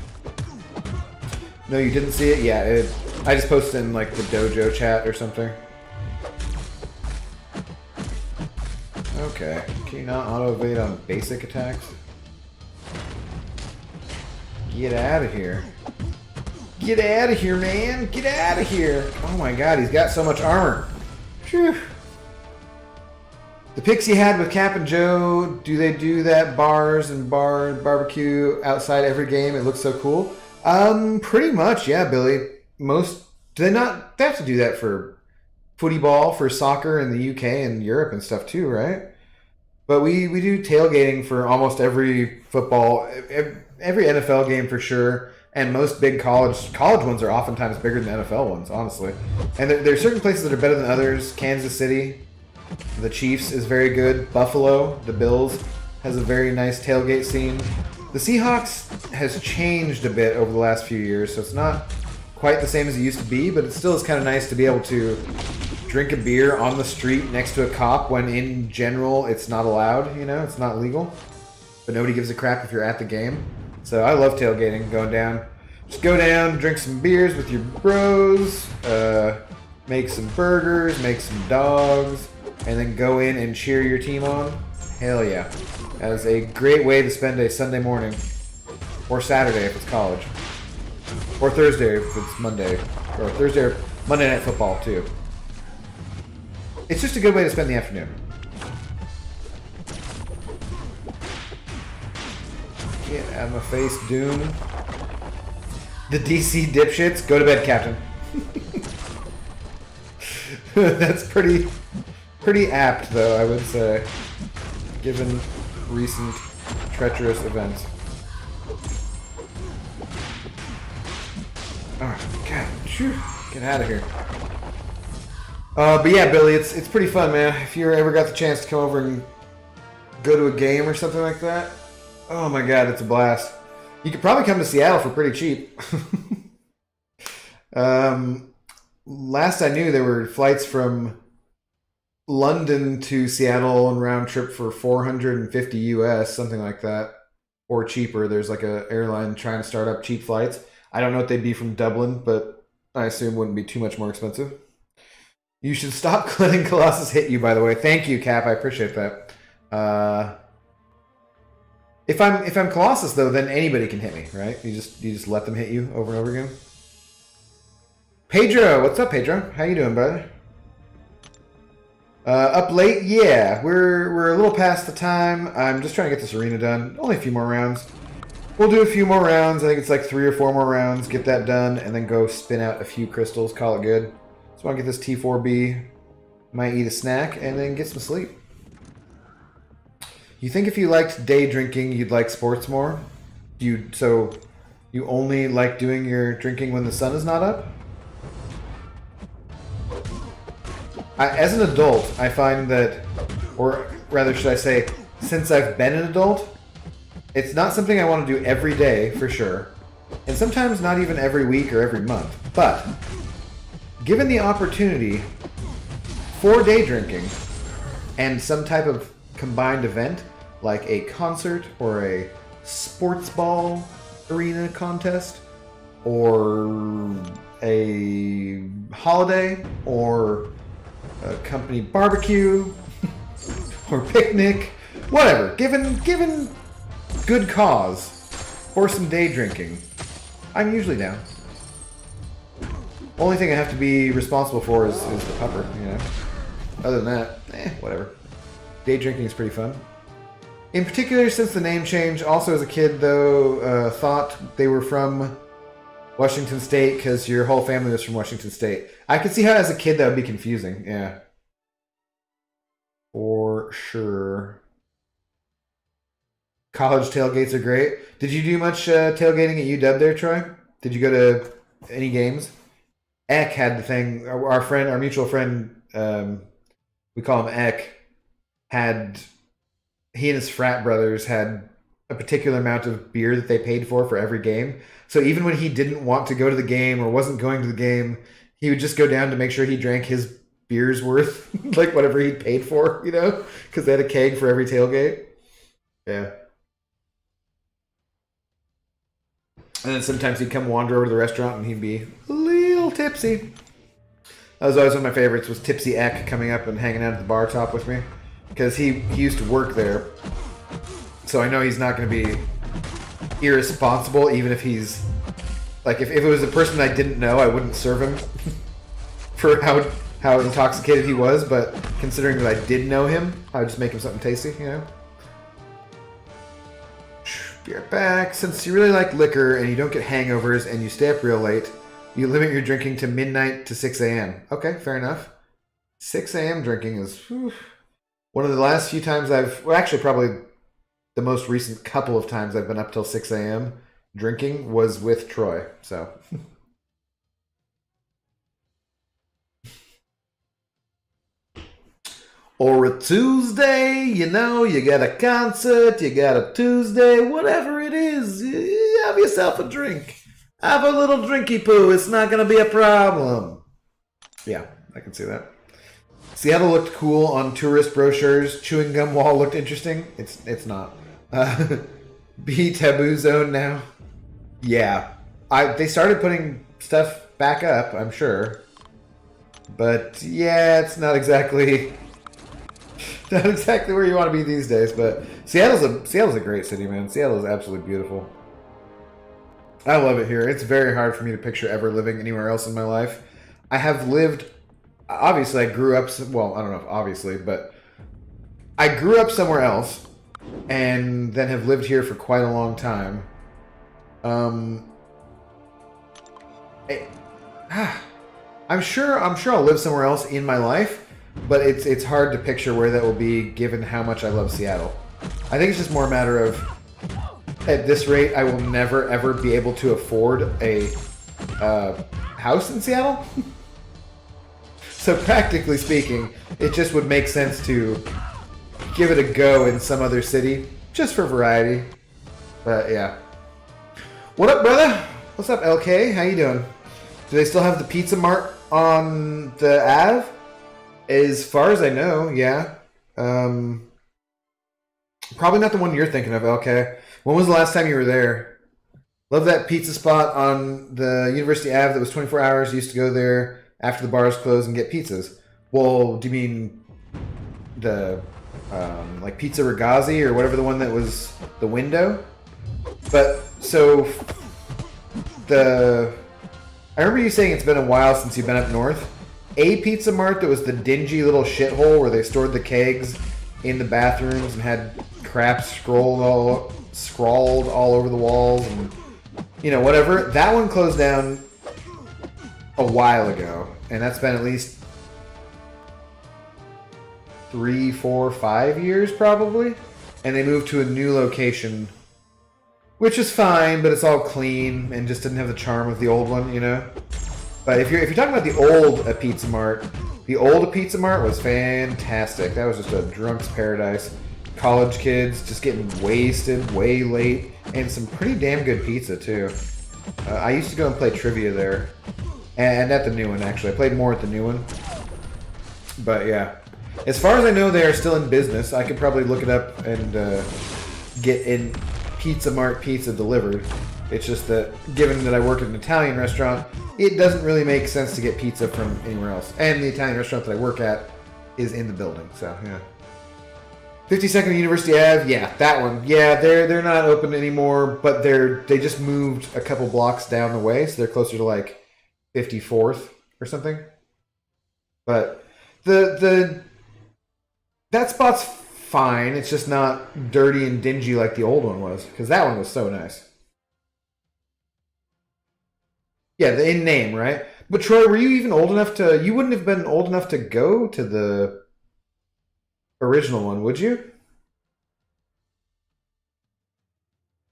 No, you didn't see it? Yeah, I just posted in like the dojo chat or something. Okay, can you not auto-evade on basic attacks? Get out of here. Get out of here, man! Get out of here! Oh my god, he's got so much armor. Phew. The picks he had with Cap and Joe, do they do that bars and barbecue outside every game? It looks so cool. Pretty much, yeah, Billy. Do they not? They have to do that for footy ball, for soccer in the UK and Europe and stuff too, right? But we do tailgating for almost every football, every NFL game for sure, and most big college ones are oftentimes bigger than NFL ones, honestly. And there are certain places that are better than others. Kansas City, the Chiefs is very good. Buffalo, the Bills, has a very nice tailgate scene. The Seahawks has changed a bit over the last few years, so it's not quite the same as it used to be, but it still is kind of nice to be able to drink a beer on the street next to a cop when in general it's not allowed, you know, it's not legal. But nobody gives a crap if you're at the game. So I love tailgating, going down. Just go down, drink some beers with your bros, make some burgers, make some dogs, and then go in and cheer your team on. Hell yeah. That is a great way to spend a Sunday morning. Or Saturday if it's college. Or Thursday if it's Monday. Or Thursday or Monday Night Football too. It's just a good way to spend the afternoon. Get out of my face, Doom. The DC dipshits. Go to bed, Captain. That's pretty apt, though, I would say, given recent treacherous events. Oh, God. Phew. Get out of here. But yeah, Billy, it's pretty fun, man. If you ever got the chance to come over and go to a game or something like that, oh my God, it's a blast. You could probably come to Seattle for pretty cheap. Last I knew, there were flights from London to Seattle and round trip for 450 US, something like that, or cheaper. There's like a airline trying to start up cheap flights. I don't know what they'd be from Dublin, but I assume wouldn't be too much more expensive. You should stop letting Colossus hit you, by the way. Thank you, Cap. I appreciate that. If I'm Colossus though, then anybody can hit me, right? You just let them hit you over and over again. Pedro, what's up, Pedro? How you doing, brother? Up late? Yeah, we're a little past the time. I'm just trying to get this arena done. Only a few more rounds. We'll do a few more rounds. I think it's like 3 or 4 more rounds. Get that done, and then go spin out a few crystals. Call it good. So I want to get this T4B. Might eat a snack and then get some sleep. You think if you liked day drinking, you'd like sports more? So you only like doing your drinking when the sun is not up? As an adult, I find that, or rather should I say, since I've been an adult, it's not something I want to do every day, for sure. And sometimes not even every week or every month. But, given the opportunity for day drinking and some type of combined event, like a concert or a sports ball arena contest, or a holiday, or a company barbecue, or picnic, whatever. Given good cause for some day drinking, I'm usually down. Only thing I have to be responsible for is the pupper, you know. Other than that, whatever. Day drinking is pretty fun. In particular, since the name change, also as a kid, though, thought they were from Washington State because your whole family was from Washington State. I could see how as a kid that would be confusing, yeah. For sure. College tailgates are great. Did you do much tailgating at UW there, Troy? Did you go to any games? Eck had the thing. Our mutual friend, we call him Eck, he and his frat brothers had a particular amount of beer that they paid for every game. So even when he didn't want to go to the game or wasn't going to the game, he would just go down to make sure he drank his beer's worth, like whatever he'd paid for, you know, because they had a keg for every tailgate. Yeah. And then sometimes he'd come wander over to the restaurant and he'd be a little tipsy. That was always one of my favorites, was Tipsy Eck coming up and hanging out at the bar top with me. Because he used to work there. So I know he's not going to be irresponsible, even if he's... Like, if it was a person I didn't know, I wouldn't serve him for how intoxicated he was. But considering that I did know him, I would just make him something tasty, you know? Be right back. Since you really like liquor and you don't get hangovers and you stay up real late, you limit your drinking to midnight to 6 a.m. Okay, fair enough. 6 a.m. drinking is one of the last few times actually probably the most recent couple of times I've been up till 6 a.m. drinking was with Troy, so. Or a Tuesday, you know, you got a concert, you got a Tuesday, whatever it is, you have yourself a drink. Have a little drinky poo, it's not going to be a problem. Yeah, I can see that. Seattle looked cool on tourist brochures. Chewing gum wall looked interesting. It's not. Be taboo zone now. Yeah. They started putting stuff back up, I'm sure. But yeah, it's not exactly... Not exactly where you want to be these days, but Seattle's a great city, man. Seattle is absolutely beautiful. I love it here. It's very hard for me to picture ever living anywhere else in my life. I have lived, obviously I grew up, well, I don't know if obviously, but I grew up somewhere else and then have lived here for quite a long time. I'm sure I'll live somewhere else in my life, but it's hard to picture where that will be given how much I love Seattle. I think it's just more a matter of, at this rate, I will never ever be able to afford a house in Seattle. So practically speaking, it just would make sense to give it a go in some other city, just for variety. But yeah. What up, brother? What's up, LK? How you doing? Do they still have the Pizza Mart on the Ave? As far as I know, yeah. Probably not the one you're thinking of, okay. When was the last time you were there? Love that pizza spot on the University Ave that was 24 hours. Used to go there after the bars closed and get pizzas. Well, do you mean the like Pizza Ragazzi or whatever the one that was the window? But so I remember you saying it's been a while since you've been up north. A Pizza Mart that was the dingy little shithole where they stored the kegs in the bathrooms and had crap scrawled all over the walls and whatever. That one closed down a while ago, and that's been at least 3, 4, 5 years probably. And they moved to a new location, which is fine, but it's all clean and just didn't have the charm of the old one, But if you're talking about the old Pizza Mart, the old Pizza Mart was fantastic. That was just a drunk's paradise. College kids just getting wasted way late, and some pretty damn good pizza too. I used to go and play trivia there, and at the new one actually. I played more at the new one, but yeah. As far as I know, they are still in business. I could probably look it up and get in Pizza Mart pizza delivered. It's just that, given that I work at an Italian restaurant, it doesn't really make sense to get pizza from anywhere else. And the Italian restaurant that I work at is in the building, so yeah. 52nd University Ave, yeah, that one. Yeah, they're not open anymore, but they just moved a couple blocks down the way, so they're closer to like 54th or something. But that spot's fine. It's just not dirty and dingy like the old one was, because that one was so nice. Yeah, the in name, right? But Troy, were you even old enough to? You wouldn't have been old enough to go to the original one, would you?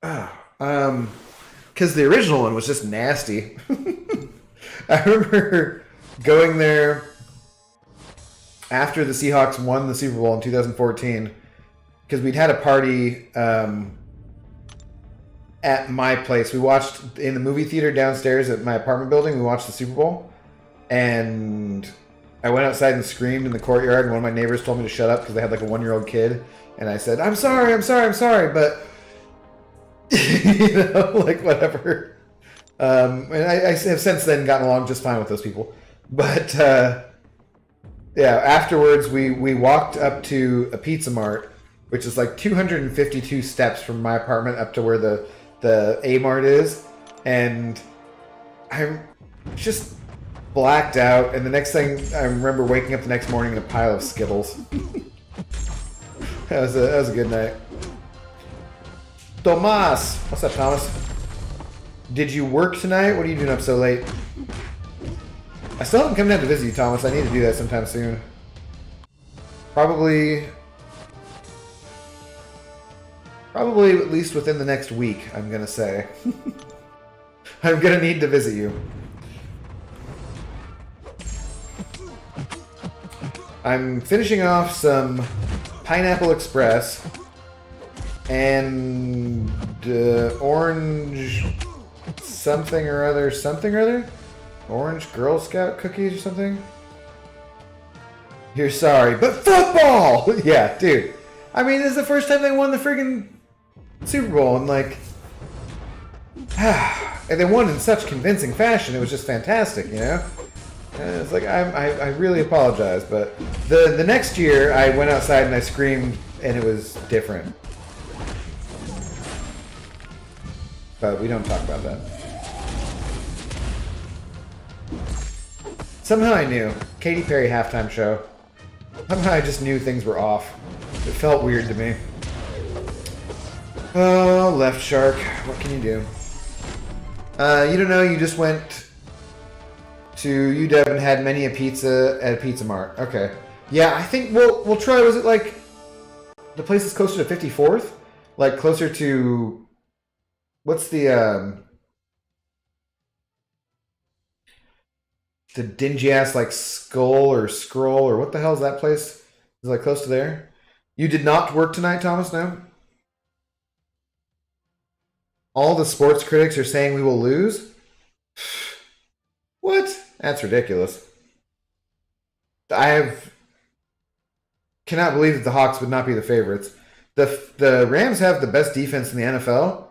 Because the original one was just nasty. I remember going there after the Seahawks won the Super Bowl in 2014, because we'd had a party at my place. We watched in the movie theater downstairs at my apartment building. We watched the Super Bowl, and I went outside and screamed in the courtyard, and one of my neighbors told me to shut up because they had like a 1-year-old kid, and I said, I'm sorry, but like whatever. And I have since then gotten along just fine with those people. But yeah, afterwards we walked up to a Pizza Mart, which is like 252 steps from my apartment up to where the A Mart is, and I'm just blacked out, and the next thing I remember waking up the next morning in a pile of Skittles. that was a good night. Tomas! What's up, Thomas? Did you work tonight? What are you doing up so late? I still haven't come down to visit you, Thomas. I need to do that sometime soon. Probably at least within the next week, I'm gonna say. I'm gonna need to visit you. I'm finishing off some Pineapple Express and orange something or other. Orange Girl Scout cookies or something. You're sorry, but football! Yeah, dude. I mean, this is the first time they won the friggin' Super Bowl, and like, and they won in such convincing fashion. It was just fantastic, And it's like I really apologize, but the next year I went outside and I screamed, and it was different. But we don't talk about that. Somehow I knew. Katy Perry halftime show. Somehow I just knew things were off. It felt weird to me. Oh, left shark. What can you do? You don't know, you just went to UW and had many a pizza at a Pizza Mart. Okay. Yeah, I think, well, Troy, was it like the place is closer to 54th? Like closer to, what's the dingy ass like Skull or Scroll or what the hell is that place? Is it like close to there? You did not work tonight, Thomas, no? All the sports critics are saying we will lose? What? That's ridiculous. Cannot believe that the Hawks would not be the favorites. The Rams have the best defense in the NFL,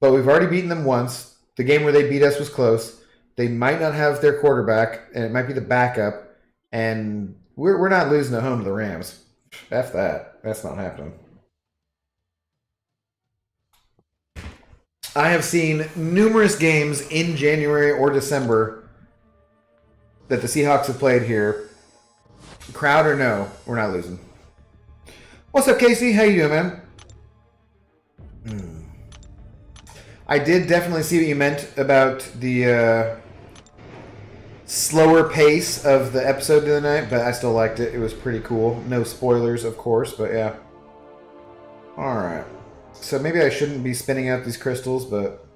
but we've already beaten them once. The game where they beat us was close. They might not have their quarterback, and it might be the backup, and we're not losing at home to the Rams. F that. That's not happening. I have seen numerous games in January or December that the Seahawks have played here. Crowd or no, we're not losing. What's up, Casey? How you doing, man? I did definitely see what you meant about the slower pace of the episode the other night, but I still liked it. It was pretty cool. No spoilers, of course, but yeah. Alright. So maybe I shouldn't be spinning out these crystals, but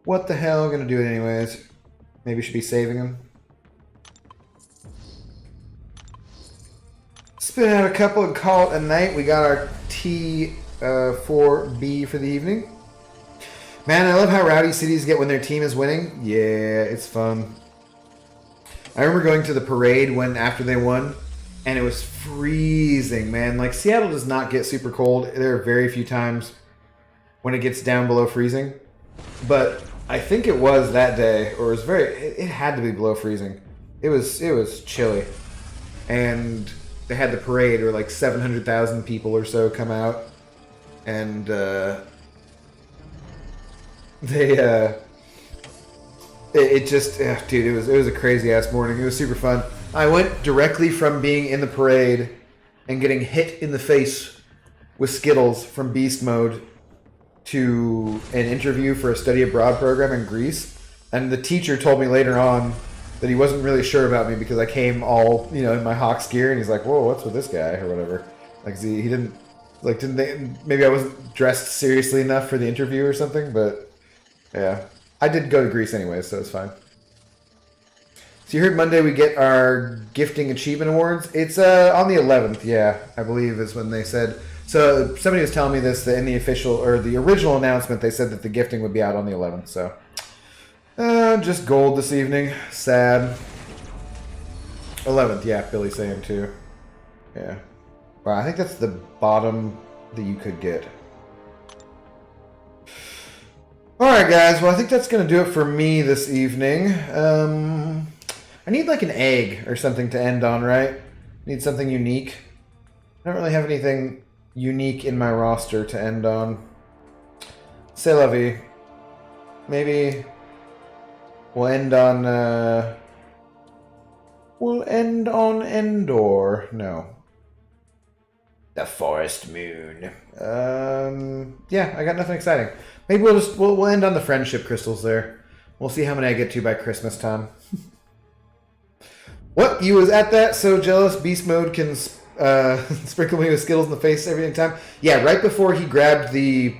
what the hell? I'm going to do it anyways. Maybe should be saving them. Spin out a couple and call it a night. We got our T4B for the evening. Man, I love how rowdy cities get when their team is winning. Yeah, it's fun. I remember going to the parade after they won, and it was freezing, man. Like, Seattle does not get super cold. There are very few times when it gets down below freezing. But I think it was that day, or it had to be below freezing. It was chilly. And they had the parade where like 700,000 people or so come out, and dude, it was a crazy ass morning. It was super fun. I went directly from being in the parade and getting hit in the face with Skittles from Beast Mode to an interview for a study abroad program in Greece. And the teacher told me later on that he wasn't really sure about me because I came all, in my Hawks gear, and he's like, "Whoa, what's with this guy?" or whatever. Like, he didn't maybe I wasn't dressed seriously enough for the interview or something, but yeah. I did go to Greece anyway, so it's fine. So you heard Monday we get our Gifting Achievement Awards. It's on the 11th, yeah, I believe is when they said. So somebody was telling me this, that in the original announcement, they said that the gifting would be out on the 11th, so. Just gold this evening. Sad. 11th, yeah, Billy's saying too. Yeah. Wow, I think that's the bottom that you could get. Alright, guys, well, I think that's going to do it for me this evening. I need like an egg or something to end on, right? Need something unique. I don't really have anything unique in my roster to end on. C'est la vie. Maybe we'll end on Endor. No. The Forest Moon. Yeah, I got nothing exciting. Maybe we'll end on the friendship crystals there. We'll see how many I get to by Christmas time. What? You was at that? So jealous. Beast Mode can sprinkle me with Skittles in the face every time. Yeah, right before he grabbed the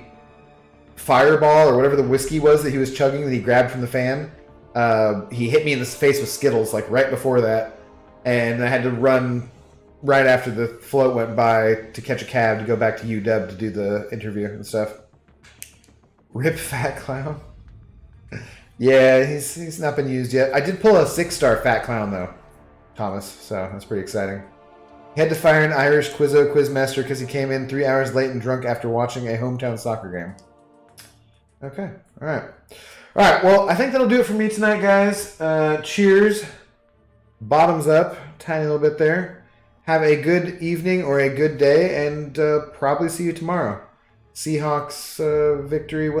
fireball or whatever the whiskey was that he was chugging that he grabbed from the fan, he hit me in the face with Skittles like right before that, and I had to run right after the float went by to catch a cab to go back to UW to do the interview and stuff. Rip Fat Clown. Yeah, he's not been used yet. I did pull a 6-star Fat Clown though, Thomas, so that's pretty exciting. He had to fire an Irish quizmaster because he came in 3 hours late and drunk after watching a hometown soccer game. Okay, all right. All right, well, I think that'll do it for me tonight, guys. Cheers. Bottoms up, tiny little bit there. Have a good evening or a good day, and probably see you tomorrow. Seahawks victory.